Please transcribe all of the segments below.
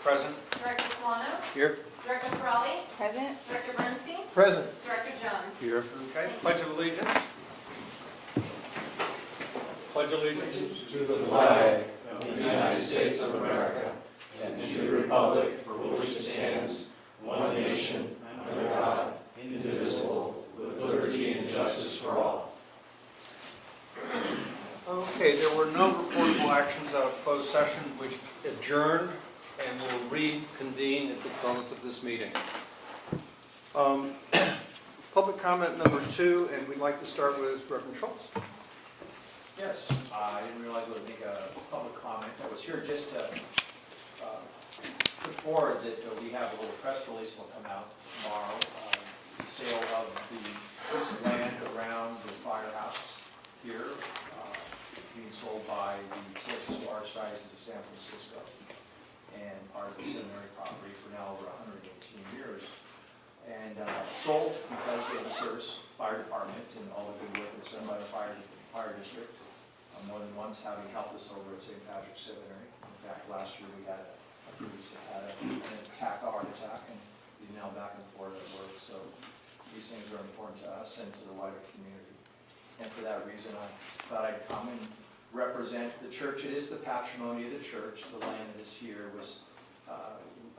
Present. Director Solano? Here. Director Ferrari? Present. Director Bernstein? Present. Director Jones? Here. Okay, pledge of allegiance. Pledge allegiance to the flag of the United States of America and to the republic for which it stands, one nation, under God, indivisible, with liberty and justice for all. Okay, there were no reportable actions out of closed session which adjourned and will reconvene at the close of this meeting. Public comment number 2, and we'd like to start with Reverend Schultz. Yes, I didn't realize I would make a public comment. I was here just to put forward that we have a little press release that will come out tomorrow. The sale of the piece of land around the firehouse here, being sold by the Sources Archdiocese of San Francisco and part of the seminary property for now over 118 years. And sold because of the service fire department and all the good work that's done by the fire district. More than once having helped us over at St. Patrick's Seminary. In fact, last year we had a priest that had an attack, a heart attack, and he's now back in Florida at work. So these things are important to us and to the wider community. And for that reason, I thought I'd come and represent the church. It is the patrimony of the church. The land that is here was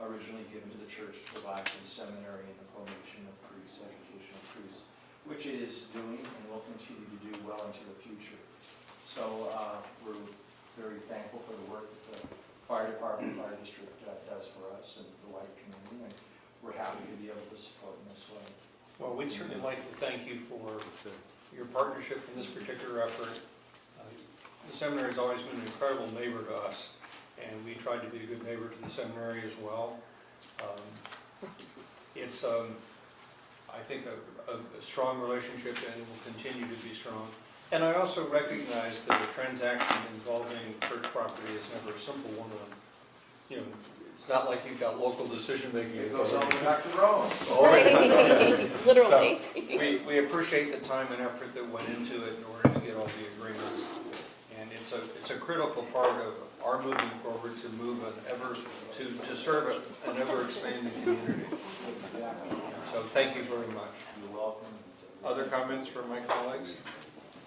originally given to the church to provide for the seminary and the formation of priests, education of priests, which it is doing and will continue to do well into the future. So we're very thankful for the work that the fire department, fire district does for us and the wider community, and we're happy to be able to support in this way. Well, we'd certainly like to thank you for your partnership in this particular effort. The seminary has always been an incredible neighbor to us, and we tried to be a good neighbor to the seminary as well. It's, I think, a strong relationship and will continue to be strong. And I also recognize that a transaction involving church property is never a simple one. You know, it's not like you've got local decision-making. It goes all the way back to Rome. Literally. So we appreciate the time and effort that went into it in order to get all the agreements. And it's a critical part of our moving forward to serve an ever-expanding community. So thank you very much. You're welcome. Other comments from my colleagues?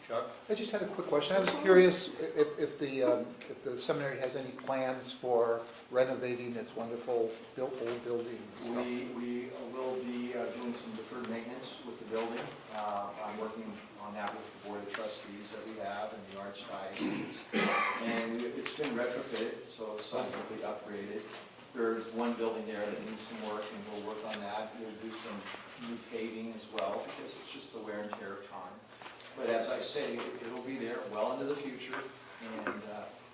Chuck? I just had a quick question. I was curious if the seminary has any plans for renovating its wonderful old building and stuff. We will be doing some deferred maintenance with the building. I'm working on that with the Board of Trustees that we have and the Archdiocese. And it's been retrofitted, so it's scientifically upgraded. There's one building there that needs some work, and we'll work on that. We'll do some new paving as well, because it's just the wear and tear of time. But as I say, it'll be there well into the future, and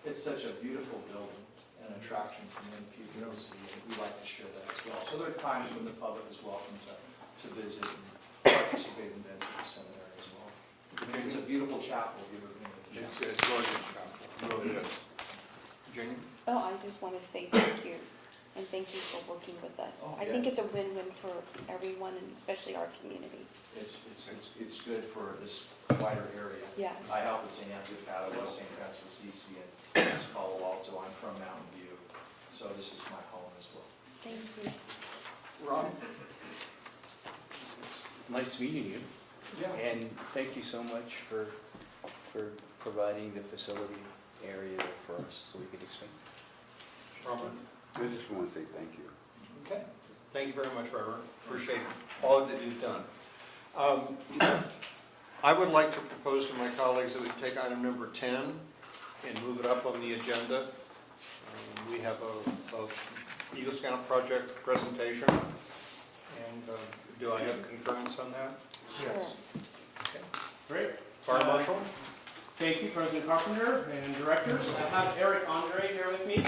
it's such a beautiful building, an attraction for many people to see, and we like to share that as well. So there are times when the public is welcome to visit and participate in events at the seminary as well. It's a beautiful chapel. If you've ever been to the chapel. It's gorgeous chapel. It really is. Jane? Oh, I just wanted to say thank you, and thank you for working with us. Oh, I think it's a win-win for everyone, and especially our community. It's good for this wider area. Yeah. I help at St. Anthony Padua, St. Francis Assisi, and East Palo Alto. I'm from Mountain View, so this is my home as well. Thank you. Ron? It's nice meeting you, Yeah. and thank you so much for providing the facility area for us so we could expand. Robert? I just want to say thank you. Okay. Thank you very much, Reverend. Appreciate all that you've done. I would like to propose to my colleagues that we take item number 10 and move it up on the agenda. We have a Eagle Scout project presentation, and do I have concurrence on that? Yes. Okay. Great. Fire Marshal? Thank you, President Carpenter and directors. I have Eric Andre here with me,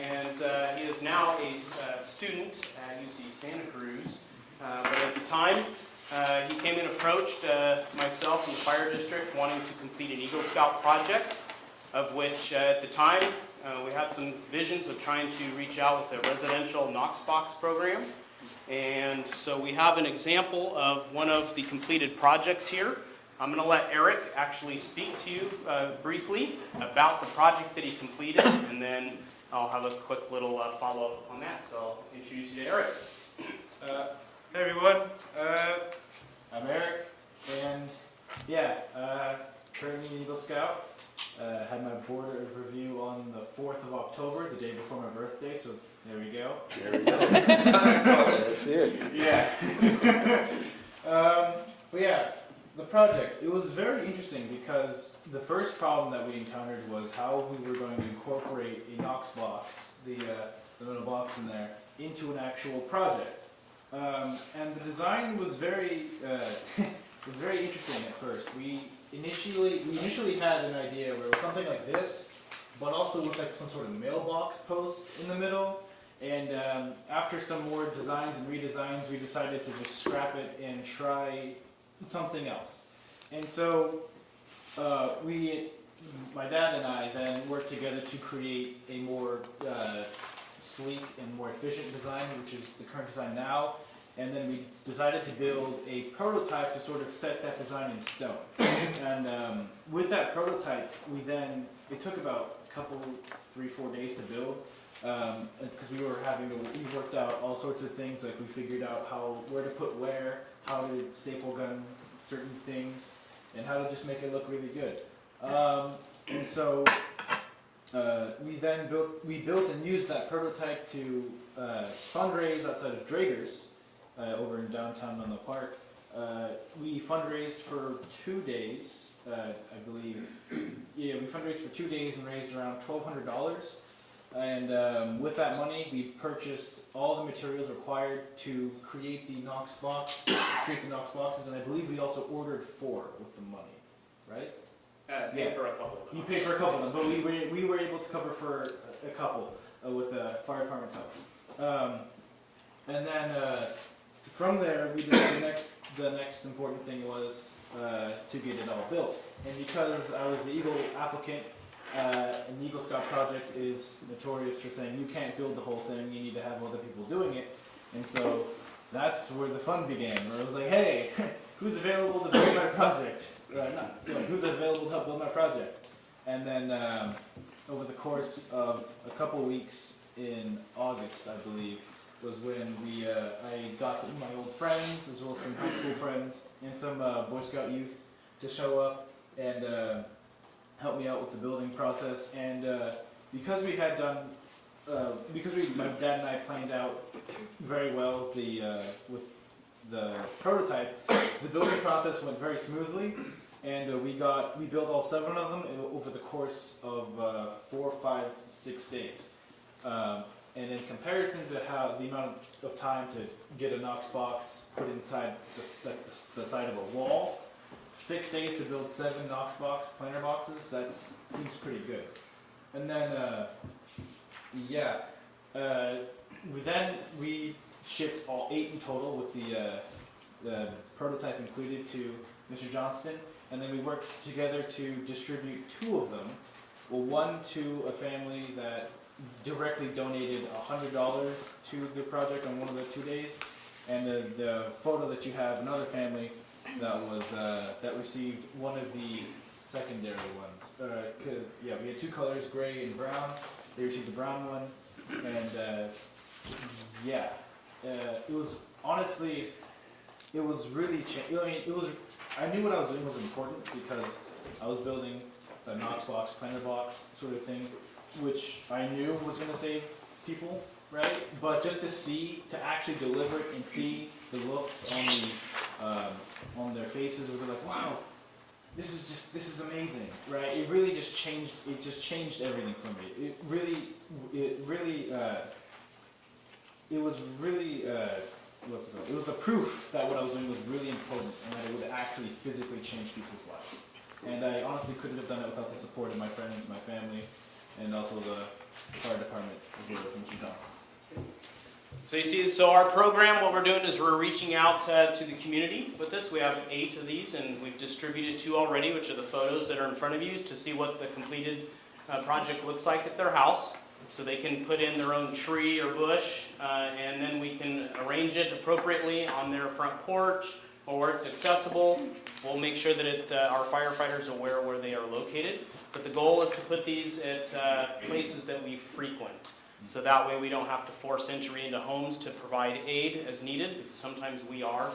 and he is now a student at UC Santa Cruz. But at the time, he came and approached myself and the fire district wanting to complete an Eagle Scout project, of which at the time we had some visions of trying to reach out with a residential Knox box program. And so we have an example of one of the completed projects here. I'm going to let Eric actually speak to you briefly about the project that he completed, and then I'll have a quick little follow-up on that. So I'll introduce you to Eric. Hey everyone, I'm Eric, and yeah, currently an Eagle Scout. Had my board review on the 4th of October, the day before my birthday, so there we go. There we go. That's it. Yeah. But yeah, the project, it was very interesting because the first problem that we encountered was how we were going to incorporate a Knox box, the little box in there, into an actual project. And the design was very was very interesting at first. We initially had an idea where it was something like this, but also with like some sort of mailbox post in the middle. And after some more designs and redesigns, we decided to just scrap it and try something else. And so my dad and I then worked together to create a more sleek and more efficient design, which is the current design now. And then we decided to build a prototype to sort of set that design in stone. And with that prototype, it took about a couple, 3-4 days to build. Because we worked out all sorts of things, like we figured out where to put how to staple gun certain things, and how to just make it look really good. And so we built and used that prototype to fundraise outside of Drager's over in downtown Menlo Park. We fundraised for 2 days, I believe. Yeah, we fundraised for 2 days and raised around $1,200. And with that money, we purchased all the materials required to create the Knox boxes, and I believe we also ordered 4 with the money, right? Paid for a couple of them. You paid for a couple of them, but we were able to cover for a couple with the fire department's help. And then from there, we did the next important thing was to get it all built. And because I was the Eagle applicant, and the Eagle Scout project is notorious for saying you can't build the whole thing, you need to have other people doing it. And so that's where the fun began, where it was like, hey, who's available to build my project? Who's available to help build my project? And then over the course of a couple weeks in August, I believe, was when I got some of my old friends, as well as some high school friends, and some Boy Scout youth to show up and help me out with the building process. And because my dad and I planned out very well with the prototype, the building process went very smoothly, and we built all 7 of them over the course of 4, 5, 6 days. And in comparison to the amount of time to get a Knox box put inside the side of a wall, 6 days to build 7 Knox box planter boxes, that seems pretty good. And then, we shipped all 8 in total with the prototype included to Mr. Johnston, and then we worked together to distribute 2 of them. Well, one to a family that directly donated $100 to the project on one of the 2 days, and the photo that you have, another family that received one of the secondary ones. We had 2 colors, gray and brown. They received the brown one, and it was honestly, it was really. I knew what I was doing was important because I was building a Knox box, planter box sort of thing, which I knew was going to save people, right? But just to actually deliver it and see the looks on their faces, where they're like, "Wow, this is amazing," right? It really just changed. It just changed everything for me. It was the proof that what I was doing was really important and that it would actually physically change people's lives. And I honestly couldn't have done it without the support of my friends, my family, and also the fire department as well as Mr. Johnson. So you see, so our program, what we're doing is we're reaching out to the community with this. We have 8 of these, and we've distributed 2 already, which are the photos that are in front of you, to see what the completed project looks like at their house. So they can put in their own tree or bush, and then we can arrange it appropriately on their front porch, or where it's accessible. We'll make sure that our firefighters are aware where they are located. But the goal is to put these at places that we frequent. So that way we don't have to force entry into homes to provide aid as needed, because sometimes we are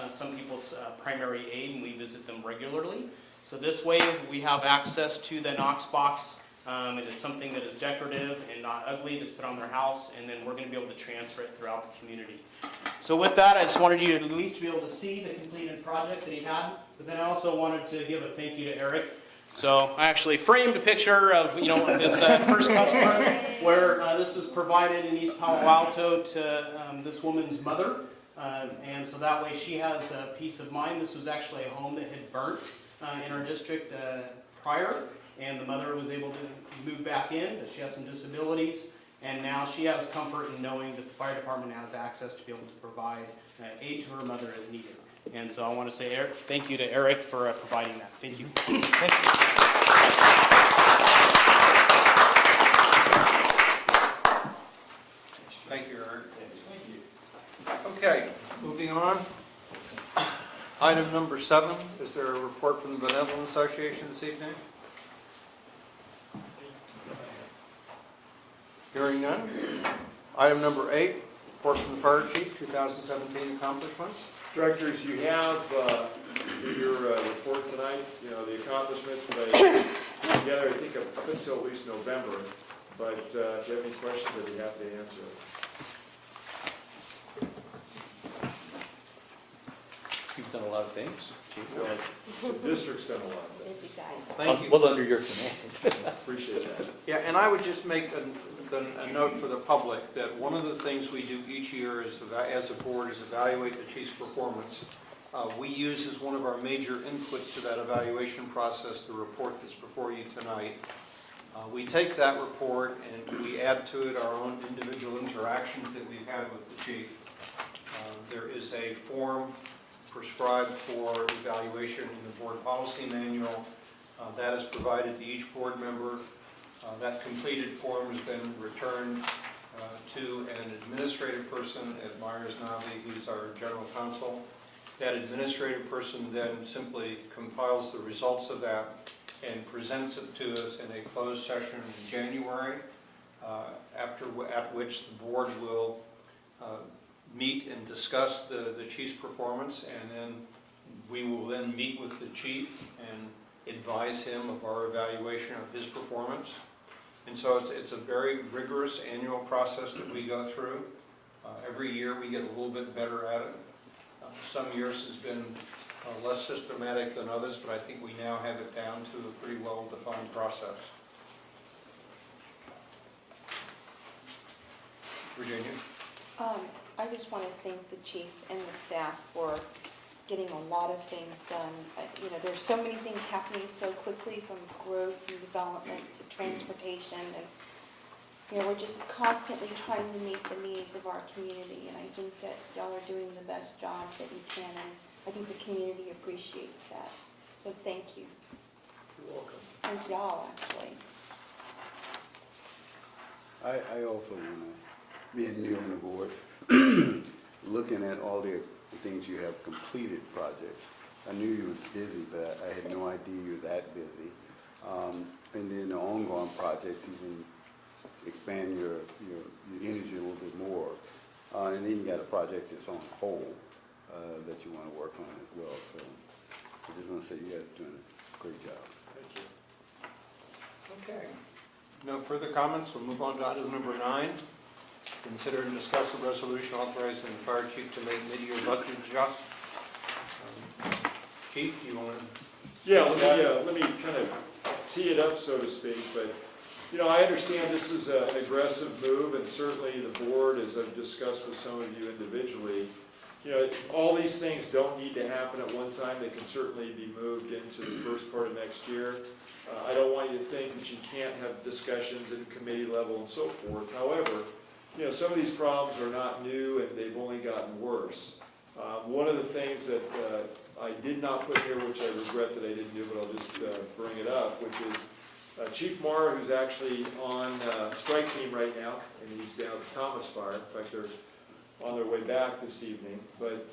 some people's primary aid and we visit them regularly. So this way we have access to the Knox box. It is something that is decorative and not ugly, that's put on their house, and then we're going to be able to transfer it throughout the community. So with that, I just wanted you to at least be able to see the completed project that he had, but then I also wanted to give a thank you to Eric. So I actually framed a picture of, this first customer where this was provided in East Palo Alto to this woman's mother. And so that way she has peace of mind. This was actually a home that had burnt in our district prior, and the mother was able to move back in, but she has some disabilities, and now she has comfort in knowing that the fire department has access to be able to provide aid to her mother as needed. And so I want to say thank you to Eric for providing that. Thank you. Thank you, Eric. Okay, moving on. Item number 7, is there a report from the Benevolent Association this evening? Hearing none. Item number 8, report from the Fire Chief, 2017 accomplishments. Directors, you have in your report tonight, the accomplishments that I put together, I think up until at least November. But if you have any questions, I'd be happy to answer. You've done a lot of things, Chief. Well, the district's done a lot of things. Busy guy. Thank you. Well, under your command. Appreciate that. Yeah, and I would just make a note for the public that one of the things we do each year is, as a board, is evaluate the chief's performance. We use as one of our major inputs to that evaluation process the report that's before you tonight. We take that report and we add to it our own individual interactions that we've had with the chief. There is a form prescribed for evaluation in the board policy manual. That is provided to each board member. That completed form is then returned to an administrative person at Myers-Navi, who's our general counsel. That administrative person then simply compiles the results of that and presents it to us in a closed session in January, at which the board will meet and discuss the chief's performance, and then we will then meet with the chief and advise him of our evaluation of his performance. And so it's a very rigorous annual process that we go through. Every year we get a little bit better at it. Some years has been less systematic than others, but I think we now have it down to a pretty well-defined process. Virginia? I just want to thank the chief and the staff for getting a lot of things done. There's so many things happening so quickly, from growth and development to transportation, and we're just constantly trying to meet the needs of our community, and I think that y'all are doing the best job that you can, and I think the community appreciates that. So thank you. You're welcome. Thank y'all, actually. I also want to, being new on the board, looking at all the things you have completed projects. I knew you was busy, but I had no idea you were that busy. And then the ongoing projects, you can expand your energy a little bit more. And then you got a project that's on hold that you want to work on as well. So I just want to say you guys are doing a great job. Thank you. Okay. No further comments. We'll move on to item number 9. Consider and discuss a resolution authorizing the fire chief to make mid-year budget adjustments. Chief, do you want to? Yeah, let me kind of tee it up, so to speak, but, I understand this is an aggressive move, and certainly the board, as I've discussed with some of you individually, all these things don't need to happen at one time. They can certainly be moved into the first part of next year. I don't want you to think that you can't have discussions at committee level and so forth. However, some of these problems are not new, and they've only gotten worse. One of the things that I did not put here, which I regret that I didn't do, but I'll just bring it up, which is Chief Mara, who's actually on strike team right now, and he's down at the Thomas Fire. In fact, they're on their way back this evening. But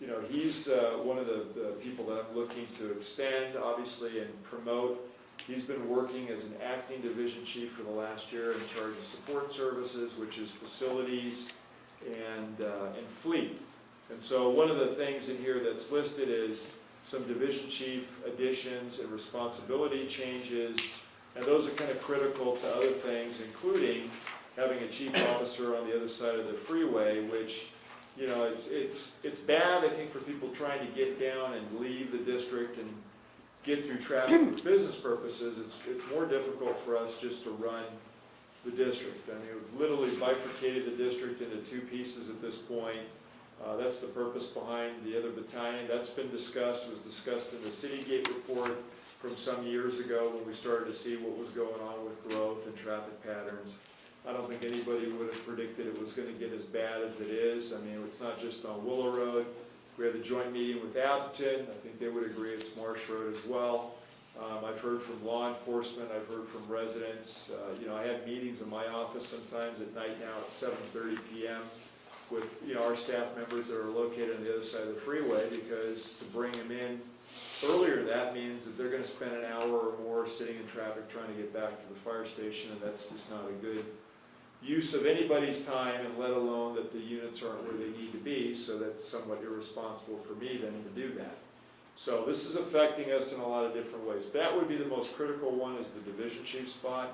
you know, he's one of the people that I'm looking to extend, obviously, and promote. He's been working as an acting division chief for the last year in charge of support services, which is facilities and fleet. And so one of the things in here that's listed is some division chief additions and responsibility changes, and those are kind of critical to other things, including having a chief officer on the other side of the freeway, which, you know, it's bad, I think, for people trying to get down and leave the district and get through traffic for business purposes. It's more difficult for us just to run the district. I mean, we've literally bifurcated the district into two pieces at this point. That's the purpose behind the other battalion. That's been discussed, was discussed in the Citygate report from some years ago when we started to see what was going on with growth and traffic patterns. I don't think anybody would have predicted it was going to get as bad as it is. I mean, it's not just on Willow Road. We had the joint meeting with Atherton. I think they would agree it's Marsh Road as well. I've heard from law enforcement. I've heard from residents. You know, I have meetings in my office sometimes at night now at 7:30 p.m. with, you know, our staff members that are located on the other side of the freeway, because to bring them in earlier, that means that they're going to spend an hour or more sitting in traffic trying to get back to the fire station, and that's just not a good use of anybody's time, and let alone that the units aren't where they need to be, so that's somewhat irresponsible for me then to do that. So this is affecting us in a lot of different ways. That would be the most critical one, is the division chief spot.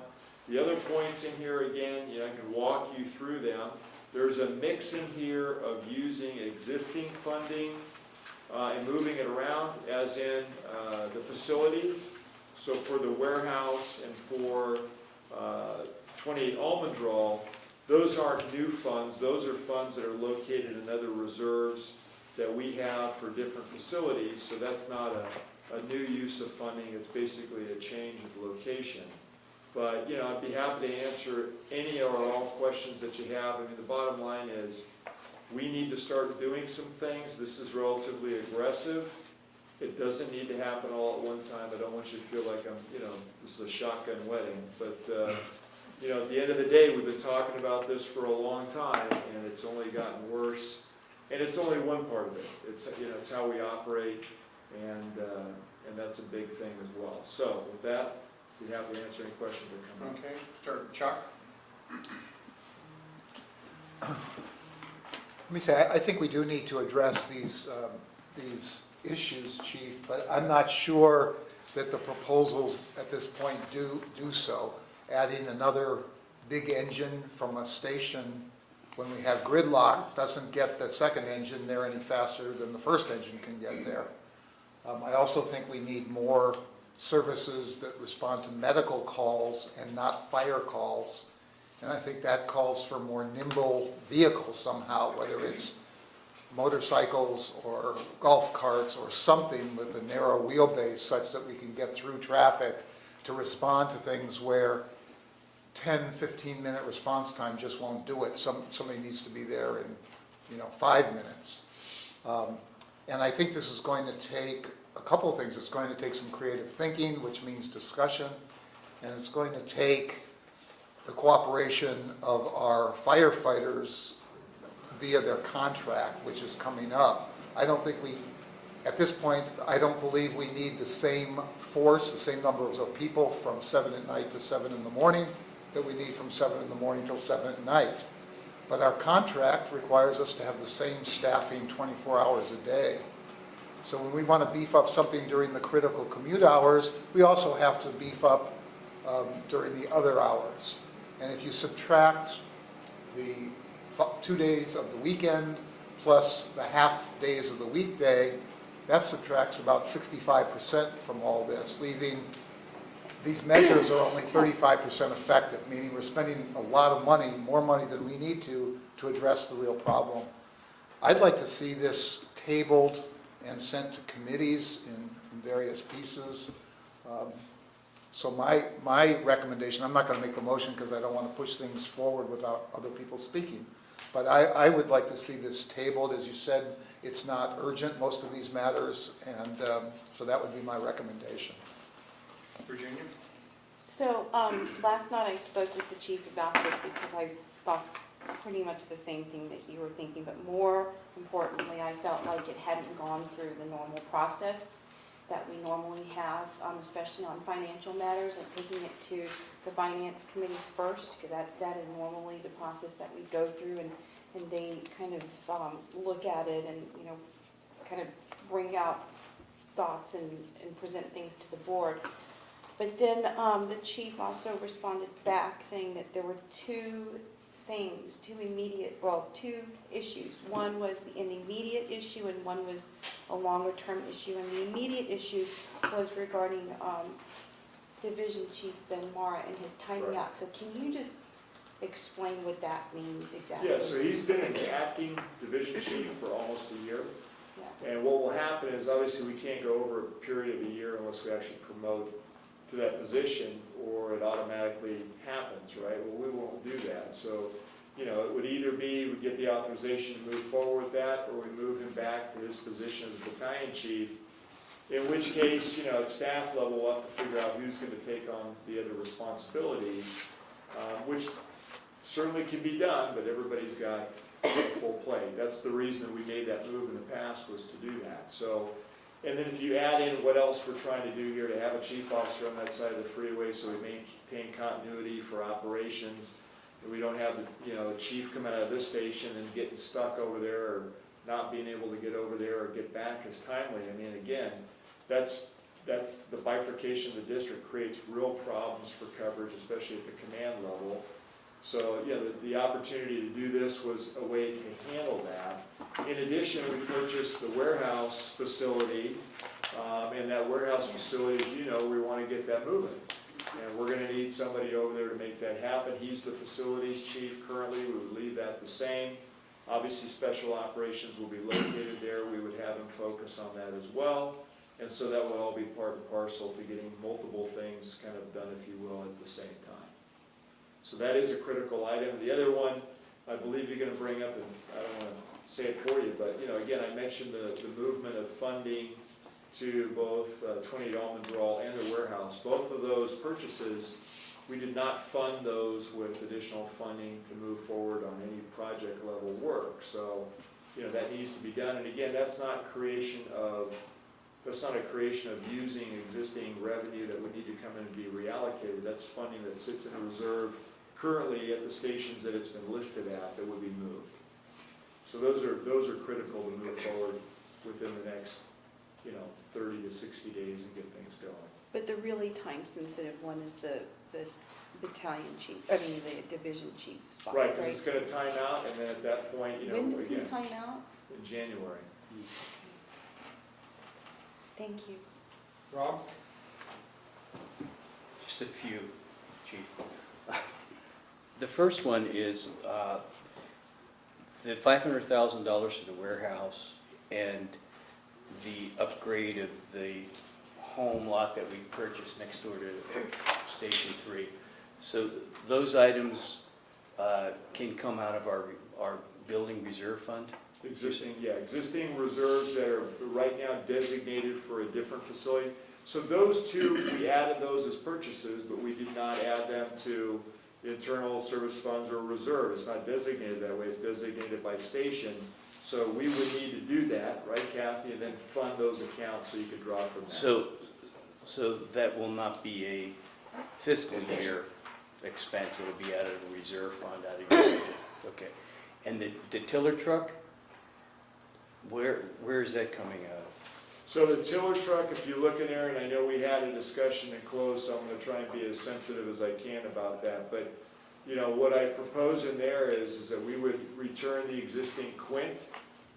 The other points in here, again, you know, I can walk you through them. There's a mix in here of using existing funding and moving it around, as in the facilities. So for the warehouse and for 28 Almondrall, those aren't new funds. Those are funds that are located in other reserves that we have for different facilities. So that's not a new use of funding. It's basically a change of location. But, you know, I'd be happy to answer any or all questions that you have. I mean, the bottom line is we need to start doing some things. This is relatively aggressive. It doesn't need to happen all at one time. I don't want you to feel like I'm, you know, this is a shotgun wedding. But, you know, at the end of the day, we've been talking about this for a long time, and it's only gotten worse. And it's only one part of it. It's, you know, it's how we operate, and that's a big thing as well. So with that, be happy to answer any questions that come up. Okay, start, Chuck? Let me say, I think we do need to address these issues, Chief, but I'm not sure that the proposals at this point do so. Adding another big engine from a station when we have gridlock doesn't get the second engine there any faster than the first engine can get there. I also think we need more services that respond to medical calls and not fire calls. And I think that calls for more nimble vehicles somehow, whether it's motorcycles or golf carts or something with a narrow wheelbase such that we can get through traffic to respond to things where 10, 15-minute response time just won't do it. Somebody needs to be there in, you know, 5 minutes. And I think this is going to take a couple of things. It's going to take some creative thinking, which means discussion, and it's going to take the cooperation of our firefighters via their contract, which is coming up. I don't think we, at this point, I don't believe we need the same force, the same numbers of people from 7 at night to 7 in the morning that we need from 7 in the morning till 7 at night. But our contract requires us to have the same staffing 24 hours a day. So when we want to beef up something during the critical commute hours, we also have to beef up during the other hours. And if you subtract the 2 days of the weekend plus the half days of the weekday, that subtracts about 65% from all this, leaving these measures are only 35% effective, meaning we're spending a lot of money, more money than we need to address the real problem. I'd like to see this tabled and sent to committees in various pieces. So my recommendation, I'm not going to make the motion because I don't want to push things forward without other people speaking, but I would like to see this tabled. As you said, it's not urgent, most of these matters, and so that would be my recommendation. Virginia? So last night I spoke with the chief about this because I thought pretty much the same thing that you were thinking, but more importantly, I felt like it hadn't gone through the normal process that we normally have, especially on financial matters, like taking it to the finance committee first, because that is normally the process that we go through, and they kind of look at it and, you know, kind of bring out thoughts and present things to the board. But then the chief also responded back saying that there were two issues. One was an immediate issue and one was a longer-term issue. And the immediate issue was regarding Division Chief Ben Mara and his timing out. So can you just explain what that means exactly? Yeah, so he's been an acting division chief for almost a year. Yeah. And what will happen is, obviously, we can't go over a period of a year unless we actually promote to that position, or it automatically happens, right? Well, we won't do that. So, you know, it would either be we get the authorization to move forward with that, or we move him back to his position as battalion chief, in which case, you know, at staff level, we'll have to figure out who's going to take on the other responsibilities, which certainly can be done, but everybody's got full plate. That's the reason we made that move in the past, was to do that. So, and then if you add in what else we're trying to do here, to have a chief officer on that side of the freeway so we maintain continuity for operations, and we don't have the, you know, the chief coming out of this station and getting stuck over there, or not being able to get over there or get back as timely. I mean, again, that's the bifurcation of the district creates real problems for coverage, especially at the command level. So, yeah, the opportunity to do this was a way to handle that. In addition, we purchased the warehouse facility, and that warehouse facility, as you know, we want to get that moving. And we're going to need somebody over there to make that happen. He's the facilities chief currently. We would leave that the same. Obviously, special operations will be located there. We would have him focus on that as well. And so that would all be part and parcel to getting multiple things kind of done, if you will, at the same time. So that is a critical item. The other one, I believe you're going to bring up, and I don't want to say it for you, but, you know, again, I mentioned the movement of funding to both 28 Almond Brawl and the warehouse. Both of those purchases, we did not fund those with additional funding to move forward on any project level work. So, you know, that needs to be done. And again, that's not a creation of using existing revenue that would need to come in and be reallocated. That's funding that sits in a reserve currently at the stations that it's been listed at that would be moved. So those are critical to move forward within the next, you know, 30 to 60 days and get things going. But the really time-sensitive one is the battalion chief, I mean, the division chief spot, Right, because it's going to time out, and then at that point, you know, When does he again, time out? in January. Thank you. Rob? Just a few, Chief. The first one is the $500,000 to the warehouse and the upgrade of the home lot that we purchased next door to Station 3. So those items can come out of our building reserve fund? Existing reserves that are right now designated for a different facility. So those two, we added those as purchases, but we did not add them to internal service funds or reserve. It's not designated that way, it's designated by station. So we would need to do that, right, Kathy, and then fund those accounts so you could draw from that. So that will not be a fiscal year expense, it'll be out of the reserve fund, out of your budget. Okay. And the tiller truck, where is that coming out of? So the tiller truck, if you look in there, and I know we had a discussion in close, so I'm going to try and be as sensitive as I can about that. But, you know, what I propose in there is that we would return the existing Quint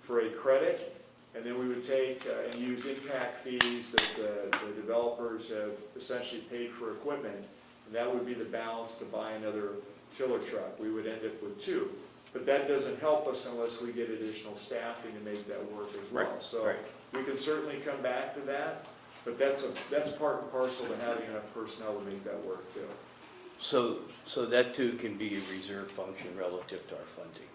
for a credit, and then we would take and use impact fees that the developers have essentially paid for equipment, and that would be the balance to buy another tiller truck. We would end up with two. But that doesn't help us unless we get additional staffing to make that work as well. Right, So right. we can certainly come back to that, but that's part and parcel to having enough personnel to make that work too. So that too can be a reserve function relative to our funding?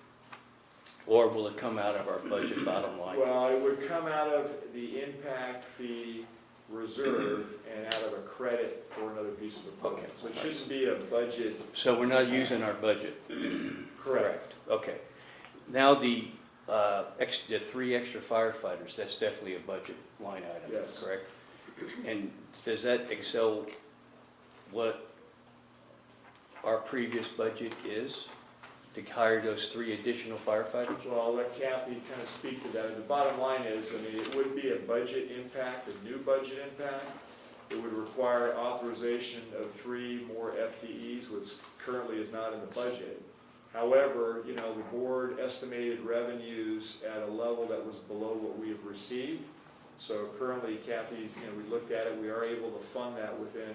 Or will it come out of our budget bottom line? Well, it would come out of the impact fee reserve and out of a credit for another piece of equipment. Okay. So it shouldn't be a budget. So we're not using our budget? Correct. Okay. Now, the 3 extra firefighters, that's definitely a budget line item, Yes. correct? And does that excel what our previous budget is to hire those 3 additional firefighters? Well, I'll let Kathy kind of speak to that. The bottom line is, I mean, it would be a budget impact, a new budget impact. It would require authorization of 3 more FTEs, which currently is not in the budget. However, you know, the board estimated revenues at a level that was below what we have received. So currently, Kathy, you know, we looked at it, we are able to fund that within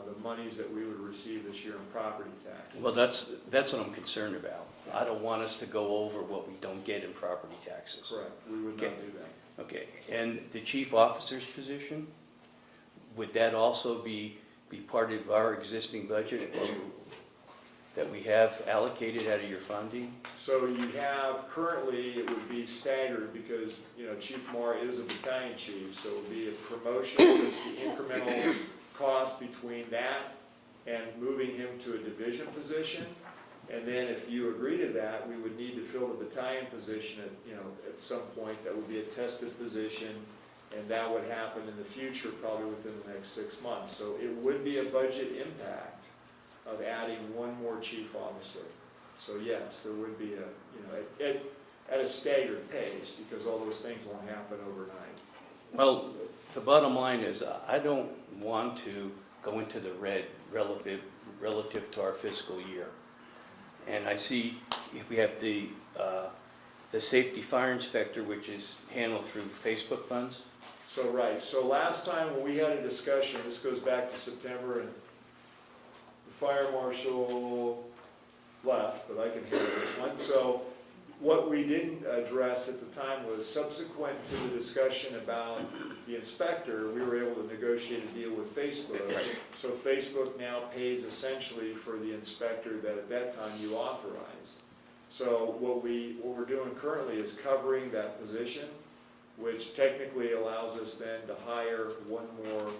the monies that we would receive this year in property tax. Well, that's what I'm concerned about. I don't want us to go over what we don't get in property taxes. Correct, we would not Okay. do that. Okay, and the chief officer's position, would that also be part of our existing budget or that we have allocated out of your funding? So you have, currently, it would be staggered because, you know, Chief Moore is a battalion chief, so it would be a promotion, so it's the incremental cost between that and moving him to a division position. And then if you agree to that, we would need to fill the battalion position at, you know, at some point. That would be a tested position, and that would happen in the future, probably within the next 6 months. So it would be a budget impact of adding 1 more chief officer. So yes, there would be a, you know, at a staggered pace, because all those things won't happen overnight. Well, the bottom line is, I don't want to go into the red relative to our fiscal year. And I see we have the safety fire inspector, which is handled through Facebook funds. So, right, so last time when we had a discussion, this goes back to September, and the fire marshal left, but I can handle this one. So what we didn't address at the time was, subsequent to the discussion about the inspector, we were able to negotiate a deal with Facebook. So Facebook now pays essentially for the inspector that at that time you authorized. So what we're doing currently is covering that position, which technically allows us then to hire 1 more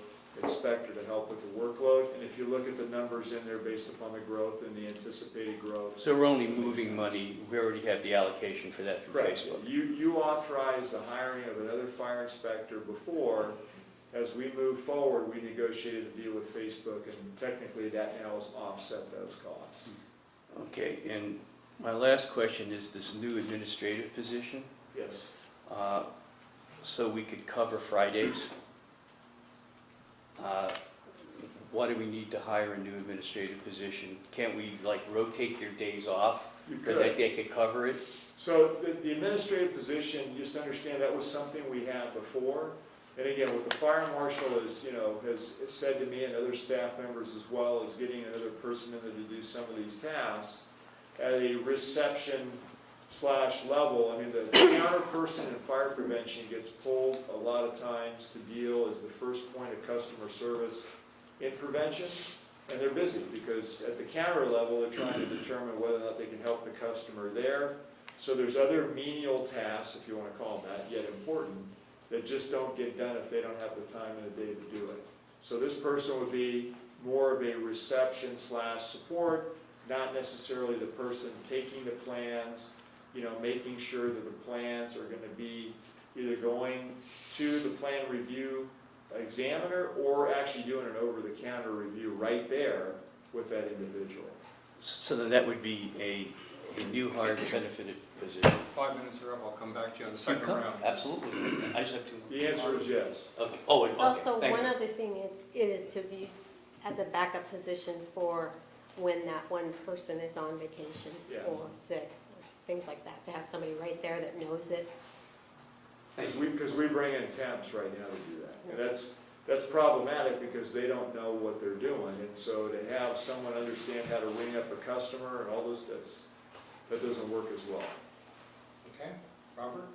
inspector to help with the workload. And if you look at the numbers in there based upon the growth and the anticipated growth. So we're only moving money, we already have the allocation for that through Correct. Facebook. You authorized the hiring of another fire inspector before. As we move forward, we negotiated a deal with Facebook, and technically that now has offset those costs. Okay, and my last question is this new administrative position. Yes. So we could cover Fridays. Why do we need to hire a new administrative position? Can't we like rotate their days off You so could. that they could cover it? So the administrative position, just understand that was something we had before. And again, what the fire marshal is, you know, has said to me and other staff members as well, is getting another person in there to do some of these tasks at a reception / level. I mean, the counter person in fire prevention gets pulled a lot of times to deal as the first point of customer service in prevention. And they're busy because at the counter level, they're trying to determine whether or not they can help the customer there. So there's other menial tasks, if you want to call them that, yet important, that just don't get done if they don't have the time in the day to do it. So this person would be more of a reception / support, not necessarily the person taking the plans, you know, making sure that the plans are going to be either going to the plan review examiner or actually doing an over-the-counter review right there with that individual. So then that would be a new hired benefited position. 5 minutes are up, I'll come back to you on the You second come- round. Absolutely. I just have to. The answer is yes. Okay. Oh, It's okay. also, Thank one you. other thing, it is to use as a backup position for when that one person is on vacation Yeah. or sick, or things like that, to have somebody right there that knows it. Because we bring in temps right now to do that. And that's problematic because they don't know what they're doing. And so to have someone understand how to ring up a customer and all those, that doesn't work as well. Okay, Robert?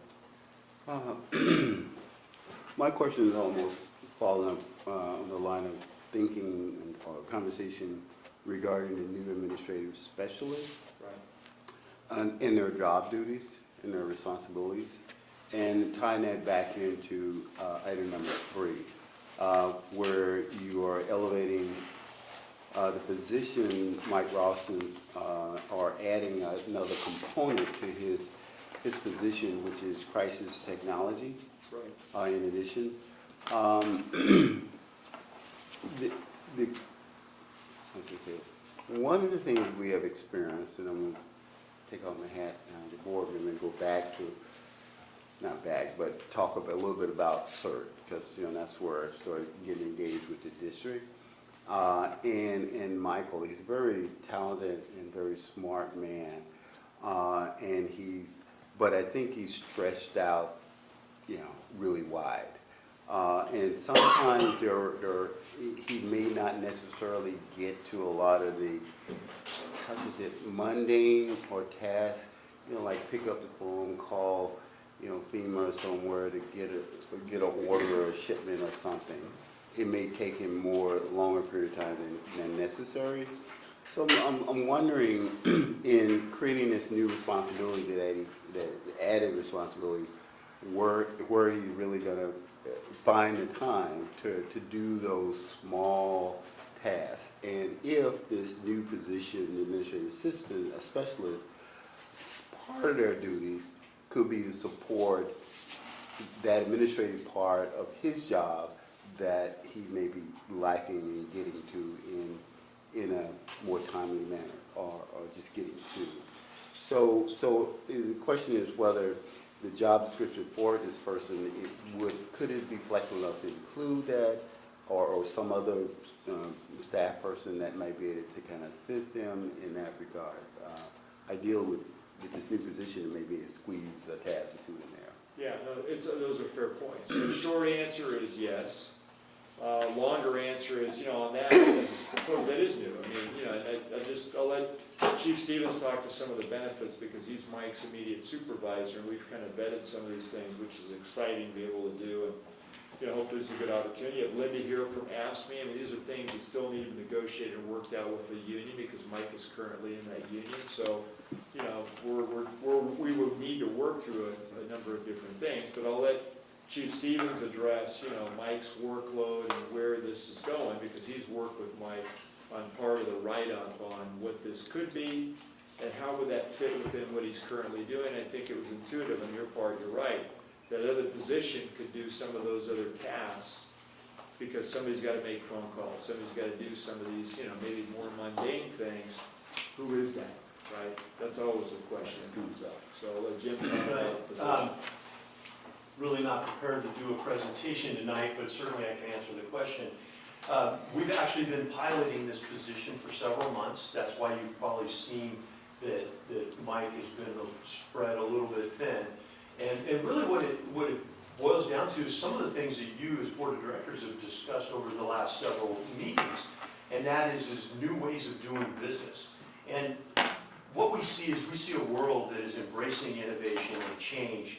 My question is almost following up on the line of thinking and or conversation regarding the new administrative specialist Right. in their job duties and their responsibilities, and tying that back into item number 3, where you are elevating the position Mike Ralston are adding another component to his position, which is crisis technology. Right. In addition, one of the things we have experienced, and I'm going to take off my hat now, the board room, and go back to, not back, but talk a little bit about CERT, because that's where I started getting engaged with the district. And Michael, he's a very talented and very smart man, but I think he's stretched out, really wide. And sometimes he may not necessarily get to a lot of the, mundane or tasks, like pick up the phone, call, FEMA or somewhere to get an order or a shipment or something. It may take him longer period of time than necessary. So I'm wondering, in creating this new responsibility, that added responsibility, where he's really going to find the time to do those small tasks. And if this new position, the administrative assistant, a specialist, part of their duties could be to support that administrative part of his job that he may be lacking in getting to in a more timely manner, or just getting to. So the question is whether the job description for this person, could it be flexible enough to include that, or some other staff person that might be able to kind of assist them in that regard? Ideal with this new position, maybe squeeze a task or two in there. Yeah, no, those are fair points. So the short answer is yes. Longer answer is, on that, as it's proposed, that is new. I mean, I'll let Chief Stevens talk to some of the benefits, because he's Mike's immediate supervisor, and we've kind of vetted some of these things, which is exciting to be able to do. And, hopefully it's a good opportunity. You have Linda here from AFSCME. I mean, these are things that still need to be negotiated and worked out with the union, because Mike is currently in that union. So, we will need to work through a number of different things, but I'll let Chief Stevens address, Mike's workload and where this is going, because he's worked with Mike on part of the write-up on what this could be and how would that fit within what he's currently doing. I think it was intuitive on your part, you're right, that other position could do some of those other tasks, because somebody's got to make phone calls, somebody's got to do some of these, maybe more mundane things. Who is that, right? That's always a question that comes up. So I'll let Jim talk about the position. Really not prepared to do a presentation tonight, but certainly I can answer the question. We've actually been piloting this position for several months. That's why you've probably seen that Mike has been spread a little bit thin. And really what it boils down to is some of the things that you as board of directors have discussed over the last several meetings, and that is new ways of doing business. And what we see is a world that is embracing innovation and change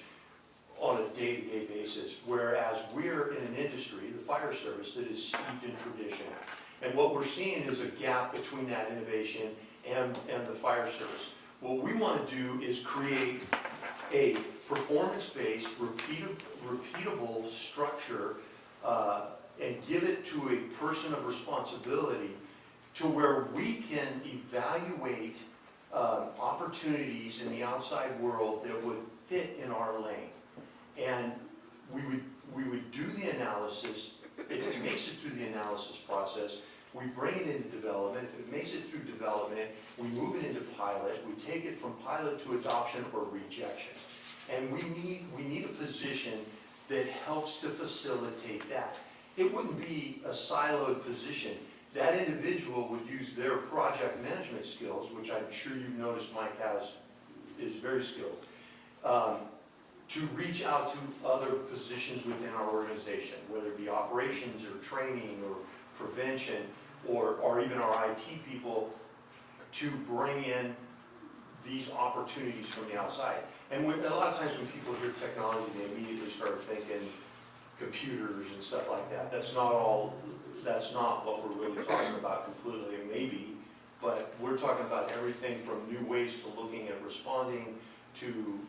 on a day-to-day basis, whereas we're in an industry, the fire service, that is steeped in tradition. And what we're seeing is a gap between that innovation and the fire service. What we want to do is create a performance-based, repeatable structure and give it to a person of responsibility to where we can evaluate opportunities in the outside world that would fit in our lane. And we would do the analysis. If it makes it through the analysis process, we bring it into development. If it makes it through development, we move it into pilot. We take it from pilot to adoption or rejection. And we need a position that helps to facilitate that. It wouldn't be a siloed position. That individual would use their project management skills, which I'm sure you've noticed Mike is very skilled, to reach out to other positions within our organization, whether it be operations or training or prevention or even our IT people, to bring in these opportunities from the outside. And a lot of times when people hear technology, they immediately start thinking computers and stuff like that. That's not what we're really talking about completely. It may be, but we're talking about everything from new ways to looking at responding to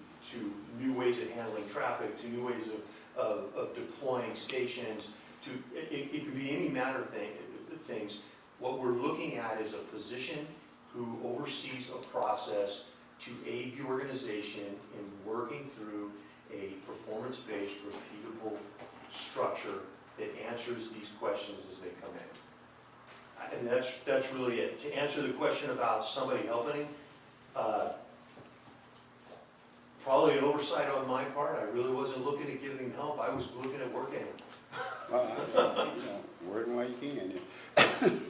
new ways of handling traffic, to new ways of deploying stations, it could be any matter of things, What we're looking at is a position who oversees a process to aid the organization in working through a performance-based, repeatable structure that answers these questions as they come in. And that's really it. To answer the question about somebody helping, probably an oversight on my part. I really wasn't looking to give him help. I was looking at working him. Working while you can.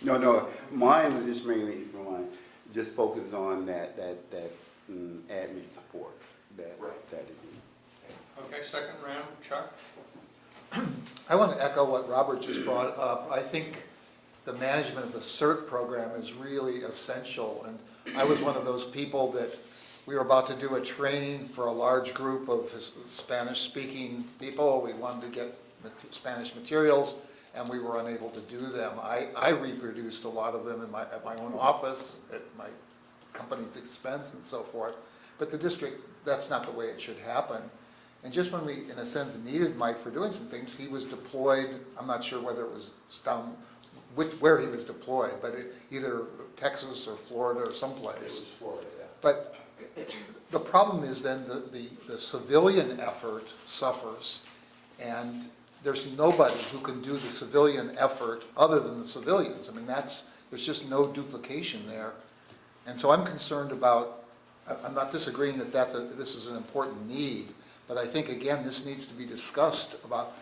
No, mine was just mainly, just focused on that admin support that it is. Okay, second round, Chuck? I want to echo what Robert just brought up. I think the management of the CERT program is really essential. And I was one of those people that we were about to do a training for a large group of Spanish-speaking people. We wanted to get Spanish materials, and we were unable to do them. I reproduced a lot of them at my own office, at my company's expense and so forth. But the district, that's not the way it should happen. And just when we, in a sense, needed Mike for doing some things, he was deployed. I'm not sure whether it was down, where he was deployed, but either Texas or Florida or someplace. It was Florida, yeah. But the problem is then the civilian effort suffers, and there's nobody who can do the civilian effort other than the civilians. I mean, there's just no duplication there. And so I'm concerned about, I'm not disagreeing that this is an important need, but I think, again, this needs to be discussed about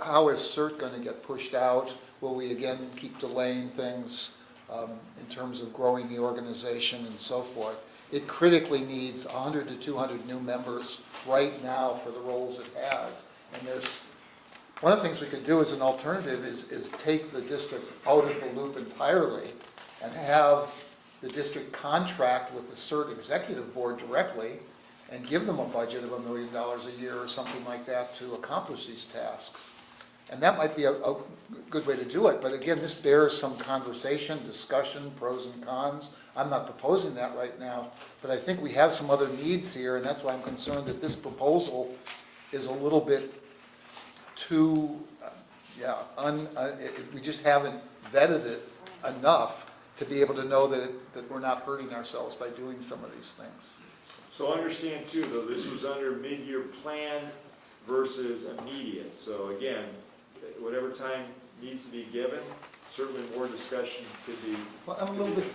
how is CERT going to get pushed out? Will we, again, keep delaying things in terms of growing the organization and so forth? It critically needs 100 to 200 new members right now for the roles it has. And one of the things we could do as an alternative is take the district out of the loop entirely and have the district contract with the CERT executive board directly and give them a budget of $1 million a year or something like that to accomplish these tasks. And that might be a good way to do it, but again, this bears some conversation, discussion, pros and cons. I'm not proposing that right now, but I think we have some other needs here, and that's why I'm concerned that this proposal is a little bit too, we just haven't vetted it enough to be able to know that we're not hurting ourselves by doing some of these things. So understand too, though, this was under mid-year plan versus immediate. So again, whatever time needs to be given, certainly more discussion could be. Well, I'm a little bit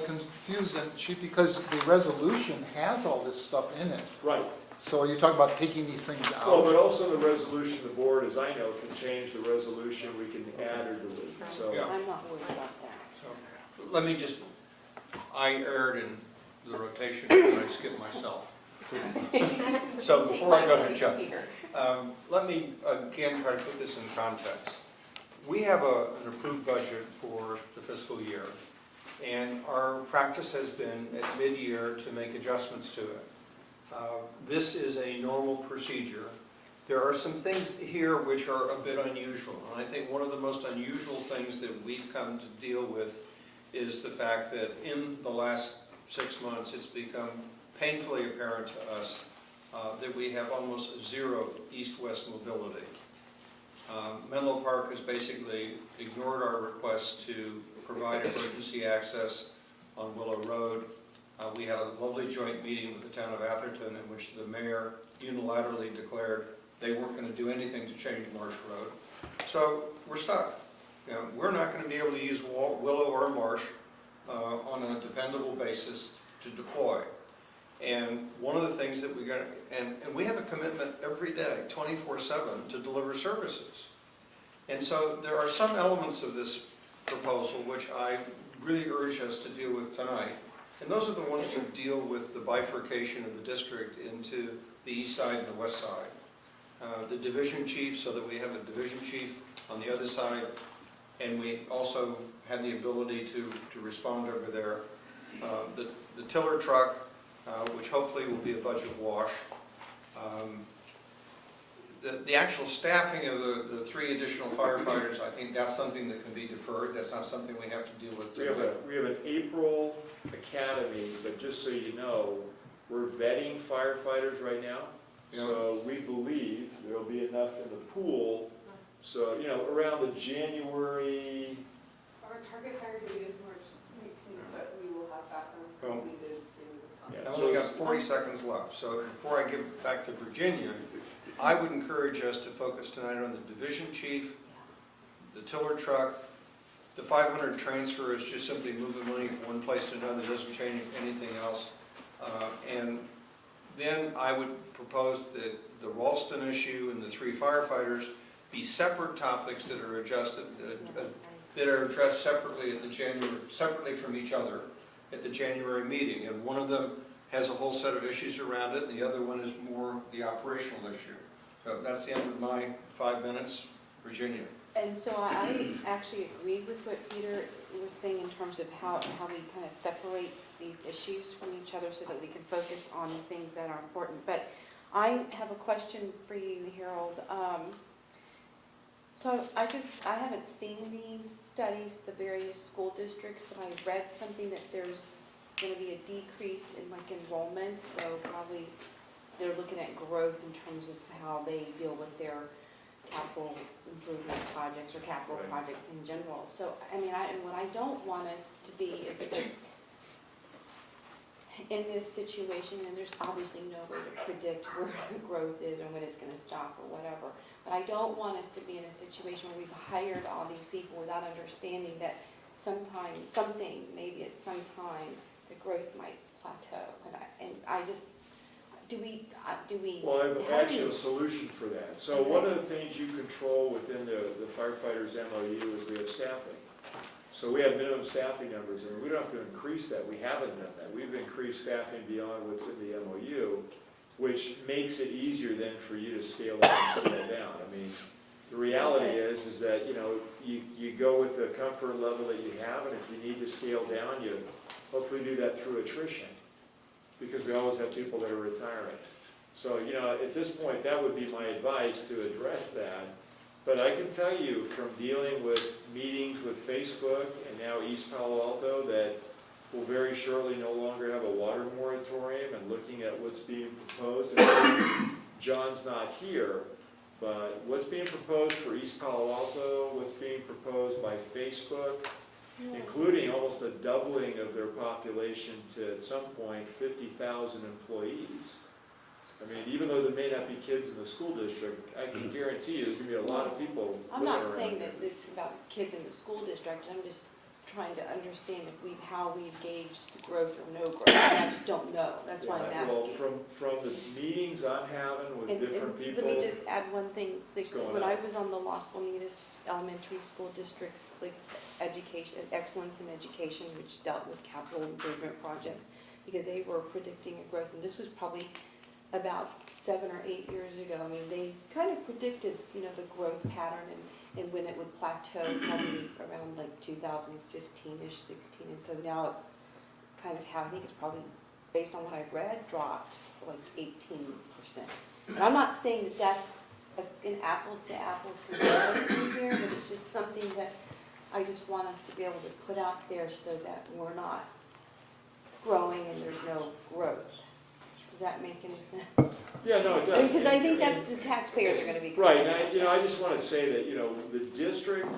confused, because the resolution has all this stuff in it. Right. So you're talking about taking these things out? Well, but also the resolution, the board, as I know, can change the resolution, we can add or delete, so. Yeah. I'm not worried about that. So, let me just, I erred in the rotation and I skipped myself. So before I go to Chuck, let me again try to put this in context. We have an approved budget for the fiscal year, and our practice has been at mid-year to make adjustments to it. This is a normal procedure. There are some things here which are a bit unusual, and I think one of the most unusual things that we've come to deal with is the fact that in the last 6 months, it's become painfully apparent to us that we have almost zero east-west mobility. Menlo Park has basically ignored our request to provide emergency access on Willow Road. We had a lovely joint meeting with the town of Atherton in which the mayor unilaterally declared they weren't going to do anything to change Marsh Road. So we're stuck. You know, we're not going to be able to use Willow or Marsh on a dependable basis to deploy. And one of the things that and we have a commitment every day, 24/7, to deliver services. And so there are some elements of this proposal which I really urge us to deal with tonight. And those are the ones that deal with the bifurcation of the district into the east side and the west side. The division chief, so that we have a division chief on the other side, and we also had the ability to respond over there. The tiller truck, which hopefully will be a budget wash. The actual staffing of the 3 additional firefighters, I think that's something that can be deferred. That's not something we have to deal with today. We have an April academy, but just so you know, we're vetting firefighters right now. Yeah. So we believe there'll be enough in the pool. So, around the January Our target hire date is March 19th, but we will have backgrounds completed in this month. Yeah, I've so only got 40 seconds left, so before I give back to Virginia, I would encourage us to focus tonight on the division chief, the tiller truck. The 500 transfer is just simply moving money from one place to another, doesn't change anything else. And then I would propose that the Ralston issue and the 3 firefighters be separate topics that are adjusted, that are addressed separately at the separately from each other at the January meeting. And one of them has a whole set of issues around it, and the other one is more the operational issue. So that's the end of my 5 minutes. Virginia. And so I actually agreed with what Peter was saying in terms of how we kind of separate these issues from each other so that we can focus on the things that are important. But I have a question for you, Harold. So I haven't seen these studies at the various school districts, but I read something that there's going to be a decrease in like enrollment. So probably they're looking at growth in terms of how they deal with their capital improvement projects or capital Right. projects in general. So, I mean, and what I don't want us to be is that in this situation, and there's obviously no way to predict where the growth is or when it's going to stop or whatever, but I don't want us to be in a situation where we've hired all these people without understanding that maybe at some time, the growth might plateau. And I just, do we? Well, I have how do actually we- a solution for that. So Okay. one of the things you control within the firefighters MOU is we have staffing. So we have minimum staffing numbers, and we don't have to increase that. We haven't done that. We've increased staffing beyond what's in the MOU, which makes it easier then for you to scale up and scale down. I mean, the reality is that, you know, you go with the comfort level that you have, and if you need to scale down, you hopefully do that through attrition, because we always have people that are retiring. So, you know, at this point, that would be my advice to address that. But I can tell you from dealing with meetings with Facebook and now East Palo Alto that we'll very shortly no longer have a water moratorium, and looking at what's being proposed. And John's not here, but what's being proposed for East Palo Alto, what's being proposed by Facebook, including almost a doubling of their population to, at some point, 50,000 employees. I mean, even though there may not be kids in the school district, I can guarantee you there's going to be a lot of people I'm living not around saying there. that it's about kids in the school district, I'm just trying to understand how we've gauged growth or no growth. I just don't know, that's why I'm Yeah, asking. well, from the meetings I'm having with different people. Let me just add one thing. Like, What's going when on? I was on the Los Lomitas Elementary School District's like education, excellence in education, which dealt with capital improvement projects, because they were predicting a growth, and this was probably about 7 or 8 years ago. I mean, they kind of predicted, you know, the growth pattern and when it would plateau, probably around like 2015-ish, 16. And so now it's kind of how, I think it's probably, based on what I've read, dropped like 18%. And I'm not saying that that's an apples to apples comparison here, but it's just something that I just want us to be able to put out there so that we're not growing and there's no growth. Does that make any sense? Yeah, no, it does. Because I think that's the taxpayers are going to be. Right, and I just want to say that, the district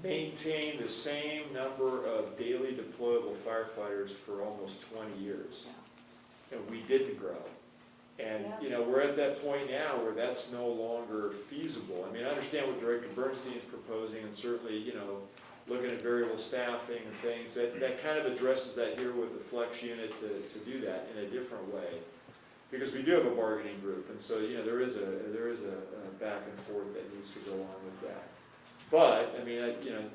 maintained the same number of daily deployable firefighters for almost 20 years. And we didn't grow. And, we're at that point now where that's no longer feasible. I mean, I understand what Director Bernstein is proposing, and certainly, looking at variable staffing and things, that kind of addresses that here with the flex unit to do that in a different way. Because we do have a bargaining group, and so, there is a back and forth that needs to go on with that. But, I mean,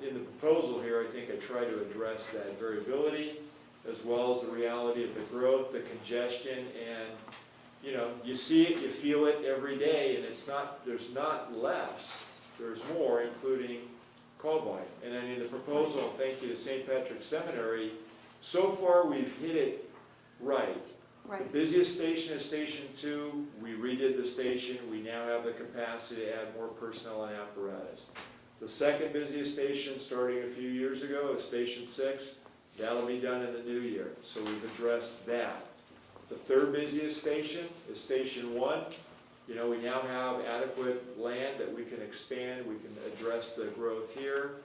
in the proposal here, I think I try to address that variability, as well as the reality of the growth, the congestion, and, you see it, you feel it every day, and there's not less, there's more, including call volume. And I mean, the proposal, thank you to St. Patrick's Seminary, so far we've hit it right. The busiest station is Station 2. We redid the station. We now have the capacity to add more personnel and apparatus. The second busiest station, starting a few years ago, is Station 6. That'll be done in the new year. So we've addressed that. The third busiest station is Station 1. We now have adequate land that we can expand. We can address the growth here.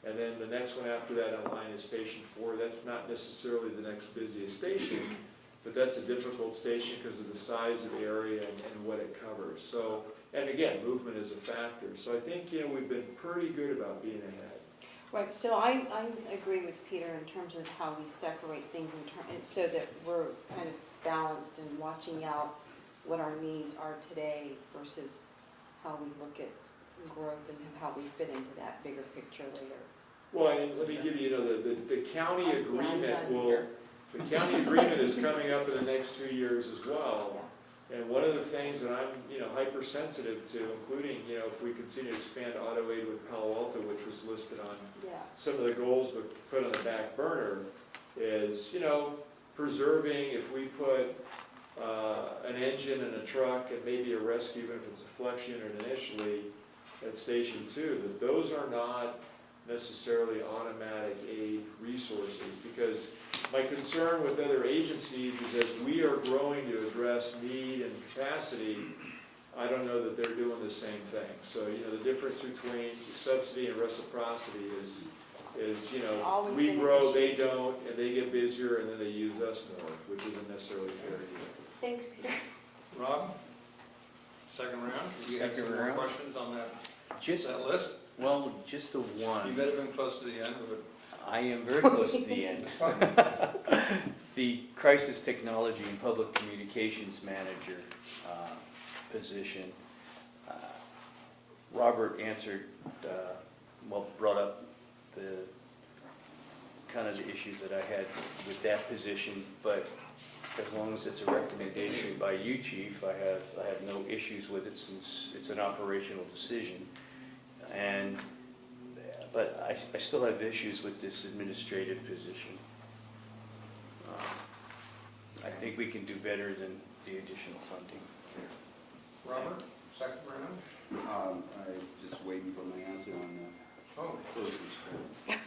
And then the next one after that in line is Station 4. That's not necessarily the next busiest station, but that's a difficult station because of the size of the area and what it covers. So, and again, movement is a factor. So I think, you know, we've been pretty good about being ahead. Right, so I agree with Peter in terms of how we separate things so that we're kind of balanced and watching out what our needs are today versus how we look at growth and how we fit into that bigger picture later. Well, and let me give you, you know, the county I'm agreement done will, here. the county agreement is coming up in the next 2 years as well. And one of the things that I'm, you know, hypersensitive to, including, you know, if we continue to expand auto aid with Palo Alto, which was listed on Yeah. some of the goals but put on the back burner, is, you know, preserving, if we put an engine and a truck and maybe a rescue, even if it's a flex unit initially, at Station 2, that those are not necessarily automatic aid resources, because my concern with other agencies is as we are growing to address need and capacity, I don't know that they're doing the same thing. So, you know, the difference between subsidy and reciprocity is, you know, Always we been an grow, issue. they don't, and they get busier, and then they use us more, which isn't necessarily fair either. Thanks, Peter. Rob? Second round? Do you have Second some more round. questions on that Just, list? well, just the You one. better been close to the end of it. I am very close to the end. The Crisis Technology and Public Communications Manager position. Robert answered, brought up the kind of the issues that I had with that position, but as long as it's a recommendation by you, Chief, I have no issues with it since it's an operational decision. But I still have issues with this administrative position. I think we can do better than the additional funding. Robert, second round? I just waiting for my answer on Oh, the first one.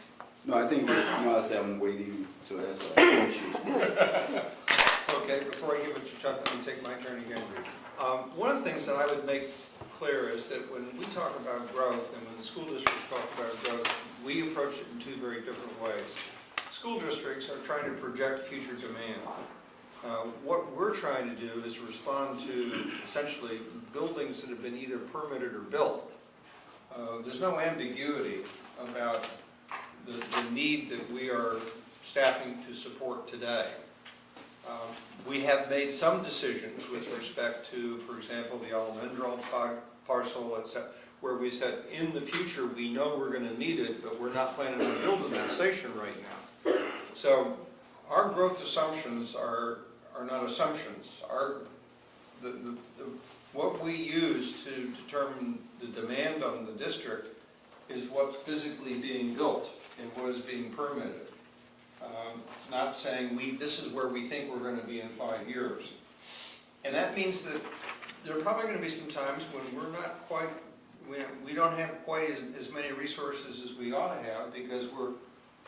No, I think, I said I'm waiting, so that's issues. okay, before I give it to Chuck, let me take my turn again. One of the things that I would make clear is that when we talk about growth and when the school districts talk about growth, we approach it in two very different ways. School districts are trying to project future demand. What we're trying to do is respond to essentially buildings that have been either permitted or built. There's no ambiguity about the need that we are staffing to support today. We have made some decisions with respect to, for example, the Almendral parcel, etc., where we said in the future we know we're going to need it, but we're not planning on building that station right now. So our growth assumptions are not assumptions. What we use to determine the demand on the district is what's physically being built and what is being permitted. Not saying this is where we think we're going to be in 5 years. And that means that there are probably going to be some times when we're not quite, we don't have quite as many resources as we ought to have because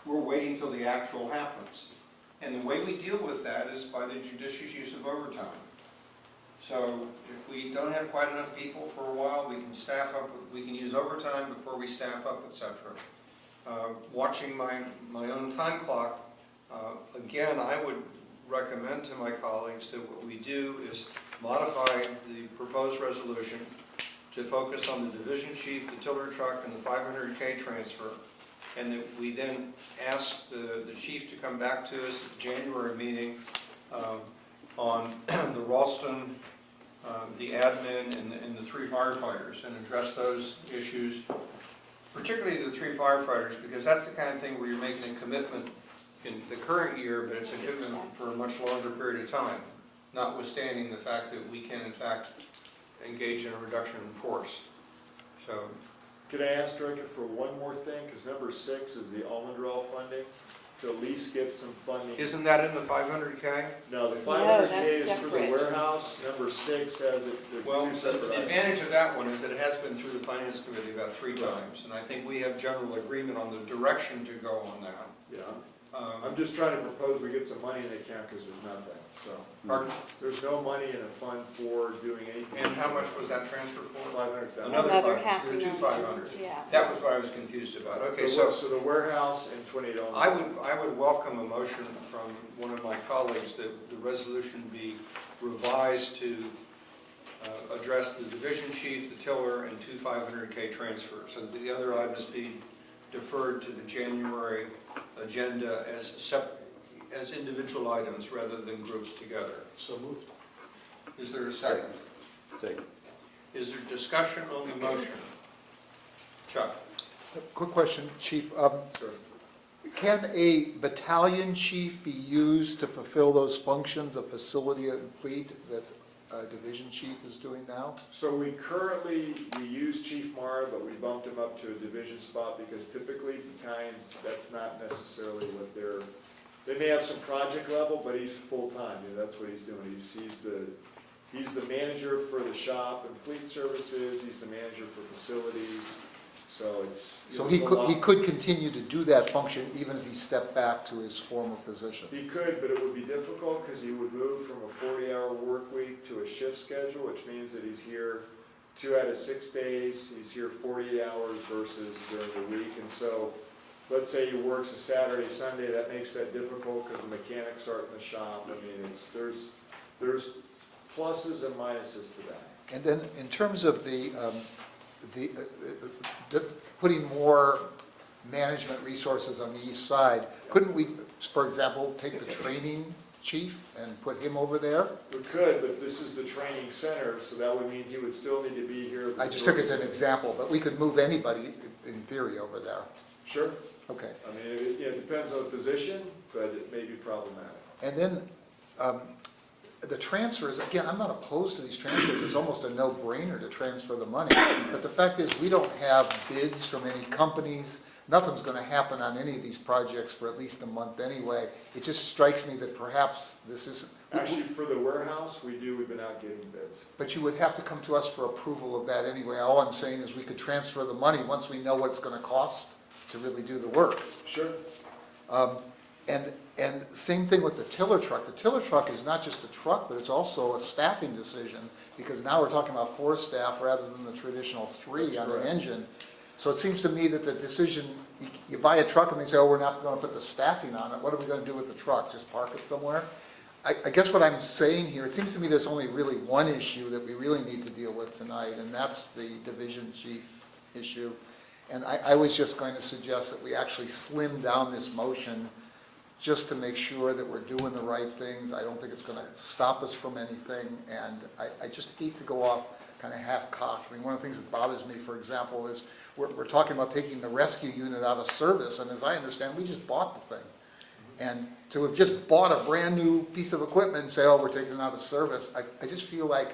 we're waiting till the actual happens. And the way we deal with that is by the judicious use of overtime. So if we don't have quite enough people for a while, we can staff up, we can use overtime before we staff up, etc. Watching my own time clock, again, I would recommend to my colleagues that what we do is modify the proposed resolution to focus on the division chief, the tiller truck, and the 500K transfer, and that we then ask the chief to come back to us at the January meeting on the Ralston, the admin, and the 3 firefighters, and address those issues, particularly the 3 firefighters, because that's the kind of thing where you're making a commitment in the current year, but it's a commitment for a much longer period of time, notwithstanding the fact that we can, in fact, engage in a reduction in force. So, Could I ask, Director, for one more thing? Because number 6 is the Almendral funding, to at least get some funding. isn't that in the 500K? No, the No, 500K that's is for the separate. warehouse. Number 6 has it, they're Well, two separate the items. advantage of that one is that it has been through the Finance Committee about 3 times, and I think we have general agreement on the direction to go on that. Yeah. I'm just trying to propose we get some money in the account because there's nothing, so. Pardon? There's no money in a fund for doing anything. And how much was that transfer for? 500,000. Another five, half so a two million. 500. Yeah. That was what I was confused about. Okay, So so the warehouse and tornado. I would welcome a motion from one of my colleagues that the resolution be revised to address the division chief, the tiller, and two 500K transfers. So the other items be deferred to the January agenda as individual items rather than grouped together. So moved. Is there a second? Second. Is there discussion on the motion? Chuck? Quick question, Chief. Sure. Can a battalion chief be used to fulfill those functions of facility and fleet that a division chief is doing now? So we use Chief Mara, but we bumped him up to a division spot because typically battalions, that's not necessarily what they may have some project level, but he's full-time, that's what he's doing. He's the manager for the shop and fleet services, he's the manager for facilities, so it's. So he could continue to do that function even if he stepped back to his former position? He could, but it would be difficult because he would move from a 40-hour work week to a shift schedule, which means that he's here 2 out of 6 days, he's here 48 hours versus during the week, and so let's say he works a Saturday, Sunday, that makes that difficult because the mechanics aren't in the shop. I mean, there's pluses and minuses to that. And then in terms of the putting more management resources on the east side, couldn't we, for example, take the training chief and put him over there? We could, but this is the training center, so that would mean he would still need to be here. I just took it as an example, but we could move anybody in theory over there. Sure. Okay. I mean, it depends on the position, but it may be problematic. And then the transfers, again, I'm not opposed to these transfers. It's almost a no-brainer to transfer the money. But the fact is, we don't have bids from any companies. Nothing's going to happen on any of these projects for at least a month anyway. It just strikes me that perhaps this is. Actually, for the warehouse, we've been out getting bids. But you would have to come to us for approval of that anyway. All I'm saying is we could transfer the money once we know what it's going to cost to really do the work. Sure. And same thing with the tiller truck. The tiller truck is not just a truck, but it's also a staffing decision, because now we're talking about 4 staff rather than the traditional 3 That's on right. an engine. So it seems to me that the decision, you buy a truck and they say, oh, we're not going to put the staffing on it. What are we going to do with the truck? Just park it somewhere? I guess what I'm saying here, it seems to me there's only really one issue that we really need to deal with tonight, and that's the division chief issue. And I was just going to suggest that we actually slim down this motion just to make sure that we're doing the right things. I don't think it's going to stop us from anything, and I just hate to go off kind of half-cocked. I mean, one of the things that bothers me, for example, is we're talking about taking the rescue unit out of service, and as I understand, we just bought the thing. And to have just bought a brand-new piece of equipment and say, oh, we're taking it out of service, I just feel like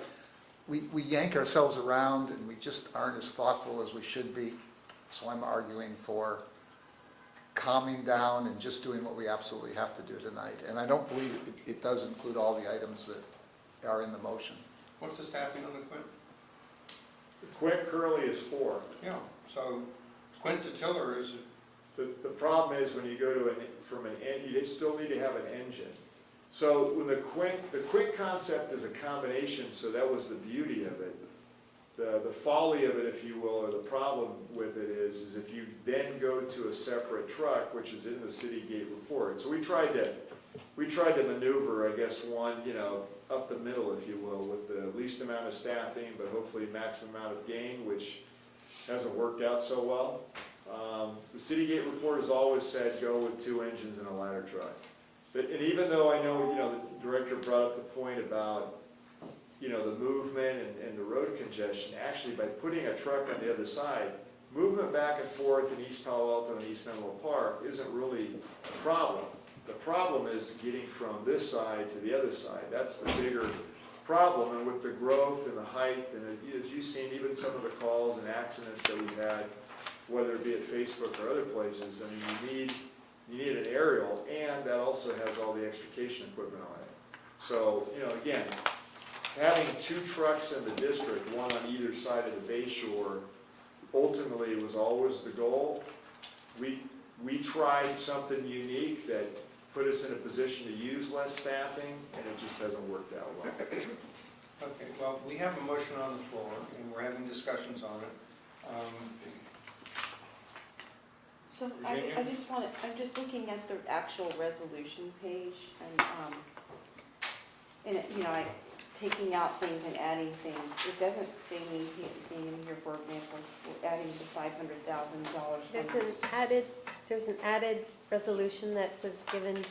we yank ourselves around and we just aren't as thoughtful as we should be. So I'm arguing for calming down and just doing what we absolutely have to do tonight. And I don't believe it does include all the items that are in the motion. What's the staffing on the Quint? Quint currently is 4. Yeah, so Quint to tiller is, The problem is when you go to you still need to have an engine. So when the Quint concept is a combination, so that was the beauty of it. The folly of it, if you will, or the problem with it is if you then go to a separate truck, which is in the city gate report. So we tried to maneuver, I guess, one, up the middle, if you will, with the least amount of staffing, but hopefully maximum amount of gain, which hasn't worked out so well. The city gate report has always said go with 2 engines in a ladder truck. And even though I know, the director brought up the point about the movement and the road congestion, actually by putting a truck on the other side, movement back and forth in East Palo Alto and East Menlo Park isn't really a problem. The problem is getting from this side to the other side. That's the bigger problem, and with the growth and the height, and as you've seen, even some of the calls and accidents that we've had, whether it be at Facebook or other places, I mean, you need an aerial, and that also has all the extrication equipment on it. So, again, having 2 trucks in the district, one on either side of the bay shore, ultimately was always the goal. we tried something unique that put us in a position to use less staffing, and it just hasn't worked out well. Okay, well, we have a motion on the floor, and we're having discussions on it. So I Virginia? just want to, I'm just looking at the actual resolution page and it, you know, taking out things and adding things. It doesn't say anything in here, for example, we're adding the $500,000. There's an added resolution that was given to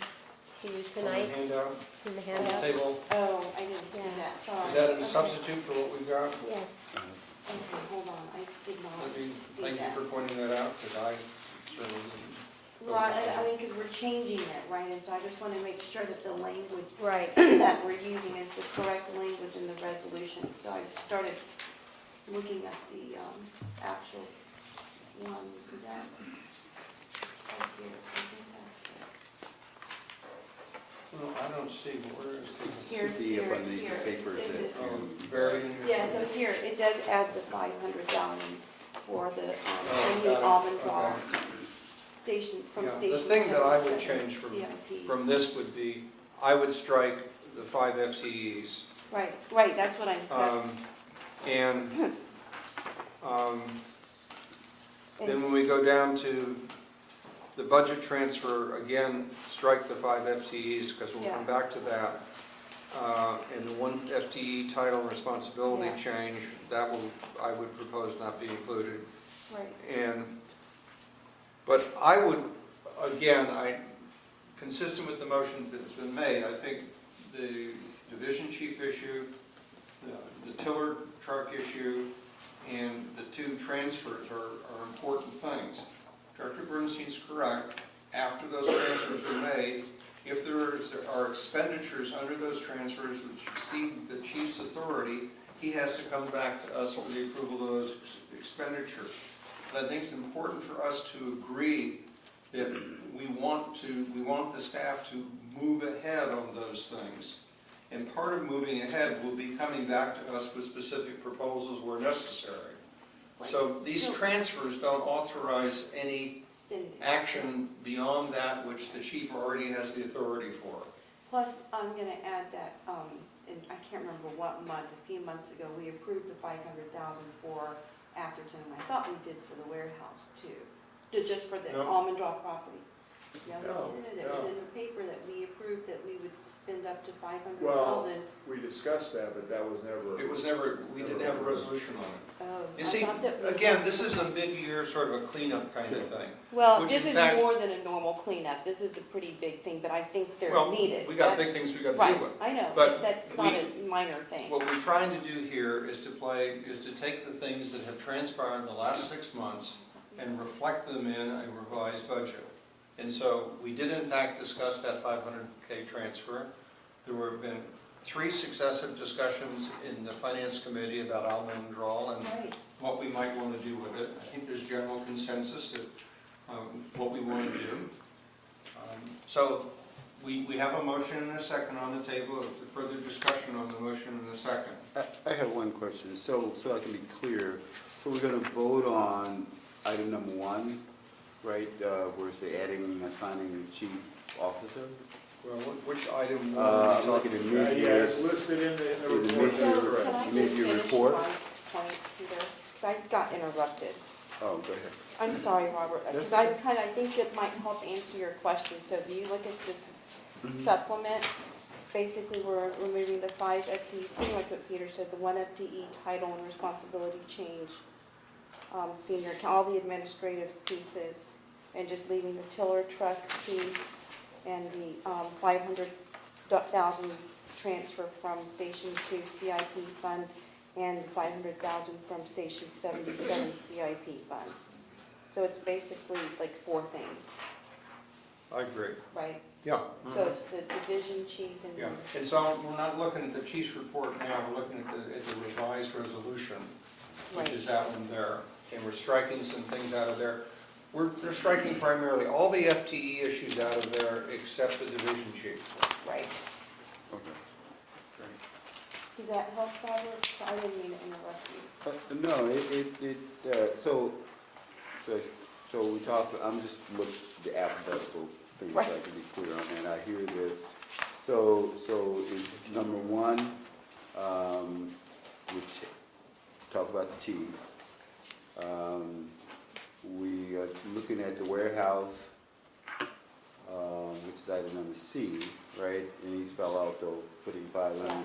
you tonight Handout, in the on the handouts. table. Oh, I didn't see Yeah. that, sorry. Is that a Okay. substitute for what we've got? Yes. Okay, hold on, I did not Let me, see thank you that. for pointing that out, because I certainly didn't. Well, I mean, because we're changing it, right, and so I just want to make sure that the language Right. that we're using is the correct language in the resolution. So I started looking at the actual one, is that, right here, I think that's Well, I don't see, where is it. the, Here, Should be here, up it's underneath here, the papers it's in that- this. buried in your... Yeah, so here, it does add the 500,000 for the, Oh, the got it. almond draw Okay. station, from Yeah, station the thing that I would 77 change from- CIP. From this would be, I would strike the 5 FTEs. Right, right, that's what I'm, that's, And then and, when we go down to the budget transfer, again, strike the 5 FTEs, because we'll come back to that. And the 1 FTE title and responsibility Yeah. change, that will, I would propose not be included. right. But I would, again, consistent with the motions that's been made, I think the division chief issue, the tiller truck issue, and the 2 transfers are important things. Director Bernstein's correct. After those transfers are made, if there are expenditures under those transfers which exceed the chief's authority, he has to come back to us for the approval of those expenditures. But I think it's important for us to agree that we want the staff to move ahead on those things. And part of moving ahead will be coming back to us with specific proposals where necessary. So these transfers don't authorize any Spending. action beyond that which the chief already has the authority for. Plus, I'm gonna add that, and I can't remember what month, a few months ago, we approved the 500,000 for Atherton, and I thought we did for the warehouse too, just for the No. almond draw property. Yeah, No, we did, it was no. in the paper that we approved that we would spend up to Well, 500,000. we discussed that, but that was never. It was never, we didn't have a resolution on it. Oh, You I see, thought that we- again, this is a mid-year sort of a cleanup kind of thing. Well, which this in is fact- more than a normal cleanup, this is a pretty big thing, but I think they're Well, needed. we got big That's- things we got to Right, deal with. I know, But but that's not a minor thing. What we're trying to do here is to take the things that have transpired in the last 6 months and reflect them in a revised budget. And so we did in fact discuss that 500K transfer. There have been 3 successive discussions in the finance committee about almond draw and Right. what we might want to do with it. I think there's general consensus that what we want to do. So we have a motion and a second on the table. Is there further discussion on the motion and the second? I have one question, so I can be clear. So we're gonna vote on item number 1, right, where it's the adding and assigning the chief officer? Well, which item? I'm looking at Yeah, mid-year. it's listed in the In the report, mid-year- that's So, correct. can I just Mid-year finish report? my point, Peter? Because I got interrupted. Oh, go ahead. I'm sorry, Robert, because I think it might help answer your question. So if you look at this supplement, basically we're removing the 5 FTEs, pretty much what Peter said, the 1 FTE title and responsibility change, senior, all the administrative pieces, and just leaving the tiller truck piece and the 500,000 transfer from Station 2 CIP fund and 500,000 from Station 77 CIP fund. So it's basically like 4 things, I agree. right? Yeah. So it's the division chief and. Yeah, and so we're not looking at the chief's report now, we're looking at the revised resolution, which is that one there. And we're striking some things out of there. They're striking primarily all the FTE issues out of there except the division chief. Right. Okay. Does that help, Robert? I didn't mean to interrupt you. No, so So we talked, I'm just looking the alphabetical things so I can be clear on that. I hear this. So is number one, which talk about the chief. We are looking at the warehouse, which is item number C, right? And he spelled out though, putting 500,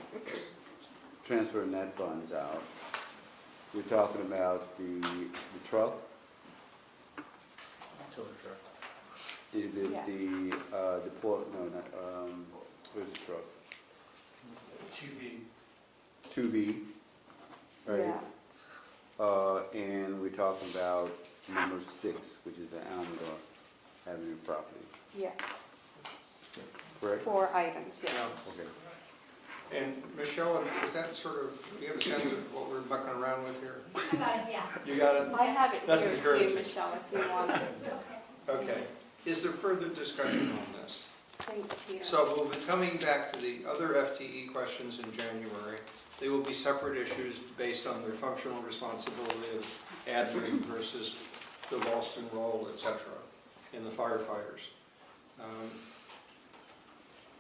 transferring that funds out. We're talking about the truck. Tiller truck. Is it Yeah. the, no, not, where's the truck? 2B, right? Yeah. And we're talking about number 6, which is the Almondale Avenue property, Yeah, correct? 4 items, yes. Okay. And Michelle, is that sort of, do you have a sense of what we're mucking around with here? I got it, yeah. You got it? I have it That's here too, encouraging. Michelle, if you want it. Okay. Is there further discussion on this? Thank you. So we'll be coming back to the other FTE questions in January. They will be separate issues based on their functional responsibility of admin versus the Ralston role, et cetera, in the firefighters.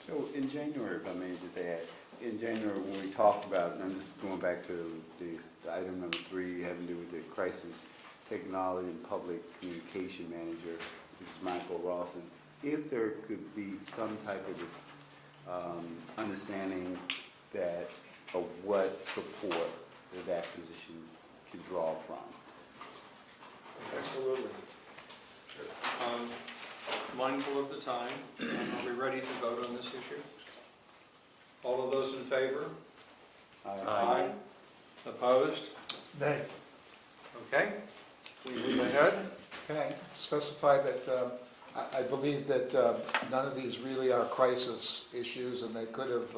So in January, if I may just add, in January, when we talked about, and I'm just going back to the item number 3, having to do with the crisis technology and public communication manager, which is Michael Ralston, if there could be some type of this understanding that of what support that position can draw from. Absolutely. Mindful of the time, are we ready to vote on this issue? All of those in favor? Aye. Opposed? Nay. Okay, we move ahead. Can I specify that I believe that none of these really are crisis issues, and they could have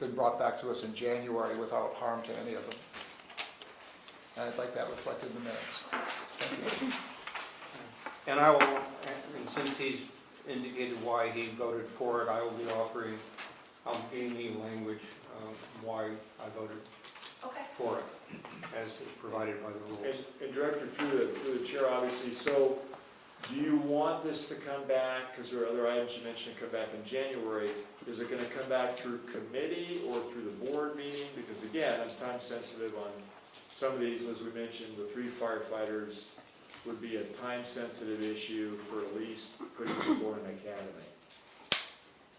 been brought back to us in January without harm to any of them. And I'd like that reflected in the minutes. Thank you. And I will, and since he's indicated why he voted for it, I will be offering, I'll give you language why I voted Okay. for it, as provided by the rules. And Director, through the chair, obviously, so do you want this to come back, because there are other items you mentioned come back in January, is it gonna come back through committee or through the board meeting? Because again, I'm time sensitive on some of these, as we mentioned, the 3 firefighters would be a time sensitive issue for at least putting people in an academy.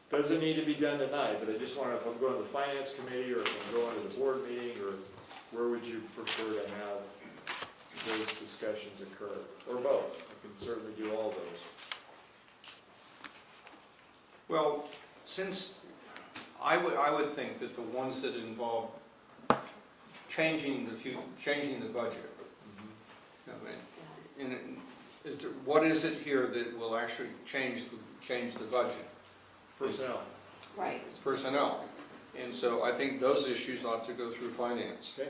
Doesn't need to be done tonight, but I just wonder if I'm going to the finance committee or if I'm going to the board meeting, or where would you prefer to have those discussions occur? Or both, I can certainly do all those. Well, since I would think that the ones that involve changing the budget, what is it here that will actually change the budget? Personnel. Right. It's personnel. And so I think those issues ought to go through finance. Okay.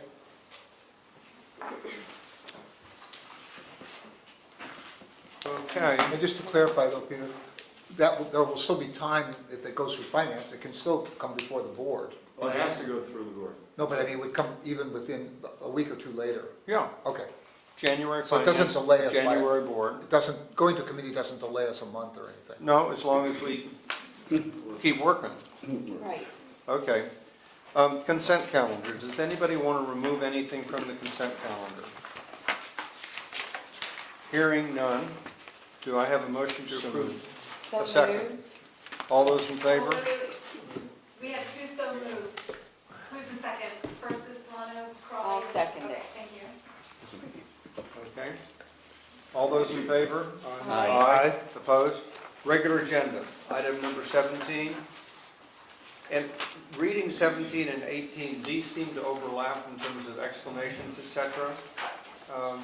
Okay. And just to clarify though, Peter, there will still be time, if it goes through finance, it can still come before the board. Well, it has to go through the board. No, but I mean, it would come even within a week or 2 later. Yeah, Okay. January So it finance. doesn't delay us by- January board. It doesn't, going to committee doesn't delay us a month or anything. No, as long as we keep working. Right. Okay. Consent calendar. Does anybody want to remove anything from the consent calendar? Hearing none. Do I have a motion to approve? So A second. moved. All those in favor? We have 2 so moved. Who's the second? First is Solano, Crawley. I'll second it. Okay, thank you. Okay. All those in favor? Aye. Opposed? Regular agenda, item number 17. And reading 17 and 18, these seem to overlap in terms of explanations, et cetera.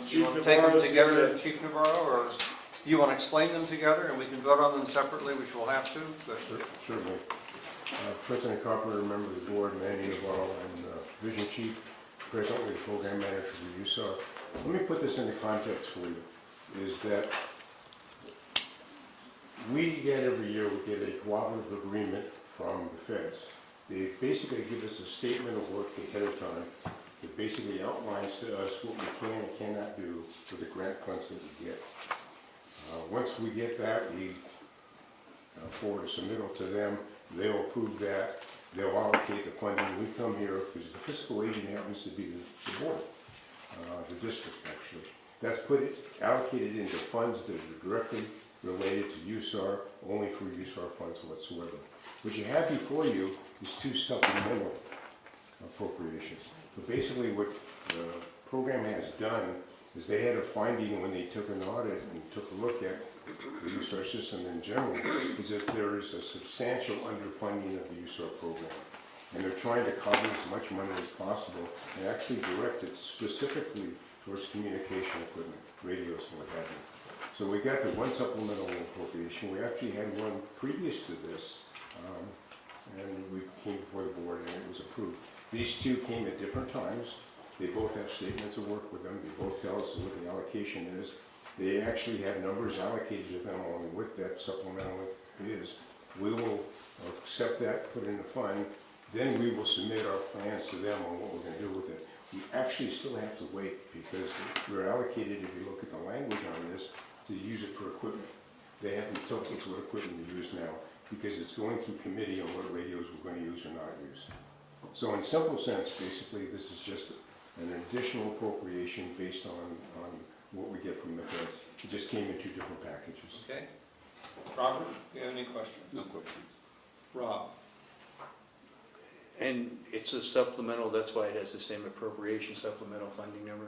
Do you want to take them Navarro's together, here. Chief Navarro, or you want to explain them together and we can vote on them separately, which we'll have to? But Certainly. President Carpenter, member of the board, Manny Navarro, and Vision Chief, presently the program manager for USAR. Let me put this into context for you, is that we get every year, we get a cooperative agreement from the feds. They basically give us a statement of work ahead of time. It basically outlines to us what we can and cannot do with the grant funds that we get. Once we get that, we forward a submittal to them, they'll approve that, they'll allocate the funding, we come here, because the fiscal agent happens to be the board, the district actually. That's allocated into funds that are directly related to USAR, only for USAR funds whatsoever. What you have before you is two supplemental appropriations. So basically what the program has done is they had a finding when they took an audit and took a look at the USAR system in general, is that there is a substantial underfunding of the USAR program. And they're trying to cover as much money as possible and actually direct it specifically towards communication equipment, radios and what have you. So we got the one supplemental appropriation. We actually had one previous to this, and we came before the board and it was approved. These two came at different times. They both have statements of work with them. They both tell us what the allocation is. They actually have numbers allocated to them along with that supplemental is. We will accept that, put it in the fund, then we will submit our plans to them on what we're going to do with it. We actually still have to wait because we're allocated, if you look at the language on this, to use it for equipment. They haven't told us what equipment to use now because it's going through committee on what radios we're going to use or not use. So in simple sense, basically, this is just an additional appropriation based on what we get from the feds. It just came in two different packages. Okay. Robert, do you have any questions? No questions. Rob? And it's a supplemental, that's why it has the same appropriation supplemental funding number?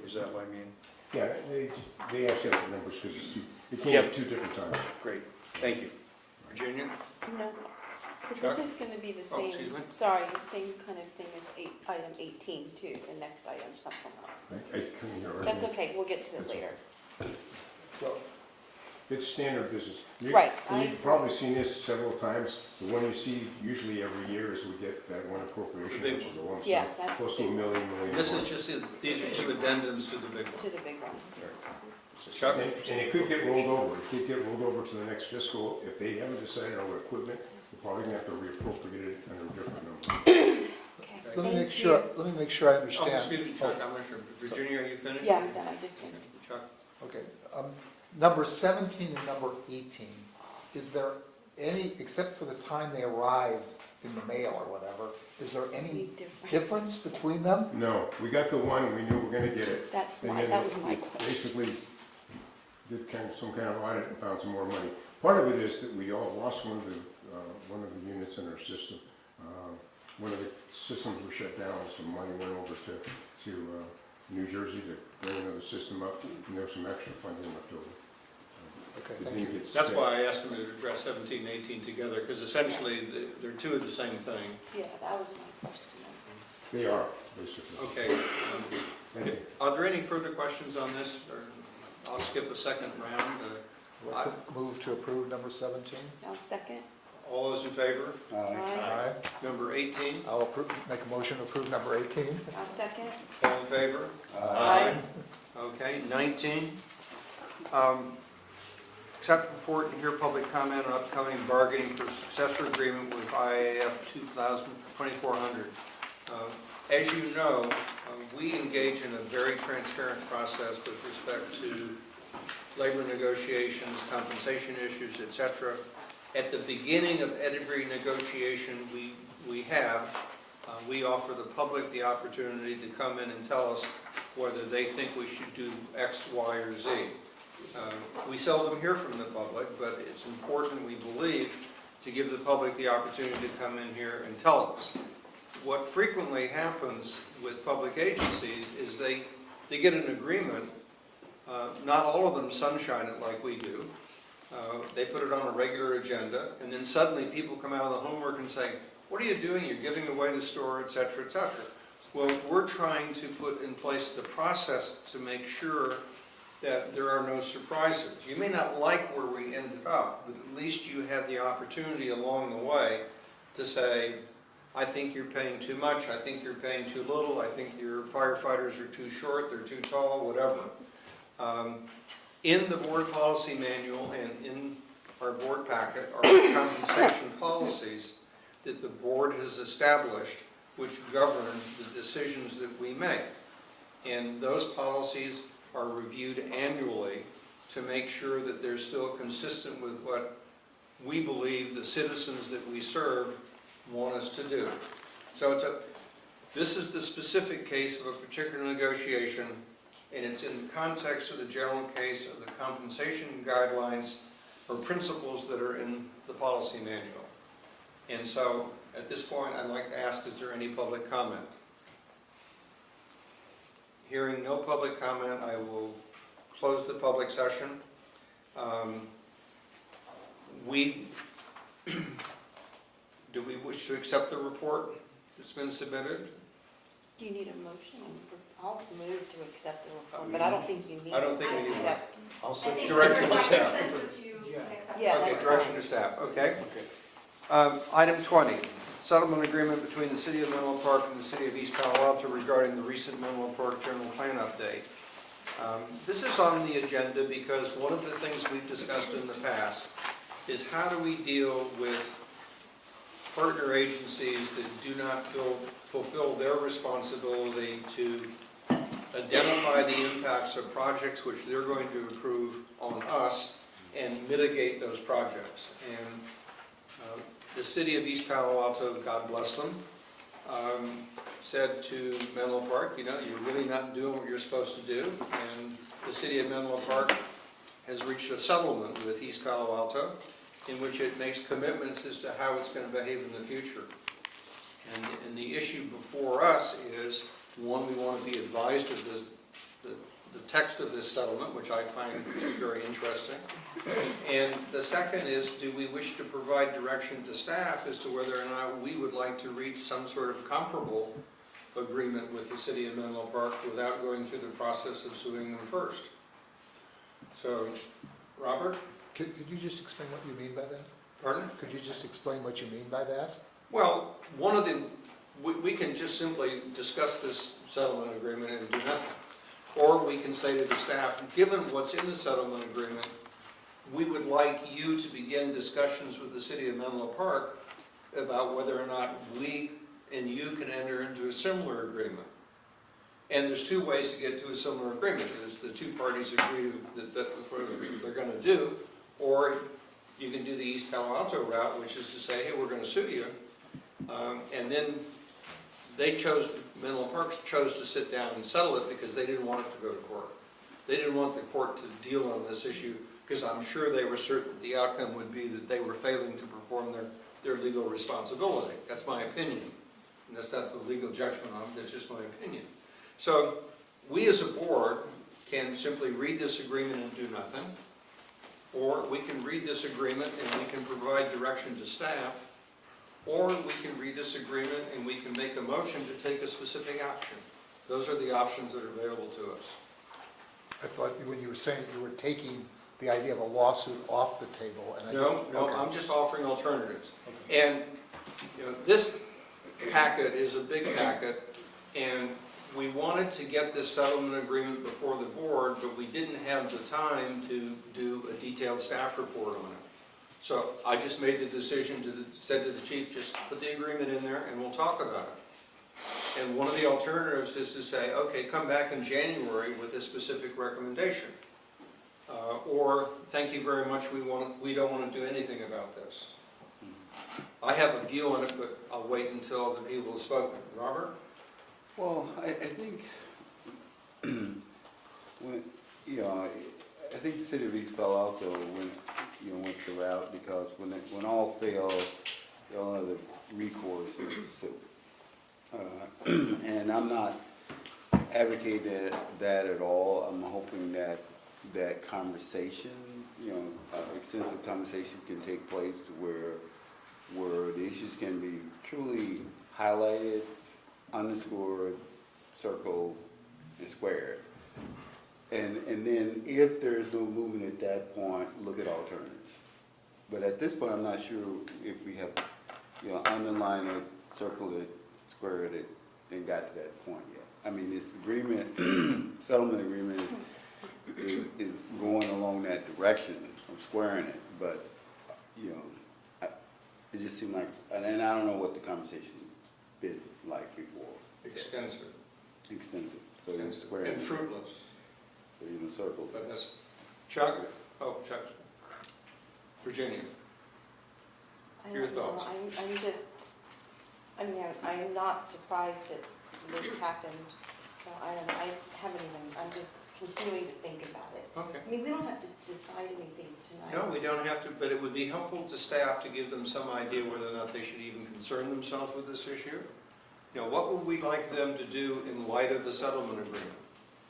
Is that what I mean? Yeah, they have separate numbers because it's two, it came at two different times. Great, thank you. Virginia? No, but Chuck? this is gonna be the Oh, same, excuse me? sorry, the same kind of thing as item 18 too, the next item supplemental. I couldn't hear. That's okay, we'll get to it That's later. Well, it's standard business. Right, And I- you've probably seen this several times. The one you see usually every year is we get that one appropriation, The big which is a lump sum, Yeah, that's close the to big $1 million. This is just, these are two addendums to the big one. To the big one. Chuck? And it could get rolled over. It could get rolled over to the next fiscal. If they haven't decided on what equipment, they're probably gonna have to reappropriate it under a different number. Okay, Let me thank make sure, you. let me make sure I Oh, understand. excuse me, Chuck, I'm not sure. Virginia, are you finished? Yeah, I'm done, I just finished. Chuck? Okay, number 17 and number 18, is there any, except for the time they arrived in the mail or whatever, is there any difference between them? No, we got the one, we knew we were gonna get it. That's And why, then that was my it question. Basically, did some kind of audit and found some more money. Part of it is that we all lost one of the units in our system. One of the systems were shut down, some money went over to New Jersey to bring another system up, and there was some extra funding left over. Okay, It thank didn't you. get That's spent. why I asked them to address 17 and 18 together, because essentially they're two of the same thing. Yeah, that was my question. They are, basically. Okay. Thank you. Are there any further questions on this? Or I'll skip a second round. I'd like to move to approve number 17. I'll second. All those in favor? Aye. Aye. Number 18, I'll approve, make a motion to approve number 18. I'll second. all in favor? Aye. Okay, 19. Accept report and hear public comment on upcoming bargaining for successor agreement with IAF 2400. As you know, we engage in a very transparent process with respect to labor negotiations, compensation issues, et cetera. At the beginning of every negotiation we offer the public the opportunity to come in and tell us whether they think we should do X, Y, or Z. We seldom hear from the public, but it's important, we believe, to give the public the opportunity to come in here and tell us. What frequently happens with public agencies is they get an agreement. Not all of them sunshine it like we do. They put it on a regular agenda, and then suddenly people come out of the homework and say, what are you doing? You're giving away the store, et cetera, et cetera. Well, we're trying to put in place the process to make sure that there are no surprises. You may not like where we ended up, but at least you had the opportunity along the way to say, I think you're paying too much, I think you're paying too little, I think your firefighters are too short, they're too tall, whatever. In the board policy manual and in our board packet are the compensation policies that the board has established which govern the decisions that we make. And those policies are reviewed annually to make sure that they're still consistent with what we believe the citizens that we serve want us to do. So this is the specific case of a particular negotiation, and it's in the context of the general case of the compensation guidelines or principles that are in the policy manual. And so, at this point, I'd like to ask, is there any public comment? Hearing no public comment, I will close the public session. Do we wish to accept the report that's been submitted? Do you need a motion? I'll move to accept the report, but I don't think you need I don't think to we need one. accept. I think Direction to staff. consensus you can accept. Yeah, Okay, that's direction fine. to staff, okay. Item 20, settlement agreement between the City of Menlo Park and the City of East Palo Alto regarding the recent Menlo Park general plan update. This is on the agenda because one of the things we've discussed in the past is how do we deal with partner agencies that do not fulfill their responsibility to identify the impacts of projects which they're going to approve on us and mitigate those projects. And the City of East Palo Alto, God bless them, said to Menlo Park, you know, you're really not doing what you're supposed to do. And the City of Menlo Park has reached a settlement with East Palo Alto in which it makes commitments as to how it's going to behave in the future. And the issue before us is, one, we want to be advised of the text of this settlement, which I find very interesting. And the second is, do we wish to provide direction to staff as to whether or not we would like to reach some sort of comparable agreement with the City of Menlo Park without going through the process of suing them first? So, Robert? Could you just explain what you mean by that? Pardon? Could you just explain what you mean by that? Well, we can just simply discuss this settlement agreement and do nothing. Or we can say to the staff, given what's in the settlement agreement, we would like you to begin discussions with the City of Menlo Park about whether or not we and you can enter into a similar agreement. And there's two ways to get to a similar agreement. Is the two parties agree that that's what they're going to do, or you can do the East Palo Alto route, which is to say, hey, we're going to sue you. And then Menlo Park chose to sit down and settle it because they didn't want it to go to court. They didn't want the court to deal on this issue because I'm sure they were certain that the outcome would be that they were failing to perform their legal responsibility. That's my opinion. And that's not the legal judgment on it, that's just my opinion. So we as a board can simply read this agreement and do nothing, or we can read this agreement and we can provide direction to staff, or we can read this agreement and we can make a motion to take a specific action. Those are the options that are available to us. I thought when you were saying you were taking the idea of a lawsuit off the table, and I No, okay. I'm just offering alternatives. And, you know, this packet is a big packet, and we wanted to get this settlement agreement before the board, but we didn't have the time to do a detailed staff report on it. So I just made the decision said to the chief, just put the agreement in there and we'll talk about it. And one of the alternatives is to say, okay, come back in January with a specific recommendation. Or, thank you very much, we don't want to do anything about this. I have a view on it, but I'll wait until the people have spoken. Robert? Well, I think, when, you know, I think the City of East Palo Alto went the route because when all fails, the only other recourse is to sue. And I'm not advocating that at all. I'm hoping that conversation, extensive conversation can take place where the issues can be truly highlighted, underscored, circled, and squared. And then if there's no movement at that point, look at alternatives. But at this point, I'm not sure if we have, underlined it, circled it, squared it, and got to that point yet. I mean, this agreement, settlement agreement is going along that direction of squaring it, but, it just seemed like, and I don't know what the conversation's been like before. Extensive. Extensive. So it's squaring And it. fruitless. So you can circle. But that's Chuck, Chuck, Virginia. I Your don't know. thoughts? I'm just, I mean, I'm not surprised that this happened, so I don't know, I haven't even, I'm just continuing to think about it. Okay. I mean, we don't have to decide anything tonight. No, we don't have to, but it would be helpful to staff to give them some idea whether or not they should even concern themselves with this issue. You know, what would we like them to do in light of the settlement agreement?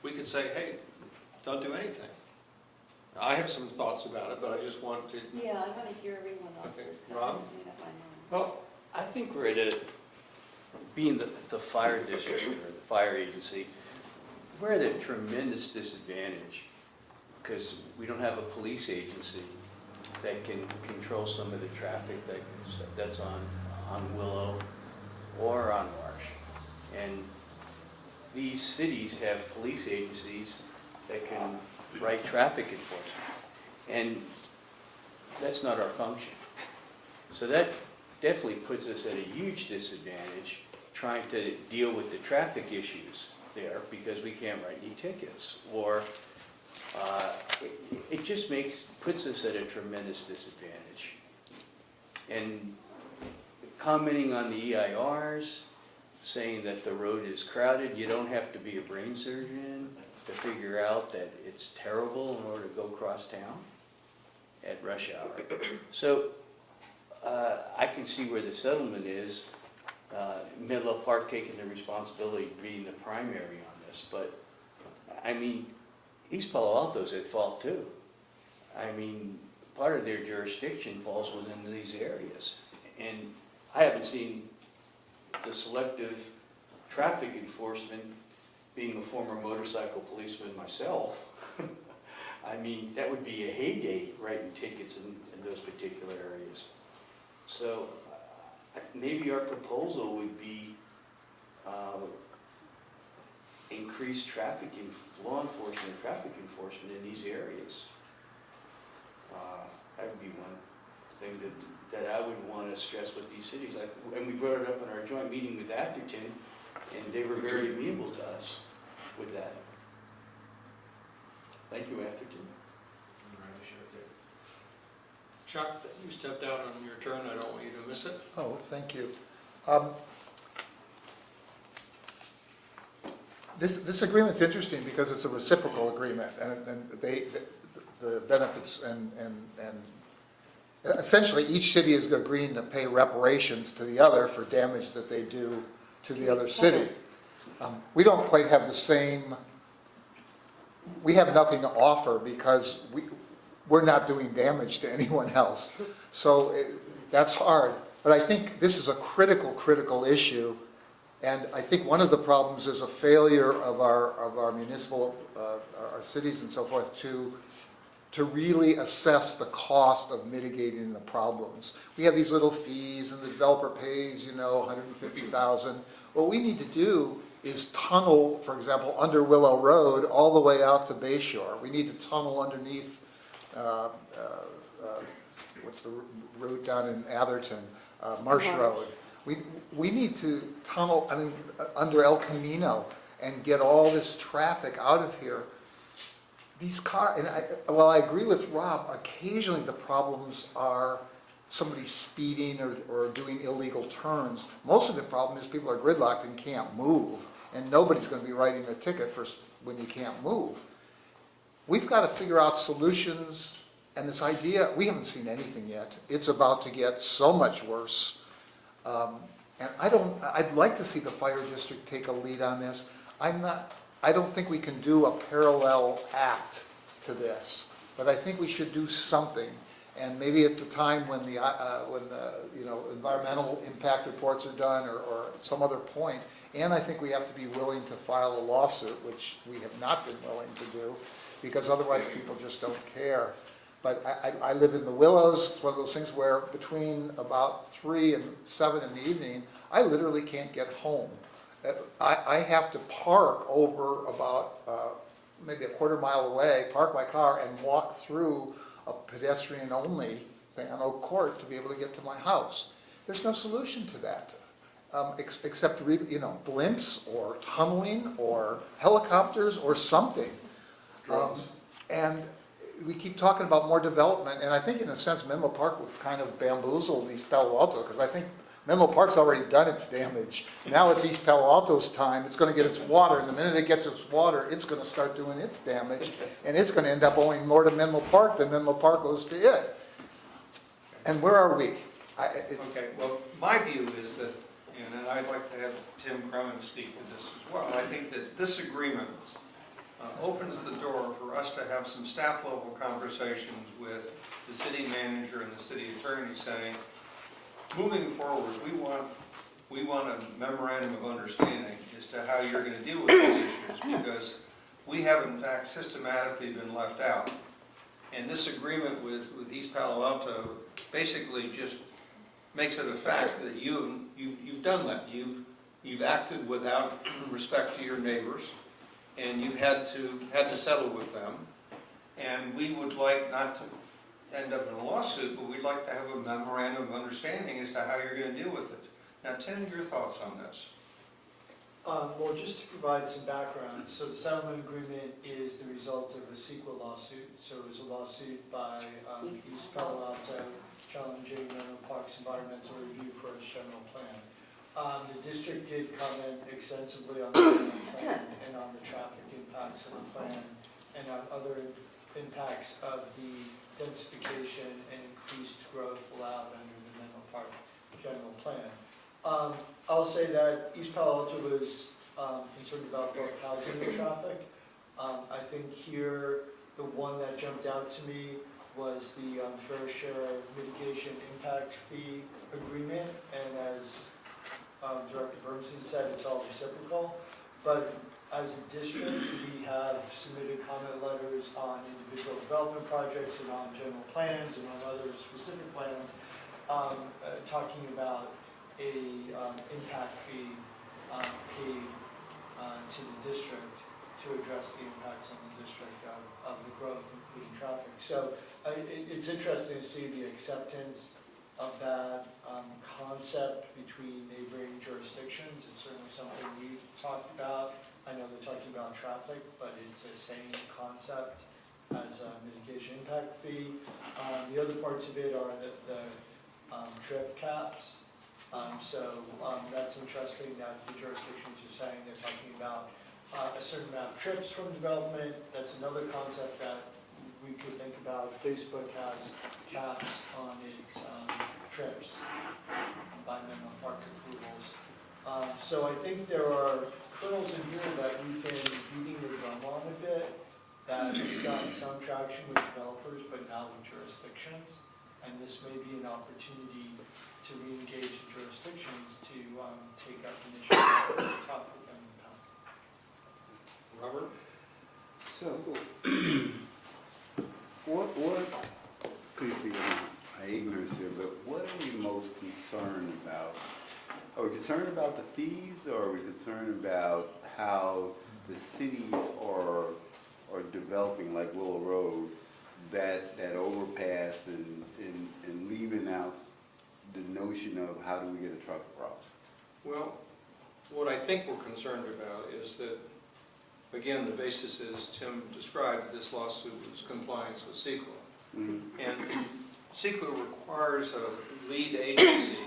We could say, hey, don't do anything. I have some thoughts about it, but I just want to, Yeah, I want to hear everyone Okay. else's. Rob? Made up my mind. Well, I think we're at a, being the fire district or the fire agency, we're at a tremendous disadvantage because we don't have a police agency that can control some of the traffic that's on Willow or on Marsh. And these cities have police agencies that can write traffic enforcement. And that's not our function. So that definitely puts us at a huge disadvantage trying to deal with the traffic issues there because we can't write any tickets. Or it just puts us at a tremendous disadvantage. And commenting on the EIRs, saying that the road is crowded, you don't have to be a brain surgeon to figure out that it's terrible in order to go cross town at rush hour. So I can see where the settlement is, Menlo Park taking the responsibility of being the primary on this, but I mean, East Palo Alto's at fault too. I mean, part of their jurisdiction falls within these areas. And I haven't seen the selective traffic enforcement, being a former motorcycle policeman myself. I mean, that would be a heyday writing tickets in those particular areas. So maybe our proposal would be increased traffic in law enforcement and traffic enforcement in these areas. That would be one thing that I would want to stress with these cities. And we brought it up in our joint meeting with Atherton, and they were very amenable to us with that. Thank you, Atherton. Chuck, you stepped out on your turn, I don't want you to miss it. Oh, thank you. This agreement's interesting because it's a reciprocal agreement, and the benefits and essentially each city is agreeing to pay reparations to the other for damage that they do to the other city. We don't quite have the same, we have nothing to offer because we're not doing damage to anyone else. So that's hard. But I think this is a critical issue. And I think one of the problems is a failure of our municipal, our cities and so forth to really assess the cost of mitigating the problems. We have these little fees and the developer pays, $150,000. What we need to do is tunnel, for example, under Willow Road all the way out to Bay Shore. We need to tunnel underneath, what's the route down in Atherton, Marsh Road. We need to tunnel, under El Camino and get all this traffic out of here. These cars, and I agree with Rob, occasionally the problems are somebody speeding or doing illegal turns. Most of the problem is people are gridlocked and can't move, and nobody's going to be writing a ticket for when you can't move. We've got to figure out solutions, and this idea, we haven't seen anything yet. It's about to get so much worse. And I'd like to see the fire district take a lead on this. I don't think we can do a parallel act to this, but I think we should do something. And maybe at the time when the environmental impact reports are done or at some other point, and I think we have to be willing to file a lawsuit, which we have not been willing to do, because otherwise people just don't care. But I live in the Willows. It's one of those things where between about 3 and 7 in the evening, I literally can't get home. I have to park over about maybe a quarter mile away, park my car and walk through a pedestrian-only thing on Oak Court to be able to get to my house. There's no solution to that, except blimps or tunneling or helicopters or something. Drugs. And we keep talking about more development, and I think in a sense Menlo Park was kind of bamboozled East Palo Alto, because I think Menlo Park's already done its damage. Now it's East Palo Alto's time, it's gonna get its water, and the minute it gets its water, it's gonna start doing its damage, and it's gonna end up owing more to Menlo Park than Menlo Park owes to it. And where are we? Okay, well, my view is that, and I'd like to have Tim Cronin speak to this as well, I think that this agreement opens the door for us to have some staff level conversations with the city manager and the city attorney saying, moving forward, we want a memorandum of understanding as to how you're going to deal with these issues, because we have in fact systematically been left out. And this agreement with East Palo Alto basically just makes it a fact that you've done that. You've acted without respect to your neighbors, and you've had to settle with them. And we would like not to end up in a lawsuit, but we'd like to have a memorandum of understanding as to how you're going to deal with it. Now, Tim, your thoughts on this? Well, just to provide some background, so the settlement agreement is the result of a CEQA lawsuit. So it was a lawsuit by East Palo Alto challenging Menlo Park's environmental review for its general plan. The district did comment extensively on the general plan and on the traffic impacts of the plan and on other impacts of the densification and increased growth allowed under the Menlo Park general plan. I'll say that East Palo Alto was concerned about both housing and traffic. I think here the one that jumped out to me was the fair share mitigation impact fee agreement, and as Director Bermstein said, it's all reciprocal. But as a district, we have submitted comment letters on individual development projects and on general plans and on other specific plans, talking about a impact fee paid to the district to address the impacts on the district of the growth, including traffic. So it's interesting to see the acceptance of that concept between neighboring jurisdictions. It's certainly something we've talked about. I know they're talking about traffic, but it's the same concept as a mitigation impact fee. The other parts of it are the trip caps. That's interesting that the jurisdictions are saying they're talking about a certain amount of trips from development. That's another concept that we could think about. Facebook has caps on its trips by Menlo Park approvals. So I think there are kernels in here that we've been beating the drum on a bit, that we've gotten some traction with developers, but not with jurisdictions. And this may be an opportunity to re-engage the jurisdictions to take up initiatives at the top of them. Robert? So, please forgive my ignorance here, but what are we most concerned about? Are we concerned about the fees, or are we concerned about how the cities are developing, like Willow Road, that overpass and leaving out the notion of how do we get a truck across? Well, what I think we're concerned about is that, again, the basis is Tim described, this lawsuit was compliance with CEQA. And CEQA requires a lead agency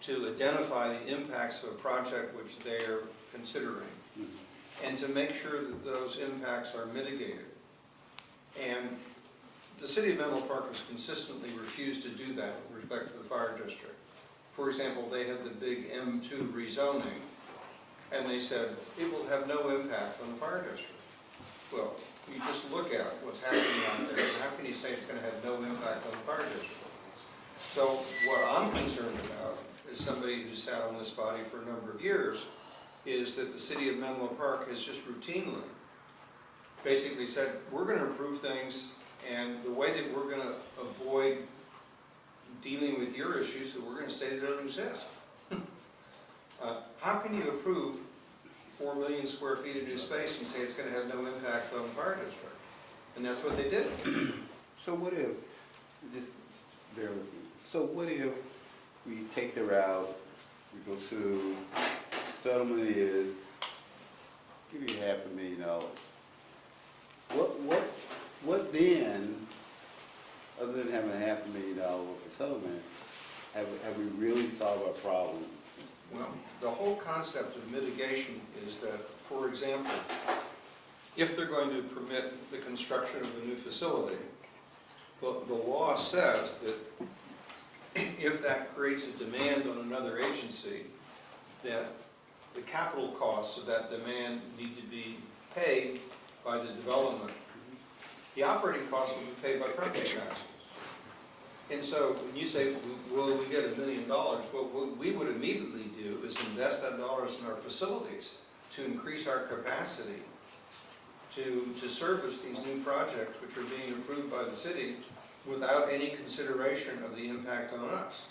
to identify the impacts of a project which they are considering and to make sure that those impacts are mitigated. And the city of Menlo Park has consistently refused to do that with respect to the fire district. For example, they had the big M2 rezoning, and they said it will have no impact on the fire district. Well, you just look at what's happening out there, and how can you say it's going to have no impact on the fire district? So what I'm concerned about, as somebody who sat on this body for a number of years, is that the city of Menlo Park has just routinely basically said, we're going to approve things, and the way that we're going to avoid dealing with your issues, so we're going to say they don't exist. How can you approve 4 million square feet of new space and say it's going to have no impact on the fire district? And that's what they did. So what if, just bear with me, so what if we take the route, we go through, settlement is, give you $500,000. what then, other than having $500,000 worth of settlement, have we really solved our problem? Well, the whole concept of mitigation is that, for example, if they're going to permit the construction of a new facility, the law says that if that creates a demand on another agency, that the capital costs of that demand need to be paid by the development. The operating costs will be paid by property taxes. And so when you say, will we get $1 million, what we would immediately do is invest that dollars in our facilities to increase our capacity to service these new projects which are being approved by the city without any consideration of the impact on us.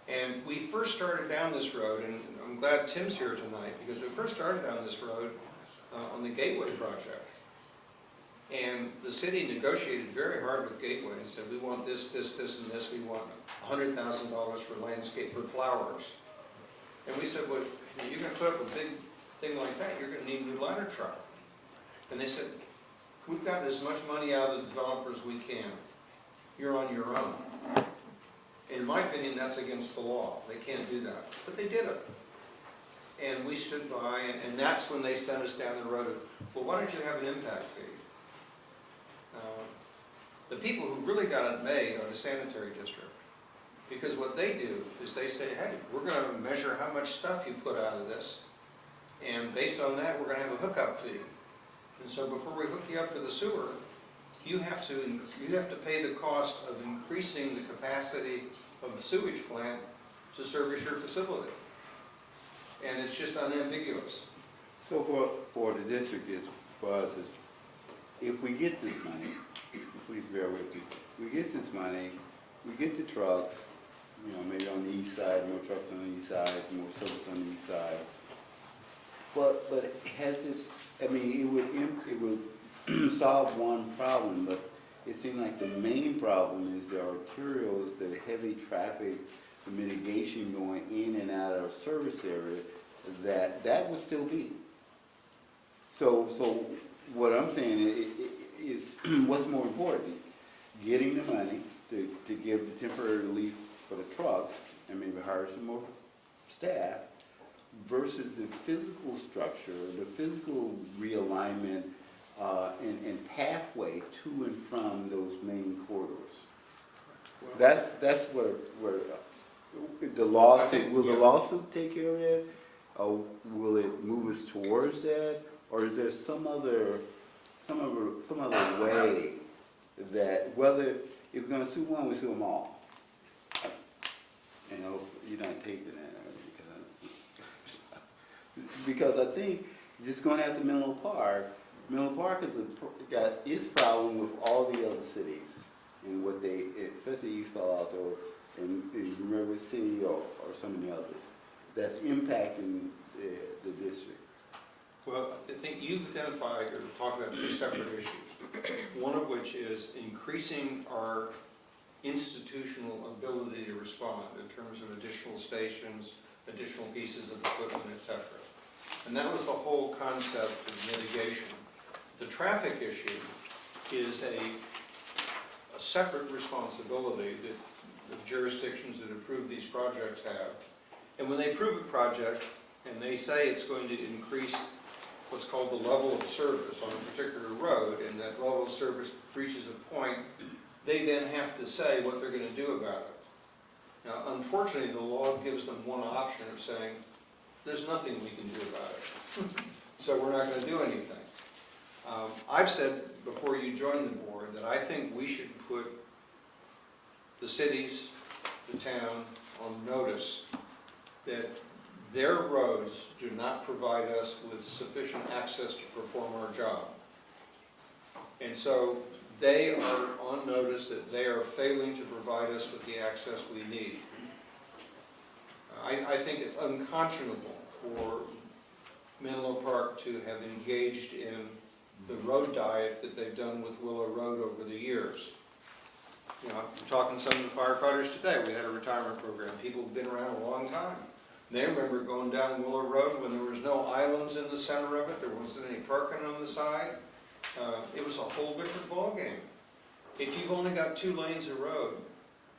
And we first started down this road, and I'm glad Tim's here tonight, because we first started down this road on the Gateway project. And the city negotiated very hard with Gateway and said, we want this, this, this, and this. We want $100,000 for landscape, for flowers. And we said, well, you're going to put up a big thing like that, you're going to need a new ladder truck. And they said, we've gotten as much money out of the developers as we can. You're on your own. In my opinion, that's against the law. They can't do that. But they did it. And we stood by, and that's when they sent us down the road of, well, why don't you have an impact fee? The people who really got it made are the sanitary district. Because what they do is they say, hey, we're going to measure how much stuff you put out of this. And based on that, we're going to have a hookup fee. And so before we hook you up to the sewer, you have to pay the cost of increasing the capacity of the sewage plant to service your facility. And it's just unambiguous. So for the district, for us, is if we get this money, please bear with me, we get this money, we get the trucks, maybe on the east side, more trucks on the east side, more service on the east side. But has it, it would solve one problem, but it seems like the main problem is the arterials, the heavy traffic, the mitigation going in and out of our service area, that will still be. So what I'm saying is what's more important, getting the money to give the temporary relief for the trucks and maybe hire some more staff, versus the physical structure, the physical realignment and pathway to and from those main corridors. That's where the lawsuit, will the lawsuit take care of it? Or will it move us towards that? Or is there some other way that, whether if we're going to sue one, we sue them all? You're not taking that. Because I think just going after Menlo Park has got its problem with all the other cities and what they, especially East Palo Alto and River City or some of the others, that's impacting the district. Well, I think you've identified or talked about two separate issues. One of which is increasing our institutional ability to respond in terms of additional stations, additional pieces of equipment, etc. And that was the whole concept of mitigation. The traffic issue is a separate responsibility that the jurisdictions that approve these projects have. And when they approve a project and they say it's going to increase what's called the level of service on a particular road, and that level of service reaches a point, they then have to say what they're going to do about it. Now, unfortunately, the law gives them one option of saying, there's nothing we can do about it. So we're not going to do anything. I've said before you joined the board that I think we should put the cities, the town, on notice that their roads do not provide us with sufficient access to perform our job. And so they are on notice that they are failing to provide us with the access we need. I think it's unconscionable for Menlo Park to have engaged in the road diet that they've done with Willow Road over the years. I'm talking to some of the firefighters today. We had a retirement program. People have been around a long time. They remember going down Willow Road when there was no islands in the center of it, there wasn't any parking on the side. It was a whole different ballgame. If you've only got 2 lanes of road,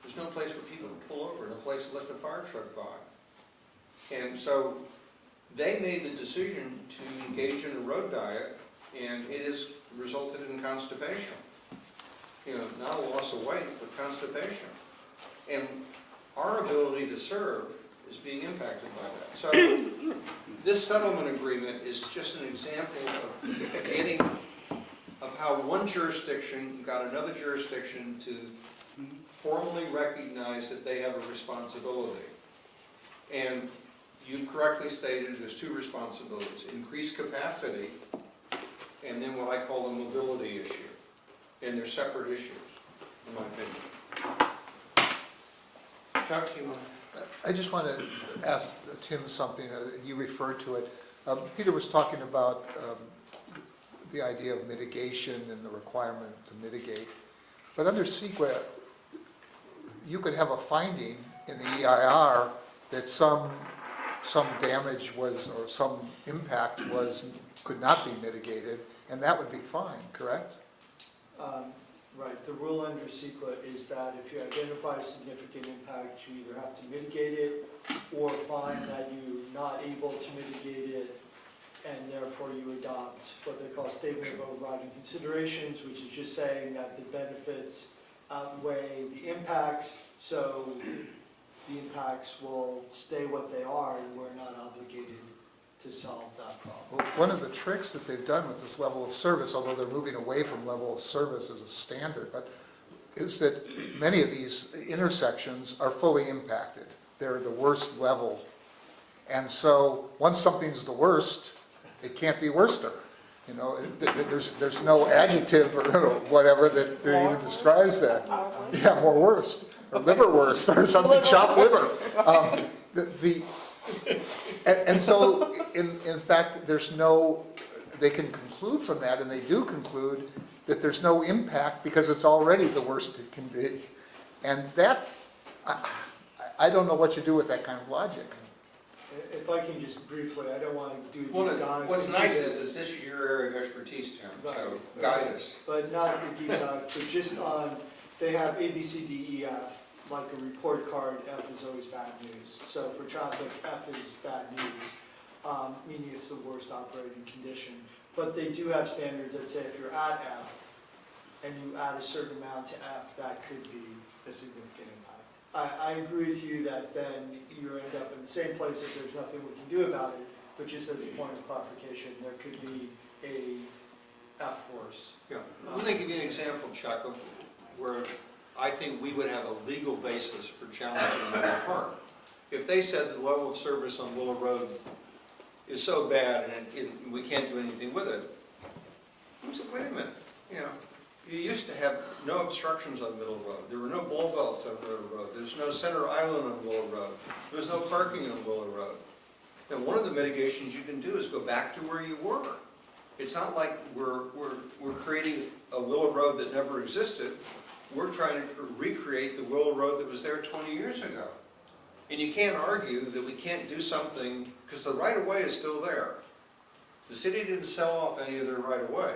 there's no place for people to pull over, no place to let the fire truck by. And so they made the decision to engage in a road diet, and it has resulted in constipation. You know, not a loss of weight, but constipation. And our ability to serve is being impacted by that. So this settlement agreement is just an example of how one jurisdiction got another jurisdiction to formally recognize that they have a responsibility. And you've correctly stated there's 2 responsibilities: increased capacity, and then what I call the mobility issue. And they're separate issues, in my opinion. Chuck, you want? I just want to ask Tim something. You referred to it. Peter was talking about the idea of mitigation and the requirement to mitigate. But under CEQA, you could have a finding in the EIR that some damage was, or some impact could not be mitigated, and that would be fine, correct? Right, the rule under CEQA is that if you identify a significant impact, you either have to mitigate it or find that you're not able to mitigate it, and therefore you adopt what they call statement of overriding considerations, which is just saying that the benefits outweigh the impacts, so the impacts will stay what they are, and we're not obligated to solve that problem. Well, one of the tricks that they've done with this level of service, although they're moving away from level of service as a standard, but is that many of these intersections are fully impacted. They're the worst level. And so once something's the worst, it can't be worster. You know, there's no adjective or whatever that even describes that. Yeah, more worst, or liver worst, or something, chopped liver. And so, in fact, they can conclude from that, and they do conclude that there's no impact because it's already the worst it can be. And that, I don't know what you do with that kind of logic. If I can just briefly, I don't want to do a Well, deep dive. what's nice is that this is your area of expertise, Tim, so guide us. But not a deep dive, but just on, they have A, B, C, D, E, F. Like a report card, F is always bad news. So for traffic, F is bad news, meaning it's the worst operating condition. But they do have standards that say if you're at F and you add a certain amount to F, that could be a significant impact. I agree with you that then you end up in the same place if there's nothing we can do about it, but just as a point of clarification, there could be a F worse. Yeah. Let me give you an example, Chuck, of where I think we would have a legal basis for challenging Menlo Park. If they said the level of service on Willow Road is so bad and we can't do anything with it, I said, wait a minute, you know, you used to have no obstructions on Middle Road. There were no ball belts on Willow Road. There's no center island on Willow Road. There's no parking on Willow Road. And one of the mitigations you can do is go back to where you were. It's not like we're creating a Willow Road that never existed. We're trying to recreate the Willow Road that was there 20 years ago. And you can't argue that we can't do something, because the right-of-way is still there. The city didn't sell off any of their right-of-way.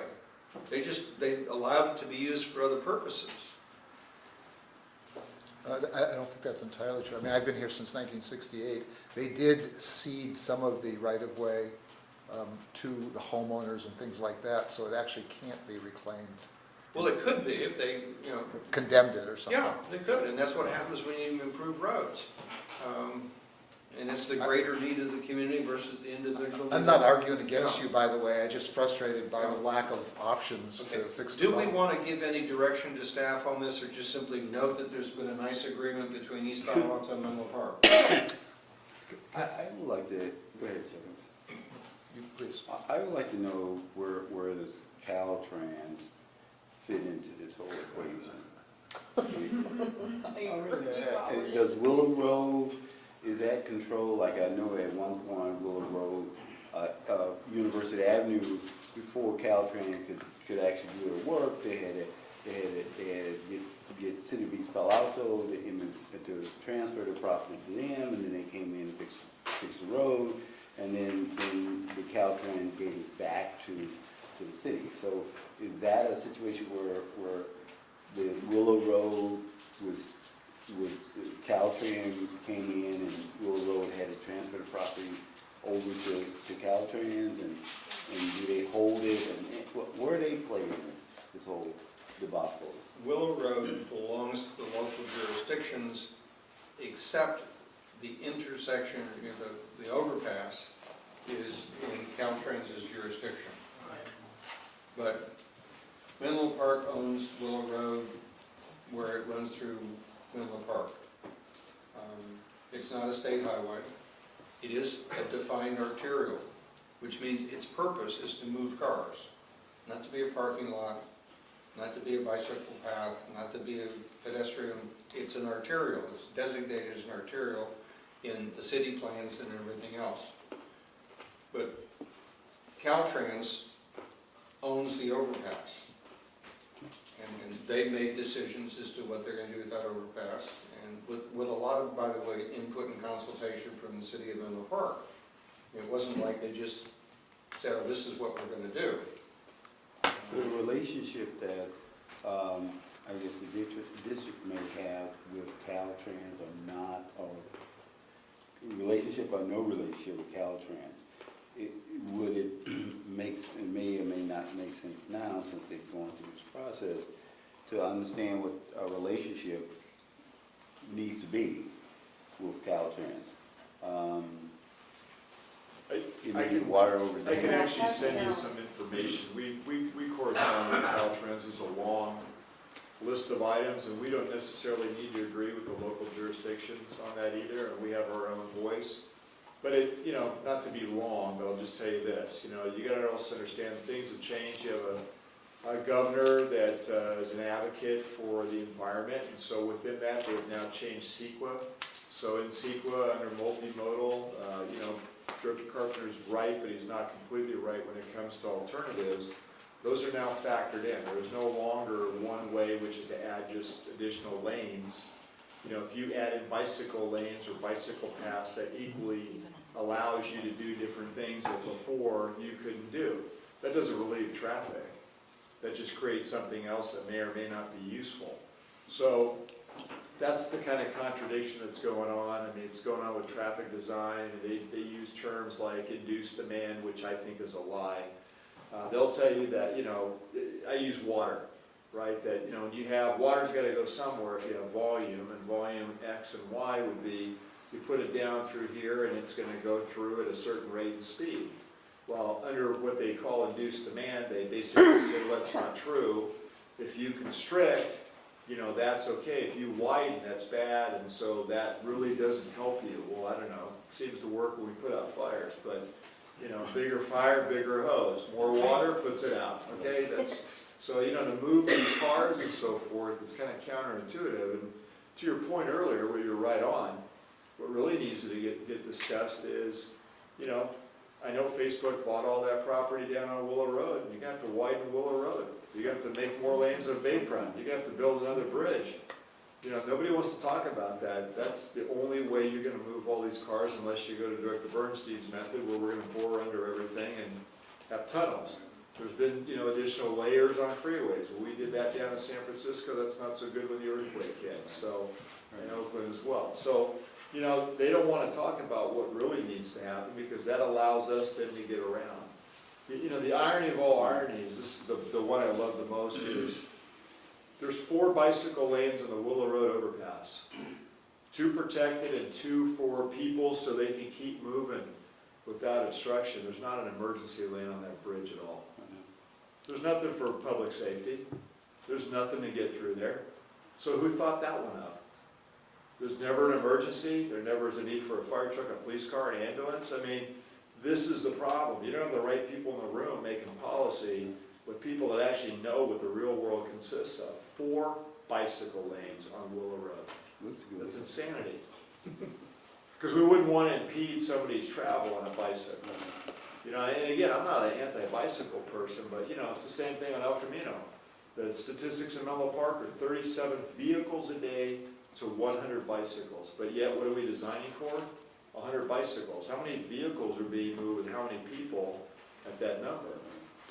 They allowed it to be used for other purposes. I don't think that's entirely true. I mean, I've been here since 1968. They did cede some of the right-of-way to the homeowners and things like that, so it actually can't be reclaimed. Well, it could be if they, you know. Condemned it or something. Yeah, they could, and that's what happens when you improve roads. And it's the greater need of the community versus the individual. I'm not arguing against you, by the way. I'm just frustrated by the lack of options to fix the Do we problem. want to give any direction to staff on this, or just simply note that there's been a nice agreement between East Palo Alto and Menlo Park? I would like to, go ahead, Chuck. You please. I would like to know where does Caltrans fit into this whole equation? Does Willow Road, is that controlled, like I know at one point Willow Road, University Avenue, before Caltrans could actually do their work, they had to get City of East Palo Alto to transfer the property to them, and then they came in and fixed Road, and then the Caltrans gave it back to the city. So is that a situation where the Willow Road was Caltrans came in and Willow Road had to transfer the property over to Caltrans, and do they hold it, and where are they playing this whole debacle? Willow Road belongs to the local jurisdictions, except the intersection, the overpass is in Caltrans' jurisdiction. But Menlo Park owns Willow Road where it runs through Menlo Park. It's not a state highway. It is a defined arterial, which means its purpose is to move cars, not to be a parking lot, not to be a bicycle path, not to be a pedestrian. It's an arterial. It's designated as an arterial in the city plans and everything else. But Caltrans owns the overpass. And they made decisions as to what they're going to do with that overpass, and with a lot of, by the way, input and consultation from the city of Menlo Park. It wasn't like they just said, oh, this is what we're going to do. The relationship that I guess the district may have with Caltrans or not, or relationship or no relationship with Caltrans, would it it may or may not make sense now, since they've gone through this process, to understand what a relationship needs to be with Caltrans? I can water over I can there. actually send you some information. We correspond with Caltrans. There's a long list of items, and we don't necessarily need to agree with the local jurisdictions on that either, and we have our own voice. But it, not to be long, but I'll just tell you this, you gotta also understand things have changed. You have a governor that is an advocate for the environment, and so within that, they've now changed CEQA. So in CEQA, under multimodal, Director Carpenter's right, but he's not completely right when it comes to alternatives. Those are now factored in. There is no longer one way, which is to add just additional lanes. If you added bicycle lanes or bicycle paths, that equally allows you to do different things that before you couldn't do. That doesn't relieve traffic. That just creates something else that may or may not be useful. So that's the kind of contradiction that's going on. I mean, it's going on with traffic design. They use terms like induced demand, which I think is a lie. They'll tell you that, I use water, right? That, when you have, water's got to go somewhere if you have volume, and volume X and Y would be, you put it down through here and it's going to go through at a certain rate and speed. Well, under what they call induced demand, they basically say, well, that's not true. If you constrict, that's okay. If you widen, that's bad, and so that really doesn't help you. Well, I don't know. It seems to work when we put out fires, but, bigger fire, bigger hose. More water puts it out, okay? So, to move these cars and so forth, it's kind of counterintuitive. And to your point earlier, where you're right on, what really needs to get discussed is, I know Facebook bought all that property down on Willow Road, and you're going to have to widen Willow Road. You're going to have to make more lanes on Bayfront. You're going to have to build another bridge. Nobody wants to talk about that. That's the only way you're going to move all these cars, unless you go to Director Bernstein's method, where we're going to bore under everything and have tunnels. There's been, additional layers on freeways. Well, we did that down in San Francisco. That's not so good when the earthquake hit, so, in Oakland as well. So, they don't want to talk about what really needs to happen, because that allows us then to get around. The irony of all ironies, this is the one I love the most, is there's 4 bicycle lanes on the Willow Road overpass. 2 protected and 2 for people so they can keep moving without obstruction. There's not an emergency lane on that bridge at all. There's nothing for public safety. There's nothing to get through there. So who thought that one up? There's never an emergency. There never is a need for a fire truck, a police car, an ambulance. I mean, this is the problem. You don't have the right people in the room making policy with people that actually know what the real world consists of. 4 bicycle lanes on Willow Road. That's insanity. Because we wouldn't want to impede somebody's travel on a bicycle. And again, I'm not an anti-bicycle person, but it's the same thing on El Camino. The statistics in Menlo Park are 37 vehicles a day to 100 bicycles. But yet, what are we designing for? 100 bicycles. How many vehicles are being moved and how many people at that number?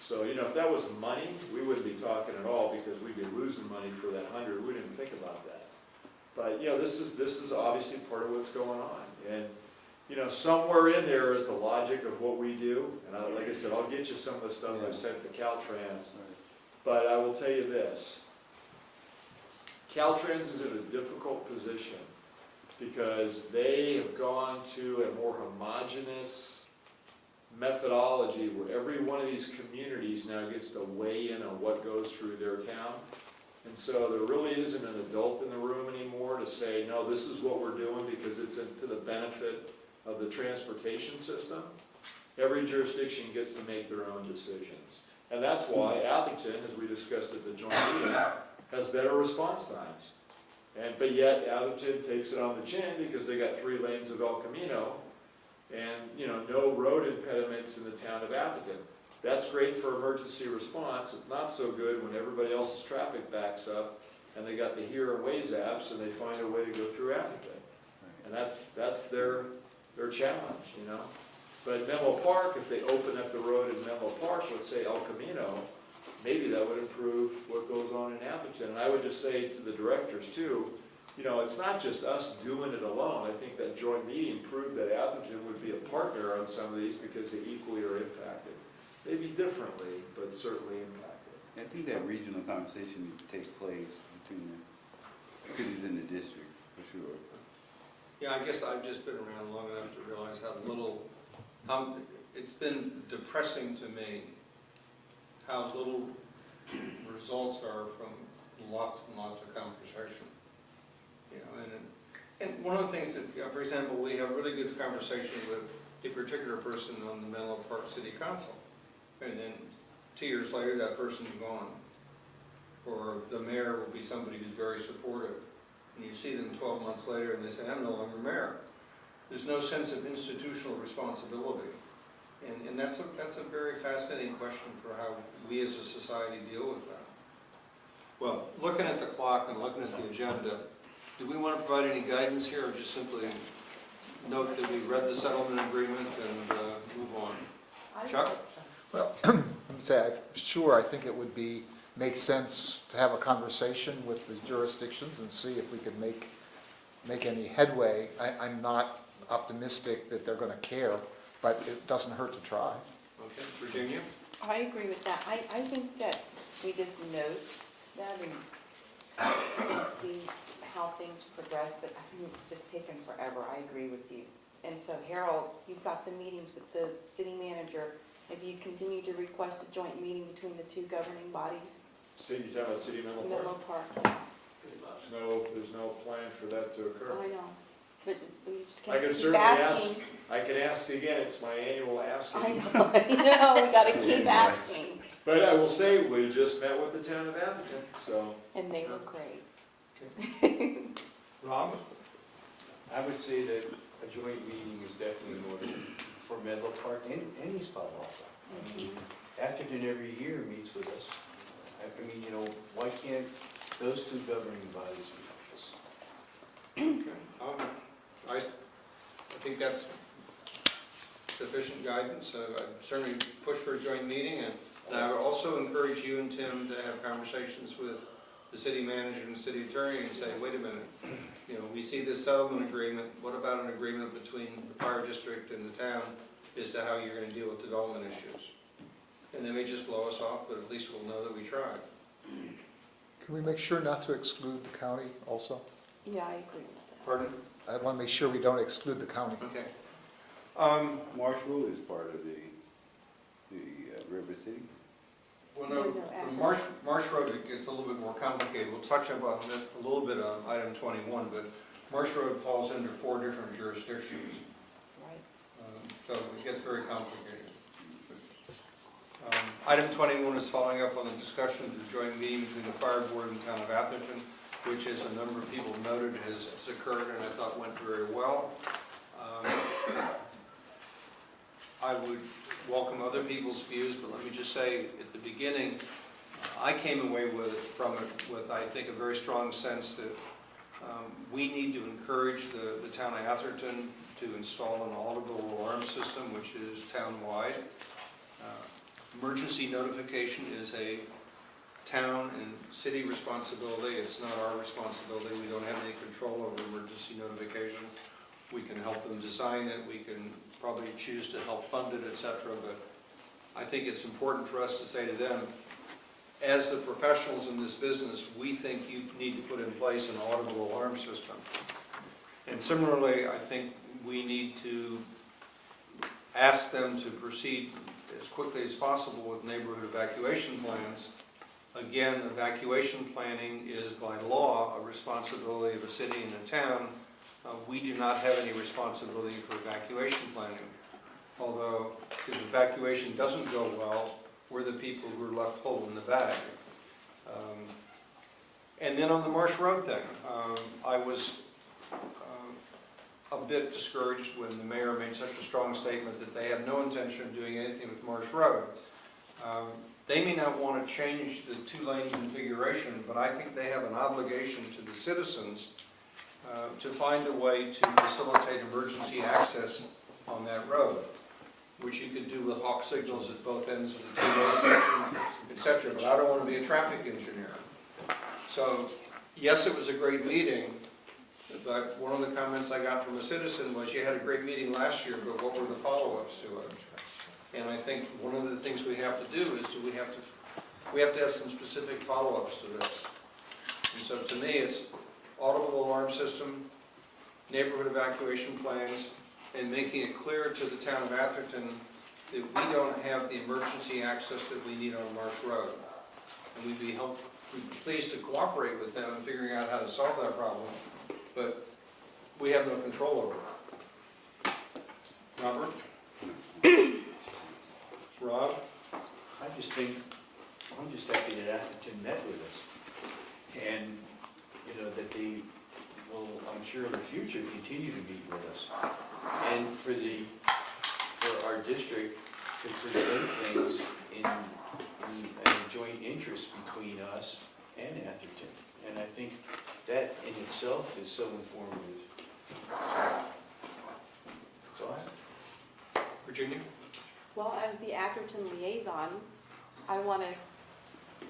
So, you know, if that was money, we wouldn't be talking at all because we'd be losing money for that 100. We didn't think about that. But, you know, this is obviously part of what's going on. And, you know, somewhere in there is the logic of what we do. And like I said, I'll get you some of the stuff I've sent to Caltrans. But I will tell you this. Caltrans is in a difficult position because they have gone to a more homogeneous methodology where every one of these communities now gets to weigh in on what goes through their town. And so there really isn't an adult in the room anymore to say, no, this is what we're doing because it's to the benefit of the transportation system. Every jurisdiction gets to make their own decisions. And that's why Atherton, as we discussed at the joint meeting, has better response times. But yet Atherton takes it on the chin because they got 3 lanes of El Camino and, you know, no road impediments in the town of Atherton. That's great for emergency response. It's not so good when everybody else's traffic backs up and they got the Here and Waze apps and they find a way to go through Atherton. And that's their challenge, you know. But Menlo Park, if they open up the road in Menlo Park, let's say El Camino, maybe that would improve what goes on in Atherton. And I would just say to the directors too, you know, it's not just us doing it alone. I think that joint meeting proved that Atherton would be a partner on some of these because they equally are impacted. Maybe differently, but certainly impacted. I think that regional conversation needs to take place between the cities in the district, for sure. Yeah, I guess I've just been around long enough to realize how it's been depressing to me how little results are from lots and lots of conversation. You know, and one of the things that, for example, we have really good conversation with a particular person on the Menlo Park City Council. And then 2 years later, that person's gone. Or the mayor will be somebody who's very supportive. And you see them 12 months later and they say, I'm no longer mayor. There's no sense of institutional responsibility. And that's a very fascinating question for how we as a society deal with that. Well, looking at the clock and looking at the agenda, do we want to provide any guidance here or just simply note that we read the settlement agreement and move on? Chuck? Well, let me say, I think it would make sense to have a conversation with the jurisdictions and see if we could make any headway. I'm not optimistic that they're going to care, but it doesn't hurt to try. Okay, Virginia? I agree with that. I think that we just note that and see how things progress, but I think it's just taken forever. I agree with you. And so Harold, you've got the meetings with the city manager. Have you continued to request a joint meeting between the 2 governing bodies? So you're talking about City of Menlo Park? Menlo Park. There's no plan for that to occur. I know, but we just I can't can keep certainly ask, asking. I can ask again, it's my annual asking. I know, we gotta keep asking. But I will say, we just met with the town of Atherton, so. And they were great. Rob? I would say that a joint meeting is definitely in order for Menlo Park and East Palo Alto. I mean, Atherton every year meets with us. I mean, you know, why can't those 2 governing bodies meet with us? Okay. I think that's sufficient guidance. I certainly push for a joint meeting, and I would also encourage you and Tim to have conversations with the city manager and the city attorney and say, wait a minute, you know, we see this settlement agreement. What about an agreement between the fire district and the town as to how you're going to deal with development issues? And they may just blow us off, but at least we'll know that we tried. Can we make sure not to exclude the county also? Yeah, I agree with that. Pardon? I want to make sure we don't exclude the county. Okay. Marsh Road is part of the River City. Well, No, no, after. Marsh Road gets a little bit more complicated. We'll touch upon that a little bit on item 21, but Marsh Road falls under 4 different jurisdictions. Right. So it gets very complicated. Item 21 is following up on the discussion of the joint meeting between the fire board and the town of Atherton, which, as a number of people noted, has occurred and I thought went very well. I would welcome other people's views, but let me just say at the beginning, I came away from it with, I think, a very strong sense that We need to encourage the town of Atherton to install an audible alarm system, which is town-wide. Emergency notification is a town and city responsibility. It's not our responsibility. We don't have any control over emergency notification. We can help them design it. We can probably choose to help fund it, etc. But I think it's important for us to say to them, as the professionals in this business, we think you need to put in place an audible alarm system. And similarly, I think we need to ask them to proceed as quickly as possible with neighborhood evacuation plans. Again, evacuation planning is by law a responsibility of a city and a town. We do not have any responsibility for evacuation planning. Although, if evacuation doesn't go well, we're the people who are left holding the bag. And then on the Marsh Road thing, I was a bit discouraged when the mayor made such a strong statement that they have no intention of doing anything with Marsh Road. They may not want to change the two-lane configuration, but I think they have an obligation to the citizens to find a way to facilitate emergency access on that road, which you could do with hawk signals at both ends of the two-lane section, etc. But I don't want to be a traffic engineer. So, yes, it was a great meeting, but one of the comments I got from a citizen was, you had a great meeting last year, but what were the follow-ups to it? And I think one of the things we have to do is we have to have some specific follow-ups to this. And so to me, it's audible alarm system, neighborhood evacuation plans, and making it clear to the town of Atherton that we don't have the emergency access that we need on Marsh Road. And we'd be pleased to cooperate with them in figuring out how to solve that problem, but we have no control over it. Robert? Rob? I just think, I'm just happy that Atherton met with us. And, you know, that they will, I'm sure in the future, continue to meet with us. And for our district to present things in a joint interest between us and Atherton. And I think that in itself is so informative. So Virginia? Well, as the Atherton liaison, I want to,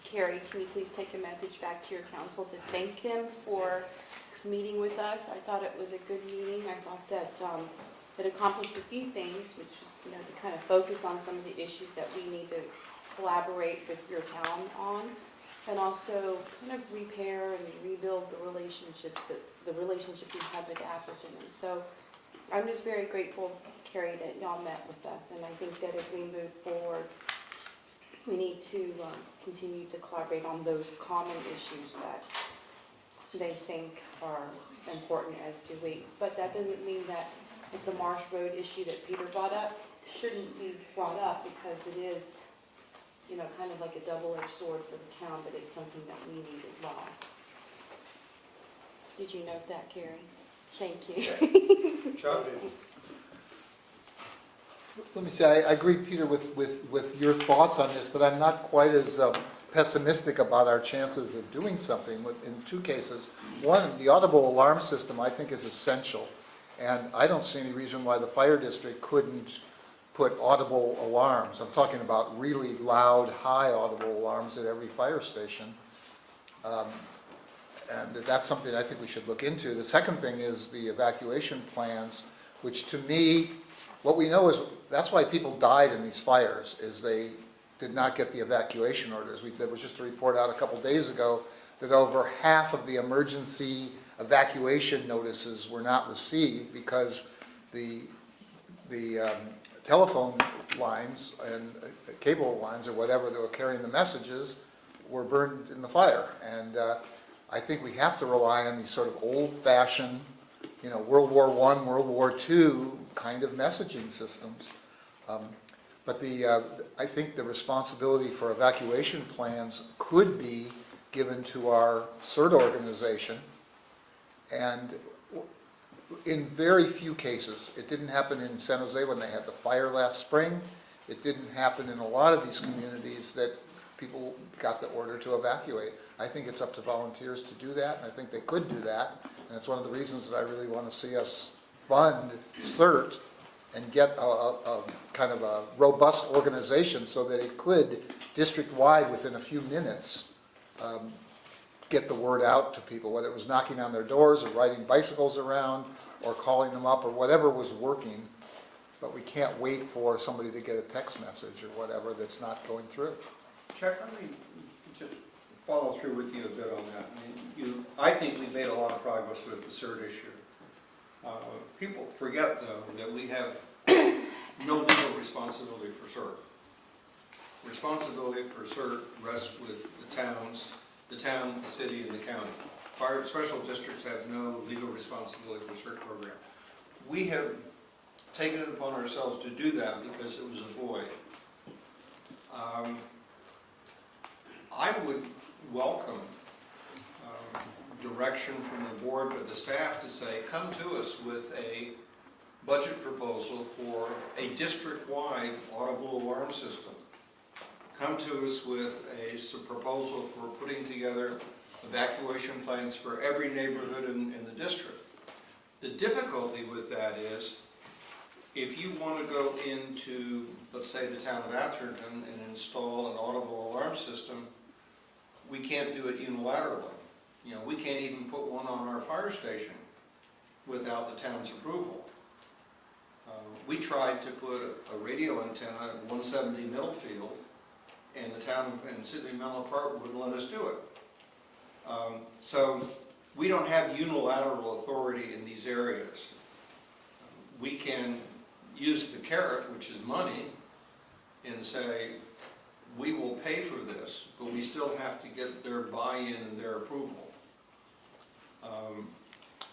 Carrie, can you please take a message back to your council to thank them for meeting with us? I thought it was a good meeting. I thought that it accomplished a few things, which was, you know, to kind of focus on some of the issues that we need to collaborate with your town on, and also kind of repair and rebuild the relationships we have with Atherton. And so I'm just very grateful, Carrie, that y'all met with us, and I think that as we move forward, we need to continue to collaborate on those common issues that they think are important, as do we. But that doesn't mean that the Marsh Road issue that Peter brought up shouldn't be brought up, because it is, you know, kind of like a double-edged sword for the town, but it's something that we need as well. Did you note that, Carrie? Thank you. Chuck? Let me say, I agree, Peter, with your thoughts on this, but I'm not quite as pessimistic about our chances of doing something in two cases. One, the audible alarm system, I think, is essential. And I don't see any reason why the fire district couldn't put audible alarms. I'm talking about really loud, high audible alarms at every fire station. And that's something I think we should look into. The second thing is the evacuation plans, which to me, what we know is that's why people died in these fires, is they did not get the evacuation orders. There was just a report out a couple days ago that over half of the emergency evacuation notices were not received because the telephone lines and cable lines or whatever that were carrying the messages were burned in the fire. And I think we have to rely on these sort of old-fashioned, you know, World War I, World War II kind of messaging systems. But I think the responsibility for evacuation plans could be given to our CERT organization. And in very few cases, it didn't happen in San Jose when they had the fire last spring. It didn't happen in a lot of these communities that people got the order to evacuate. I think it's up to volunteers to do that, and I think they could do that. And it's one of the reasons that I really want to see us fund CERT and get a kind of a robust organization so that it could, district-wide, within a few minutes, get the word out to people, whether it was knocking on their doors or riding bicycles around or calling them up or whatever was working. But we can't wait for somebody to get a text message or whatever that's not going through. Chuck, let me just follow through with you a bit on that. I mean, I think we've made a lot of progress with the CERT issue. People forget, though, that we have no legal responsibility for CERT. Responsibility for CERT rests with the towns, the town, the city, and the county. Fire special districts have no legal responsibility for CERT program. We have taken it upon ourselves to do that because it was a void. I would welcome direction from the board or the staff to say, come to us with a budget proposal for a district-wide audible alarm system. Come to us with a proposal for putting together evacuation plans for every neighborhood in the district. The difficulty with that is, if you want to go into, let's say, the town of Atherton and install an audible alarm system, we can't do it unilaterally. You know, we can't even put one on our fire station without the town's approval. We tried to put a radio antenna at 170 Middlefield, and the town and City of Menlo Park wouldn't let us do it. So we don't have unilateral authority in these areas. We can use the carrot, which is money, and say, we will pay for this, but we still have to get their buy-in and their approval.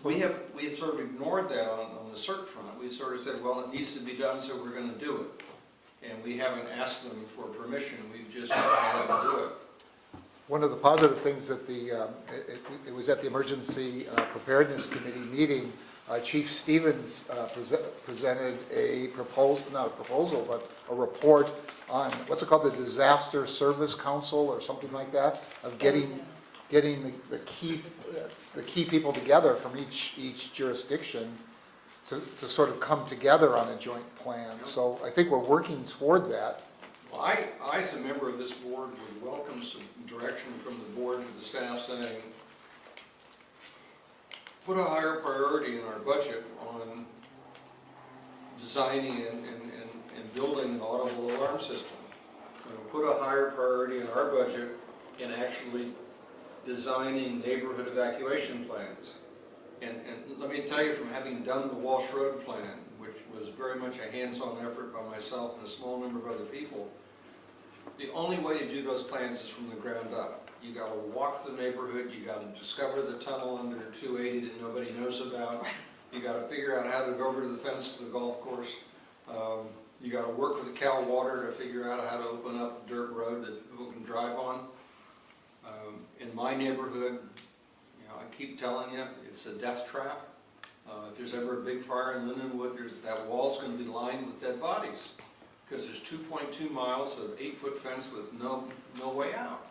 We have sort of ignored that on the CERT front. We sort of said, well, it needs to be done, so we're going to do it. And we haven't asked them for permission. We've just let them do it. One of the positive things that it was at the Emergency Preparedness Committee meeting, Chief Stevens presented a proposal, not a proposal, but a report on, what's it called, the Disaster Service Council or something like that, of getting the key people together from each jurisdiction to sort of come together on a joint plan. So I think we're working toward that. Well, I, as a member of this board, would welcome some direction from the board to the staff saying, put a higher priority in our budget on designing and building an audible alarm system. Put a higher priority in our budget in actually designing neighborhood evacuation plans. And let me tell you, from having done the Walsh Road plan, which was very much a hands-on effort by myself and a small number of other people, the only way to do those plans is from the ground up. You got to walk the neighborhood, you got to discover the tunnel under 280 that nobody knows about, you got to figure out how to go over to the fence to the golf course, you got to work with Cal Water to figure out how to open up a dirt road that people can drive on. In my neighborhood, I keep telling you, it's a death trap. If there's ever a big fire in Lindenwood, that wall's going to be lined with dead bodies, because there's 2.2 miles of 8-foot fence with no way out.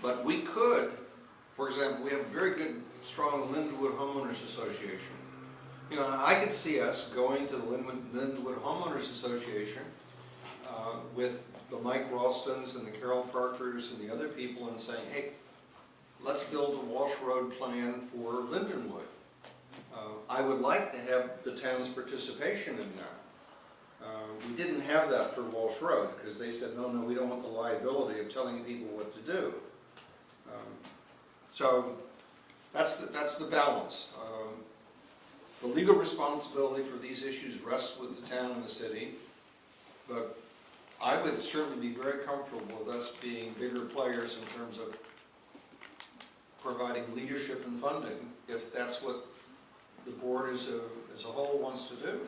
But we could, for example, we have a very good, strong Lindenwood Homeowners Association. I could see us going to the Lindenwood Homeowners Association with the Mike Ralstons and the Carol Parkers and the other people and saying, hey, let's build a Walsh Road plan for Lindenwood. I would like to have the town's participation in that. We didn't have that for Walsh Road because they said, no, we don't want the liability of telling people what to do. So that's the balance. The legal responsibility for these issues rests with the town and the city, but I would certainly be very comfortable with us being bigger players in terms of providing leadership and funding, if that's what the board as a whole wants to do.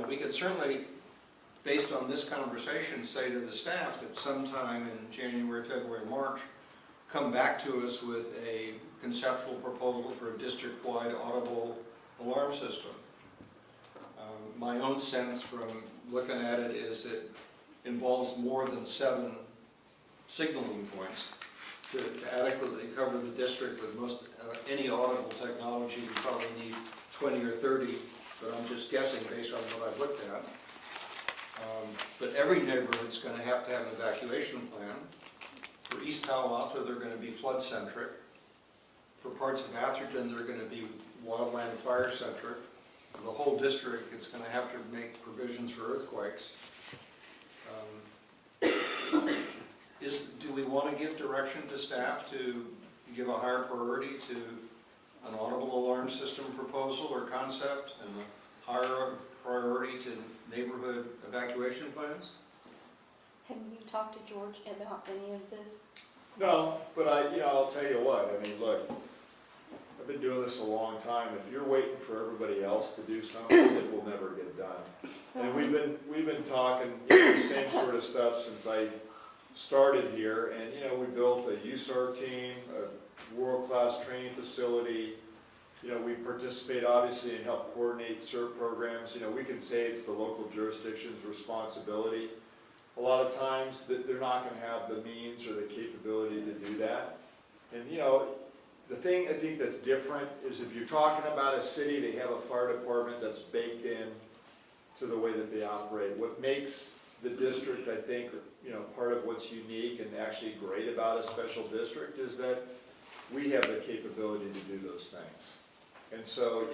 We could certainly, based on this conversation, say to the staff that sometime in January, February, March, come back to us with a conceptual proposal for a district-wide audible alarm system. My own sense from looking at it is that involves more than 7 signaling points. To adequately cover the district with any audible technology, we probably need 20 or 30, but I'm just guessing based on what I've looked at. But every neighborhood's going to have an evacuation plan. For East Palo Alto, they're going to be flood-centric. For parts of Atherton, they're going to be wildland fire-centric. For the whole district, it's going to have to make provisions for earthquakes. Do we want to give direction to staff to give a higher priority to an audible alarm system proposal or concept and a higher priority to neighborhood evacuation plans? Have you talked to George about any of this? No, but I'll tell you what, I mean, look, I've been doing this a long time. If you're waiting for everybody else to do something, it will never get done. And we've been talking, the same sort of stuff since I started here, and we built a USAR team, a world-class training facility. We participate obviously and help coordinate CERT programs. We can say it's the local jurisdiction's responsibility. A lot of times that they're not going to have the means or the capability to do that. And the thing I think that's different is if you're talking about a city, they have a fire department that's baked in to the way that they operate. What makes the district, I think, part of what's unique and actually great about a special district is that we have the capability to do those things. And so,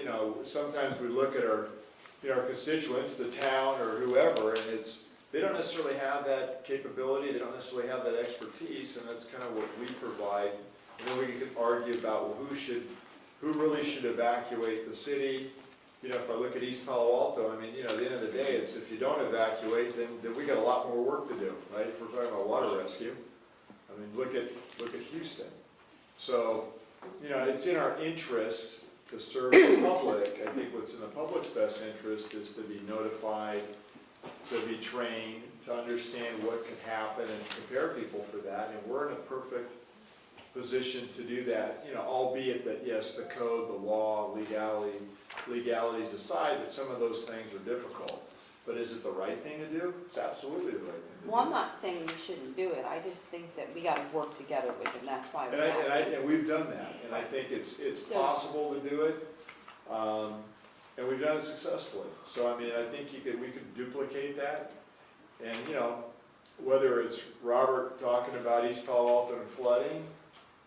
sometimes we look at our constituents, the town or whoever, and they don't necessarily have that capability, they don't necessarily have that expertise, and that's kind of what we provide. And then we can argue about, well, who really should evacuate the city? If I look at East Palo Alto, I mean, at the end of the day, it's if you don't evacuate, then we got a lot more work to do, right? If we're talking about water rescue, I mean, look at Houston. So, it's in our interest to serve the public. I think what's in the public's best interest is to be notified, to be trained, to understand what could happen and prepare people for that. And we're in a perfect position to do that, albeit that, yes, the code, the law, legalities aside, that some of those things are difficult. But is it the right thing to do? It's absolutely the right thing to do. Well, I'm not saying we shouldn't do it, I just think that we gotta work together with it, and that's why I was asking. And we've done that, and I think it's possible to do it, and we've done it successfully. So, I mean, I think we could duplicate that, and, whether it's Robert talking about East Palo Alto and flooding,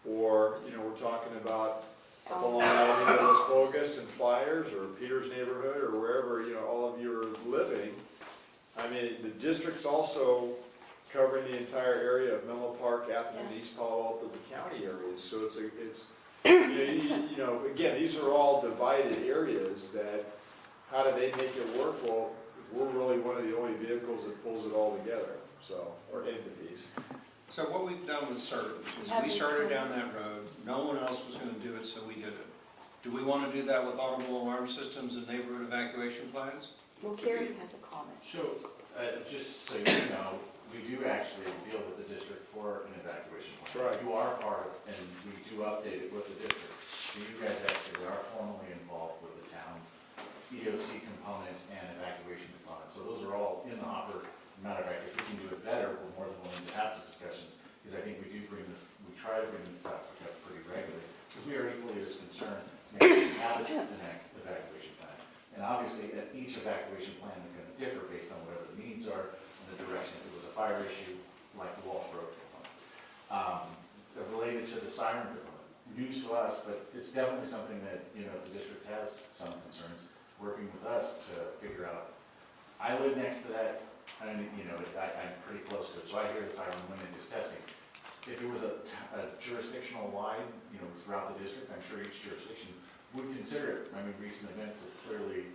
or, we're talking about up along Alameda Los Bogus and fires, or Peter's neighborhood, or wherever, all of you are living. I mean, the district's also covering the entire area of Menlo Park, Atherton, East Palo Alto, the county areas. So it's again, these are all divided areas that, how do they make it work? Well, we're really one of the only vehicles that pulls it all together, or entities. So what we've done with CERT is we started down that road, no one else was going to do it, so we did it. Do we want to do that with audible alarm systems and neighborhood evacuation plans? Well, Carrie has a comment. So, just so you know, we do actually deal with the district for an evacuation plan. That's right. You are part of, and we do update it with the district. So you guys actually are formally involved with the town's EOC component and evacuation component. So those are all in the hopper. Matter of fact, if we can do it better, we're more than willing to have these discussions, because I think we try to bring this topic up pretty regularly, because we are equally as concerned to have an evacuation plan. And obviously, each evacuation plan is going to differ based on whatever the needs are and the direction. If it was a fire issue, like the Walsh Road component. Related to the siren component, news to us, but it's definitely something that, the district has some concerns, working with us to figure out. I live next to that. I'm pretty close to it, so I hear the siren when it is testing. If it was a jurisdictional wide, throughout the district, I'm sure each jurisdiction would consider it. I mean, recent events have clearly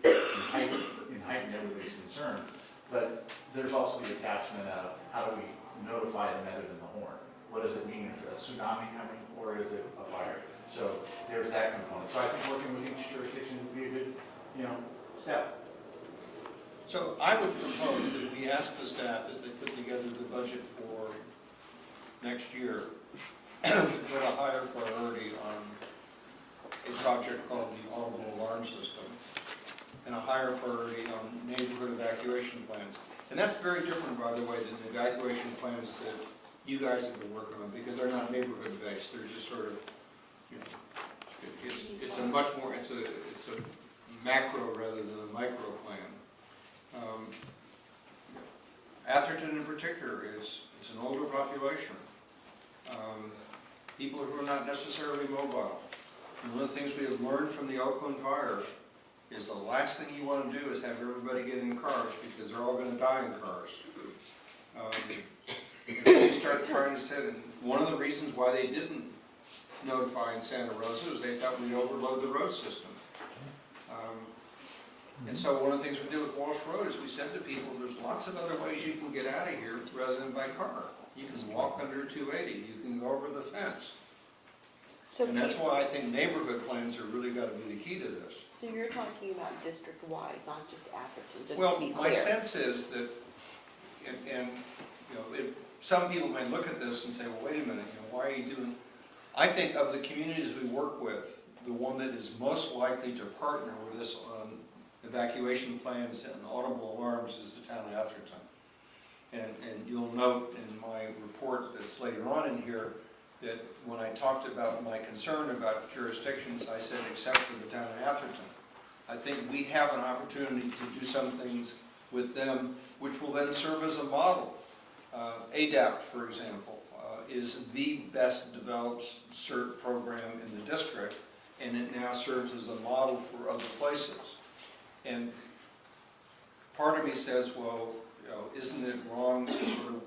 heightened everybody's concern, but there's also the attachment of how do we notify them other than the horn? What does it mean? Is it a tsunami coming, or is it a fire? So there's that component. So I think working with each jurisdiction would be a good, step. So I would propose that we ask the staff, as they put together the budget for next year, to put a higher priority on a project called the audible alarm system, and a higher priority on neighborhood evacuation plans. And that's very different, by the way, than the evacuation plans that you guys have been working on, because they're not neighborhood-based, they're just sort of, you know, it's a much more, it's a macro rather than a micro plan. Atherton in particular it's an older population. People who are not necessarily mobile. And one of the things we have learned from the Oakland fire is the last thing you want to do is have everybody get in cars, because they're all going to die in cars. If you start trying to set, and one of the reasons why they didn't notify in Santa Rosa is they thought we'd overload the road system. And so one of the things we did with Walsh Road is we said to people, there's lots of other ways you can get out of here rather than by car. You can walk under 280, you can go over the fence. So And that's why I think neighborhood plans are really got to be the key to this. So you're talking about district-wide, not just Atherton, just to Well, be my clear. sense is that, and you know, some people may look at this and say, well, wait a minute, you know, why are you doing? I think of the communities we work with, the one that is most likely to partner with us on evacuation plans and audible alarms is the town of Atherton. And you'll note in my report that's later on in here that when I talked about my concern about jurisdictions, I said except for the town of Atherton. I think we have an opportunity to do some things with them which will then serve as a model. ADAPT, for example, is the best developed CERT program in the district, and it now serves as a model for other places. And part of me says, well, you know, isn't it wrong to sort of,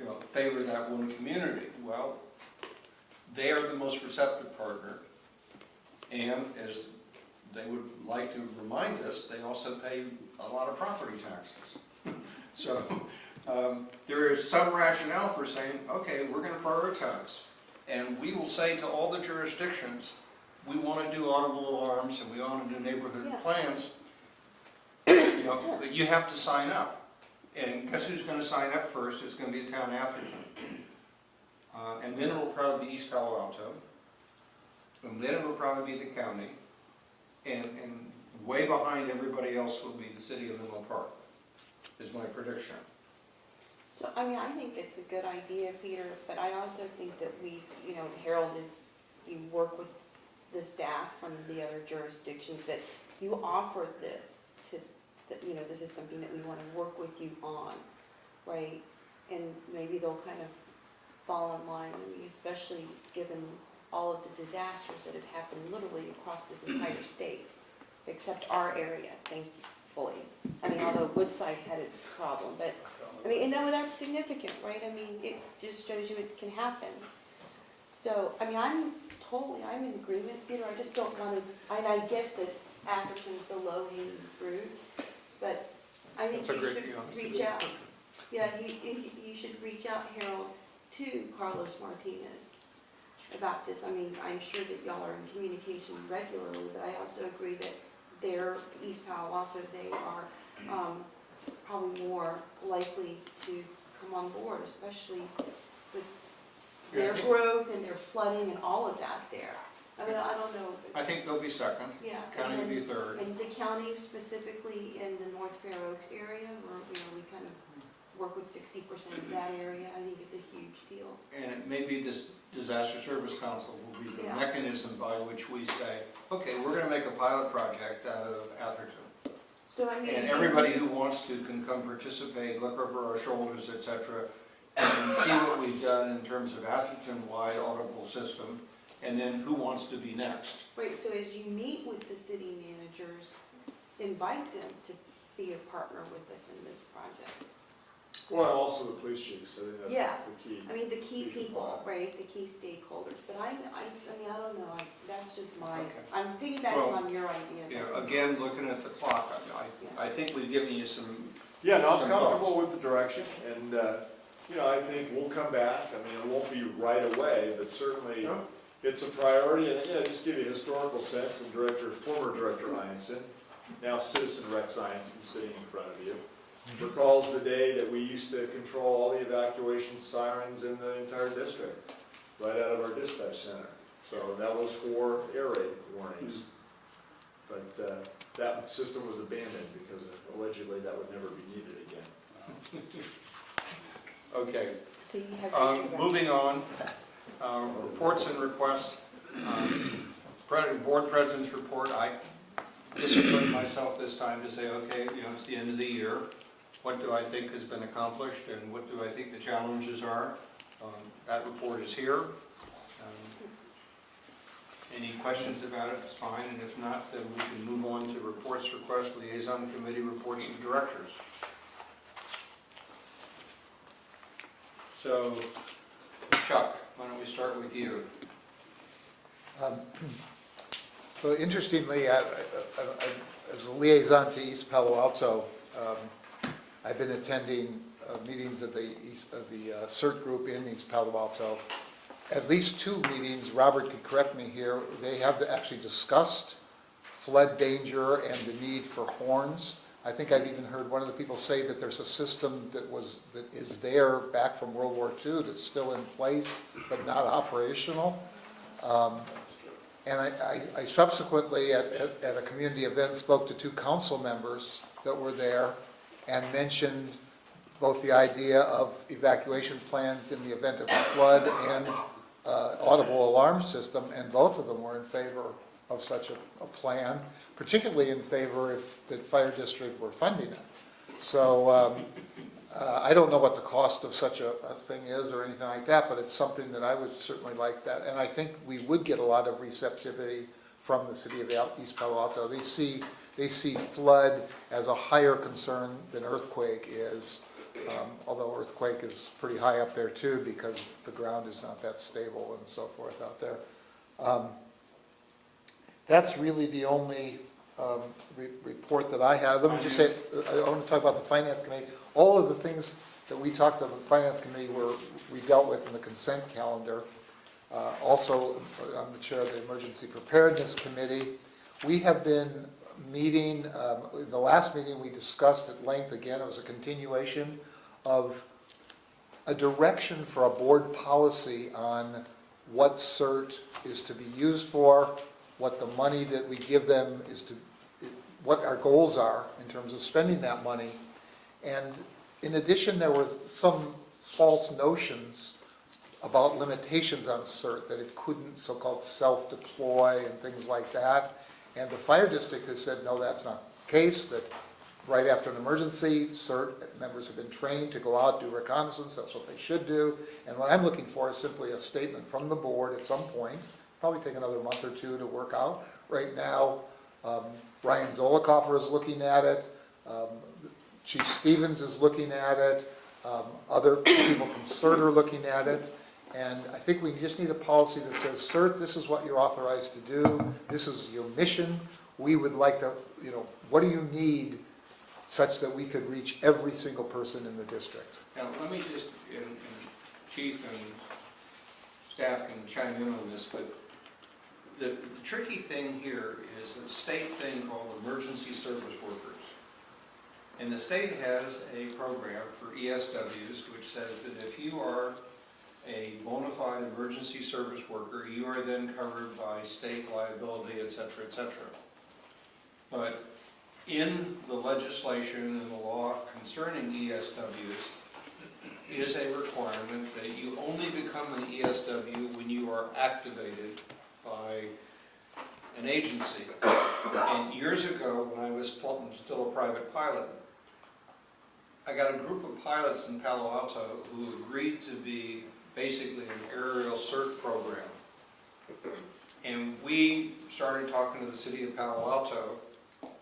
you know, favor that one community? Well, they are the most receptive partner, and as they would like to remind us, they also pay a lot of property taxes. So there is some rationale for saying, okay, we're going to prioritize, and we will say to all the jurisdictions, we want to do audible alarms and we want to do neighborhood plans. You know, but you have to sign up. And guess who's going to sign up first? It's going to be the town of Atherton. And then it'll probably be East Palo Alto. And then it'll probably be the county. And way behind everybody else will be the city of Menlo Park, is my prediction. So, I mean, I think it's a good idea, Peter, but I also think that we, you know, Harold you work with the staff from the other jurisdictions, that you offered this to, that, you know, this is something that we want to work with you on, right? And maybe they'll kind of fall in line, I mean, especially given all of the disasters that have happened literally across this entire state, except our area, thankfully. I mean, although Woodside had its problem, but, I mean, and no, that's significant, right? I mean, it just shows you it can happen. So, I mean, I'm in agreement, Peter, I just don't want to, and I get that Atherton's the low-hanging fruit, but I think you should reach out. Yeah, you should reach out, Harold, to Carlos Martinez about this. I mean, I'm sure that y'all are in communication regularly, but I also agree that they're, East Palo Alto, they are probably more likely to come on board, especially with their growth and their flooding and all of that there. I mean, I don't know. I think they'll be second. Yeah. County will be third. And the county specifically in the North Fair Oaks area, where, you know, we kind of work with 60% of that area, I think it's a huge deal. And it may be this Disaster Service Council will be the mechanism by which we say, okay, we're going to make a pilot project out of Atherton. So, I mean, and everybody who wants to can come participate, look over our shoulders, etc., and see what we've done in terms of Atherton-wide audible system, and then who wants to be next. Right, so as you meet with the city managers, invite them to be a partner with us in this project. Well, and also the police chiefs, I think that's the key. I mean, the key people, right, the key stakeholders, but I mean, I don't know, that's just my, I'm piggybacking on your idea. Yeah, again, looking at the clock, I think we've given you some. Yeah, no, I'm comfortable with the direction, and, you know, I think we'll come back. I mean, it won't be right away, but certainly it's a priority. And, you know, just give you a historical sense, and former Director Ianson, now Citizen Rex Ianson sitting in front of you, recalls the day that we used to control all the evacuation sirens in the entire district, right out of our dispatch center. So that was for air raid warnings. But that system was abandoned because allegedly that would never be needed again. Okay, So you have. your direction. moving on, reports and requests. Board President's report, I disciplined myself this time to say, okay, it's the end of the year. What do I think has been accomplished and what do I think the challenges are? That report is here. Any questions about it, it's fine, and if not, then we can move on to reports, requests, liaison committee reports of directors. So, Chuck, why don't we start with you? So interestingly, as a liaison to East Palo Alto, I've been attending meetings of the CERT group in East Palo Alto. At least 2 meetings, Robert could correct me here, they have actually discussed flood danger and the need for horns. I think I've even heard one of the people say that there's a system that is there back from World War II that's still in place but not operational. And I subsequently, at a community event, spoke to 2 council members that were there and mentioned both the idea of evacuation plans in the event of a flood and audible alarm system, and both of them were in favor of such a plan, particularly in favor if the fire district were funding it. So I don't know what the cost of such a thing is or anything like that, but it's something that I would certainly like that. And I think we would get a lot of receptivity from the city of East Palo Alto. They see flood as a higher concern than earthquake is, although earthquake is pretty high up there too because the ground is not that stable and so forth out there. That's really the only report that I have. Let me just say, I want to talk about the Finance Committee. All of the things that we talked about in the Finance Committee we dealt with in the consent calendar. Also, I'm the chair of the Emergency Preparedness Committee. We have been meeting, in the last meeting we discussed at length, again, it was a continuation of a direction for a board policy on what CERT is to be used for, what the money that we give them is to, what our goals are in terms of spending that money. And in addition, there were some false notions about limitations on CERT, that it couldn't so-called self-deploy and things like that. And the fire district has said, no, that's not the case, that right after an emergency, CERT members have been trained to go out, do reconnaissance, that's what they should do. And what I'm looking for is simply a statement from the board at some point, probably take another month or 2 to work out. Right now, Ryan Zollicoffer is looking at it, Chief Stevens is looking at it, other people from CERT are looking at it. And I think we just need a policy that says, CERT, this is what you're authorized to do, this is your mission. We would like to, what do you need such that we could reach every single person in the district? Now, let me just, and Chief and staff can chime in on this, but the tricky thing here is a state thing called emergency service workers. And the state has a program for ESWs which says that if you are a bona fide emergency service worker, you are then covered by state liability, et cetera, et cetera. But in the legislation and the law concerning ESWs is a requirement that you only become an ESW when you are activated by an agency. And years ago, when I was still a private pilot, I got a group of pilots in Palo Alto who agreed to be basically an aerial CERT program. And we started talking to the city of Palo Alto,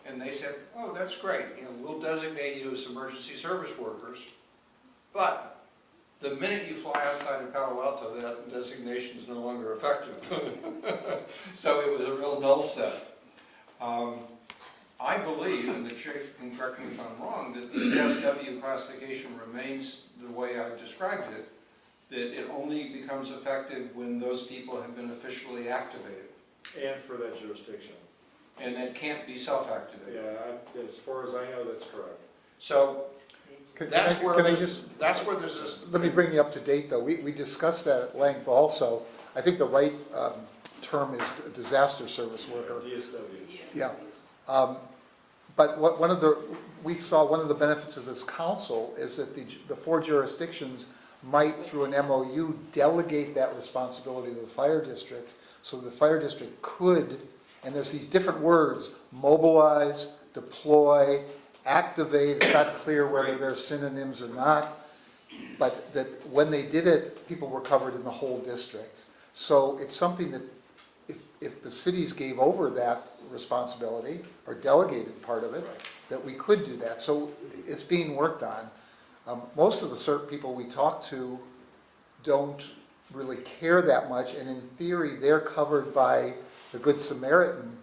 and they said, oh, that's great, we'll designate you as emergency service workers, but the minute you fly outside of Palo Alto, that designation is no longer effective. So it was a real null set. I believe, and the chief can correct me if I'm wrong, that the ESW classification remains the way I've described it, that it only becomes effective when those people have been officially activated. And for that jurisdiction. And it can't be self-activated. Yeah, as far as I know, that's correct. So that's where there's this. Let me bring you up to date, though. We discussed that at length also. I think the right term is disaster service worker. DSW. Yeah. But we saw one of the benefits of this council is that the 4 jurisdictions might, through an MOU, delegate that responsibility to the fire district, so the fire district could, and there's these different words, mobilize, deploy, activate, it's not clear whether they're synonyms or not, but that when they did it, people were covered in the whole district. So it's something that if the cities gave over that responsibility, or delegated part of it, that we could do that. So it's being worked on. Most of the CERT people we talk to don't really care that much, and in theory, they're covered by the Good Samaritan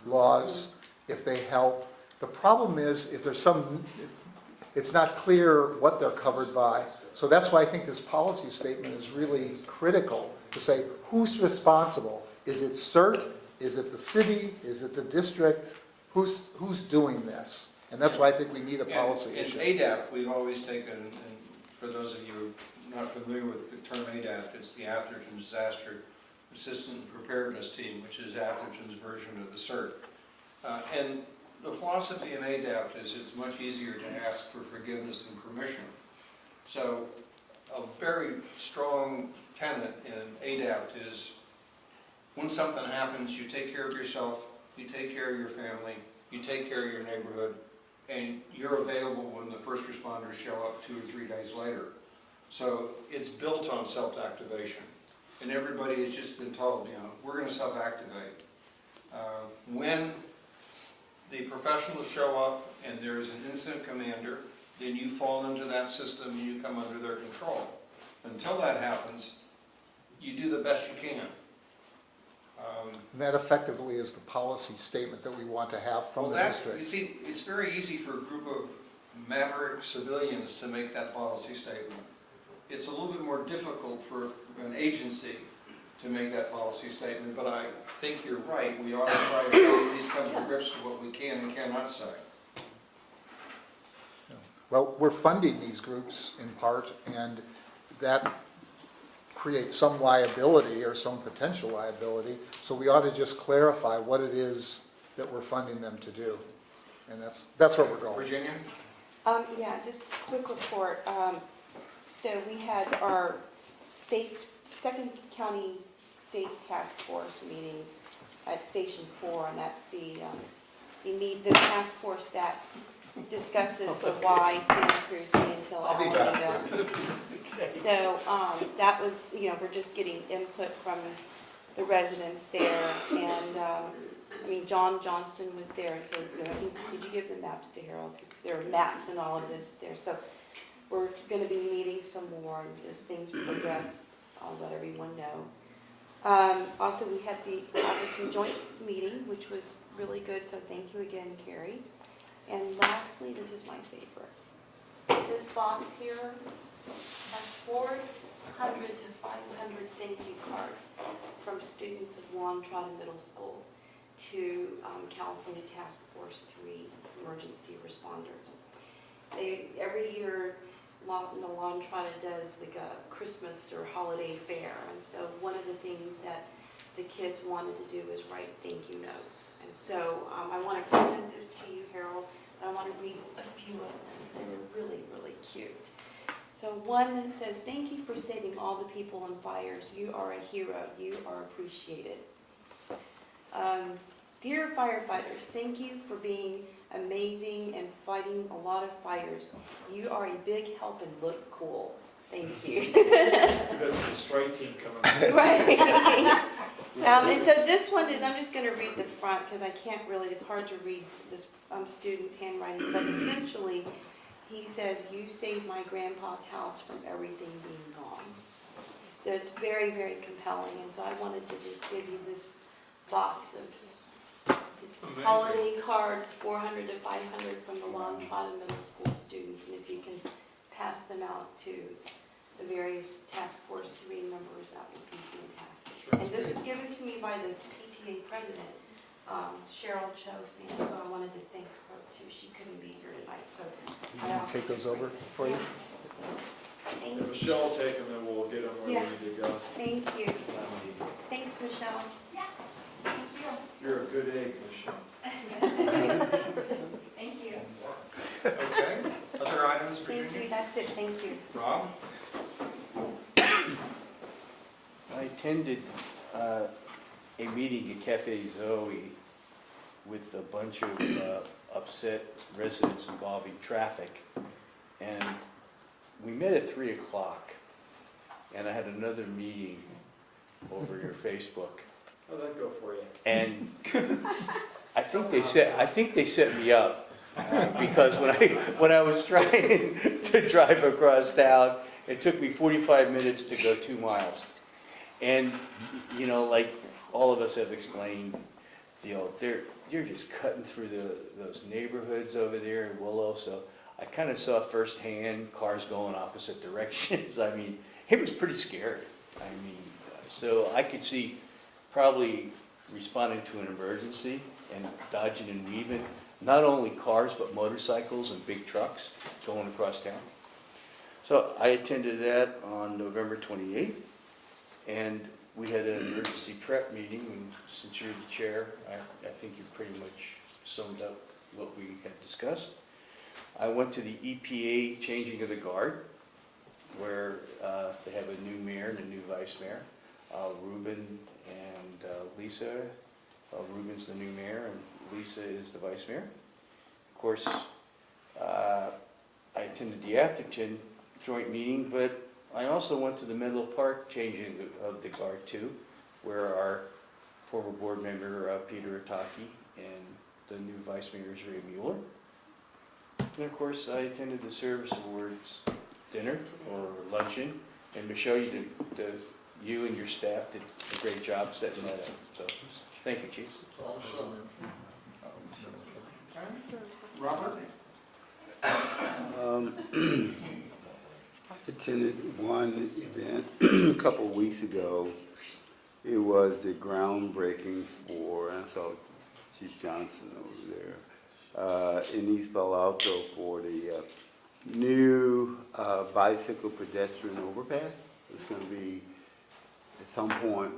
laws if they help. The problem is if there's it's not clear what they're covered by. So that's why I think this policy statement is really critical to say, who's responsible? Is it CERT? Is it the city? Is it the district? Who's doing this? And that's why I think we need a policy issue. In ADAPT, we've always taken, and for those of you not familiar with the term ADAPT, it's the Atherton Disaster Assistance and Preparedness Team, which is Atherton's version of the CERT. And the philosophy in ADAPT is it's much easier to ask for forgiveness than permission. So a very strong tenet in ADAPT is when something happens, you take care of yourself, you take care of your family, you take care of your neighborhood, and you're available when the first responders show up 2 or 3 days later. So it's built on self-activation. And everybody has just been told, we're going to self-activate. When the professionals show up and there's an incident commander, then you fall into that system and you come under their control. Until that happens, you do the best you can. And that effectively is the policy statement that we want to have from the district. You see, it's very easy for a group of maverick civilians to make that policy statement. It's a little bit more difficult for an agency to make that policy statement, but I think you're right. We ought to try to at least come to grips with what we can and cannot say. Well, we're funding these groups in part, and that creates some liability or some potential liability, so we ought to just clarify what it is that we're funding them to do. And that's where we're going. Virginia? Yeah, just a quick report. So we had our second county safe task force meeting at Station 4, and that's the task force that discusses the why Santa Cruz, Sandhill, Alameda. So that was, we're just getting input from the residents there, and John Johnston was there, and so did you give the maps to Harold? There are maps and all of this there, so we're going to be meeting some more, and as things progress, I'll let everyone know. Also, we had the Atherton joint meeting, which was really good, so thank you again, Carrie. And lastly, this is my favorite. This box here has 400 to 500 thank you cards from students of Lon Trotta Middle School to California Task Force 3 emergency responders. Every year, Lon Trotta does like a Christmas or holiday fair, and so one of the things that the kids wanted to do is write thank you notes. And so I want to present this to you, Harold, and I want to read a few of them. They're really, really cute. So one says, thank you for saving all the people in fires. You are a hero. You are appreciated. Dear firefighters, thank you for being amazing and fighting a lot of fires. You are a big help and look cool. Thank you. That's the strike team coming up. Right. And so this one is, I'm just going to read the front because I can't really, it's hard to read this student's handwriting, but essentially he says, you saved my grandpa's house from everything being gone. So it's very, very compelling, and so I wanted to just give you this box of holiday cards, 400 to 500 from the Lon Trotta Middle School students, and if you can pass them out to the various Task Force 3 members, that would be fantastic. Sure. And this was given to me by the PTA president, Cheryl Chofan, so I wanted to thank her too. She couldn't be here tonight, so I'll take those over for you. Thank If you. Michelle will take them, then we'll get them where Yeah. we need to go. Thank you. Thanks, Michelle. Yeah, thank you. You're a good egg, Michelle. Thank That's it, thank you. Rob? I attended a meeting at Cafe Zoe with a bunch of upset residents involving traffic. And we met at 3 o'clock, and I had another meeting over your Facebook. How'd that go for you? And I think they set me up, because when I was trying to drive across town, it took me 45 minutes to go 2 miles. And, you know, like all of us have explained, they're just cutting through those neighborhoods over there in Willow. So I kind of saw firsthand cars going opposite directions. I mean, it was pretty scary. I mean, so I could see probably responding to an emergency and dodging and weaving, not only cars, but motorcycles and big trucks going across town. So I attended that on November 28th, and we had an emergency prep meeting, and since you're the chair, I think you pretty much summed up what we had discussed. I went to the EPA changing of the guard, where they have a new mayor and a new vice mayor, Ruben and Lisa. Ruben's the new mayor, and Lisa is the vice mayor. Of course, I attended the Atherton joint meeting, but I also went to the Menlo Park changing of the guard too, where our former board member Peter Ataki and the new vice mayor is Ray Mueller. And of course, I attended the Service Awards dinner or luncheon, and Michelle, you and your staff did a great job setting that up. So, thank you, Chief. Robert? I attended one event a couple of weeks ago. It was the groundbreaking for, I saw Chief Johnson over there, in East Palo Alto for the new bicycle pedestrian overpass. It's going to be, at some point,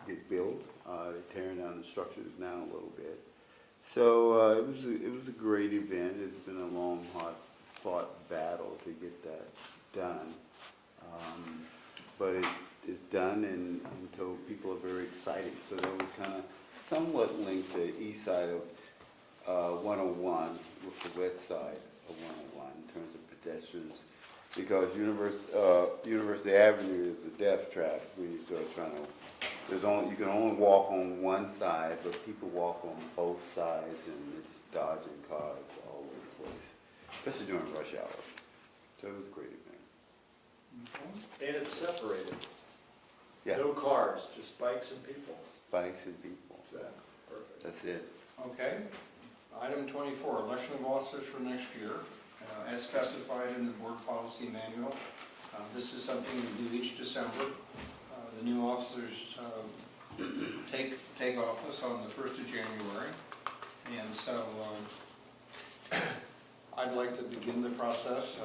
get built. They're tearing down the structures now a little bit. So it was a great event. It's been a long, hard-fought battle to get that done. But it is done, and so people are very excited. So they were kind of somewhat linked to the east side of 101 with the west side of 101 in terms of pedestrians. Because University Avenue is a death trap when you start trying to, you can only walk on one side, but people walk on both sides, and they're just dodging cars all over the place, especially during rush hour. So it was a great event. And it's separated. Yeah. No cars, just bikes and people. Bikes and people. Perfect. That's it. Okay. Item 24, election of officers for next year, as specified in the board policy manual. This is something we do each December. The new officers take office on the 1st of January. And so I'd like to begin the process.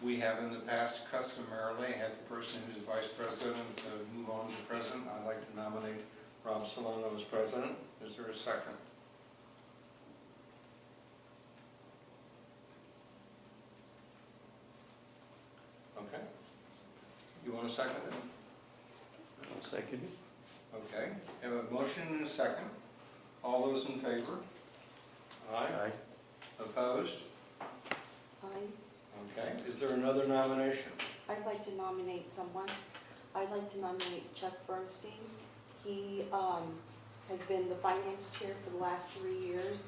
We have in the past customarily had the person who's vice president move on to president. I'd like to nominate Rob Solano as president. Is there a second? Okay. You want to second it? I'll second it. Okay. Have a motion and a second. All those in favor? Aye. Opposed? Aye. Okay. Is there another nomination? I'd like to nominate someone. I'd like to nominate Chuck Bernstein. He has been the finance chair for the last 3 years.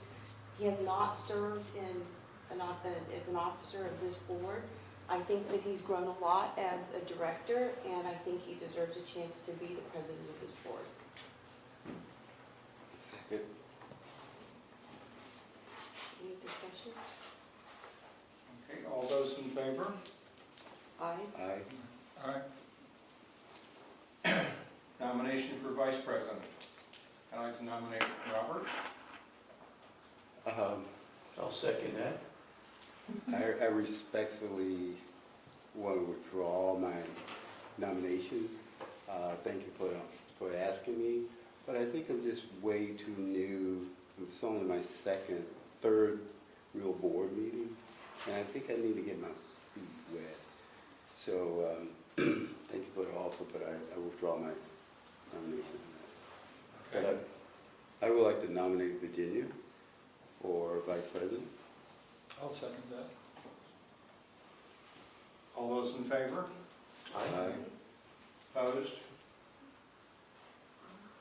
He has not served as an officer of this board. I think that he's grown a lot as a director, and I think he deserves a chance to be the president of this board. Second. Any discussion? Okay. All those in favor? Aye. Aye. Aye. Nomination for vice president. I'd like to nominate Robert. I'll second that. I respectfully want to withdraw my nomination. Thank you for asking me, but I think I'm just way too new. It's only my third real board meeting, and I think I need to get my feet with. So, thank you for the offer, but I withdraw my nomination. Okay. I would like to nominate Virginia for vice president. I'll second that. All those in favor? Aye. Opposed?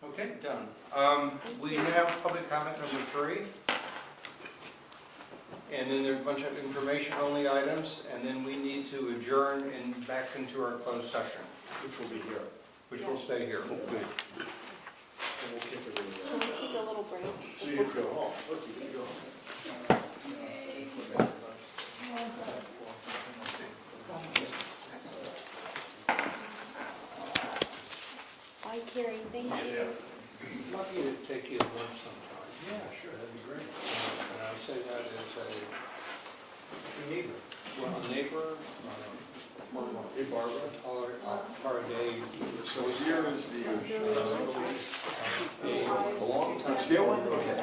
Okay, done. We now have public comment number 3. And then there's a bunch of information-only items, and then we need to adjourn and back into our closed session, Which will be here. which will stay here. And we'll kick it in Can we take a little break? So you can go home. Look, you can go home. Bye, Carrie, thank you. Lucky to take you to lunch sometime. Yeah, sure, that'd be great. And I say that as a neighbor, well, a neighbor, Hey, Barbara. or a day. So here is the, A long time. Still one? Okay. I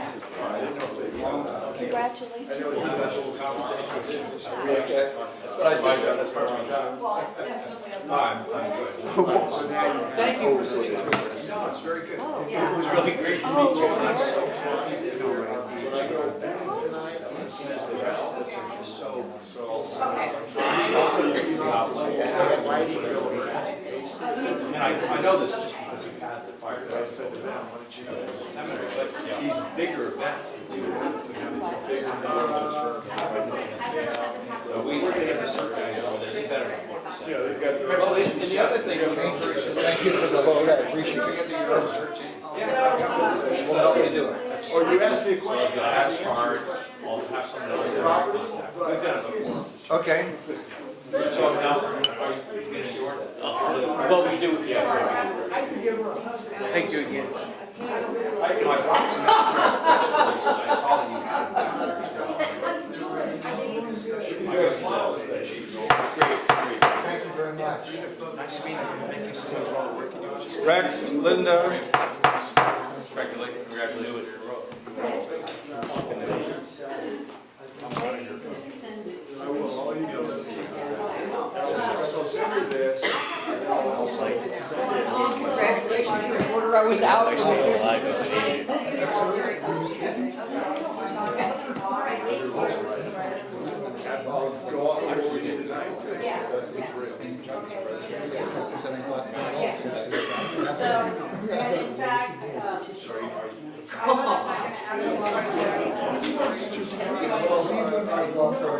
didn't know if they wanted. Congratulations. I know we had that little conversation. Okay. But I just, That's part of my job. Well, it's definitely a. I'm good. So now you- thank you for sitting through this. No, it's very good. Yeah. It was really great to Oh, meet you. Lord. When I go back tonight, he says the rest of this are just so. And I know this just because you've had the fire. I said to them, why don't you go to the Seminary, but these bigger events, they do bigger So we were gonna have a survey, they're better report. Yeah, they've got their. Well, and the other thing, Thank you for the vote, I appreciate you it. get the euro searching. We'll help you do it. Or you asked me a question. So that's hard, I'll have someone else. We've done it before. Okay. So now, are you getting yours? Well, we do, yes. Thank you again. I brought some extra releases, I saw that you had. Thank you very much. Nice to meet you, thank you so much for all the work you do. Rex, Linda, Congratulations. I will, all you do is. So send me this. Congratulations, reporter, I was out. I stayed alive as an agent. Will you sit? I'll go off what we did tonight. That's what's real. Is that any thought? In fact,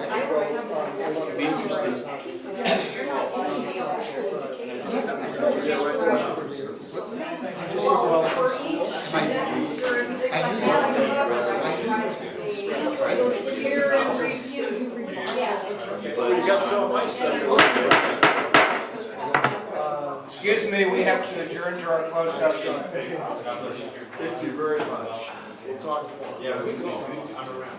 It'd be interesting. Well, you got some of my stuff. excuse me, we have to adjourn to our closed session. Thank you very much. We'll talk tomorrow. Yeah, we go, I'm around.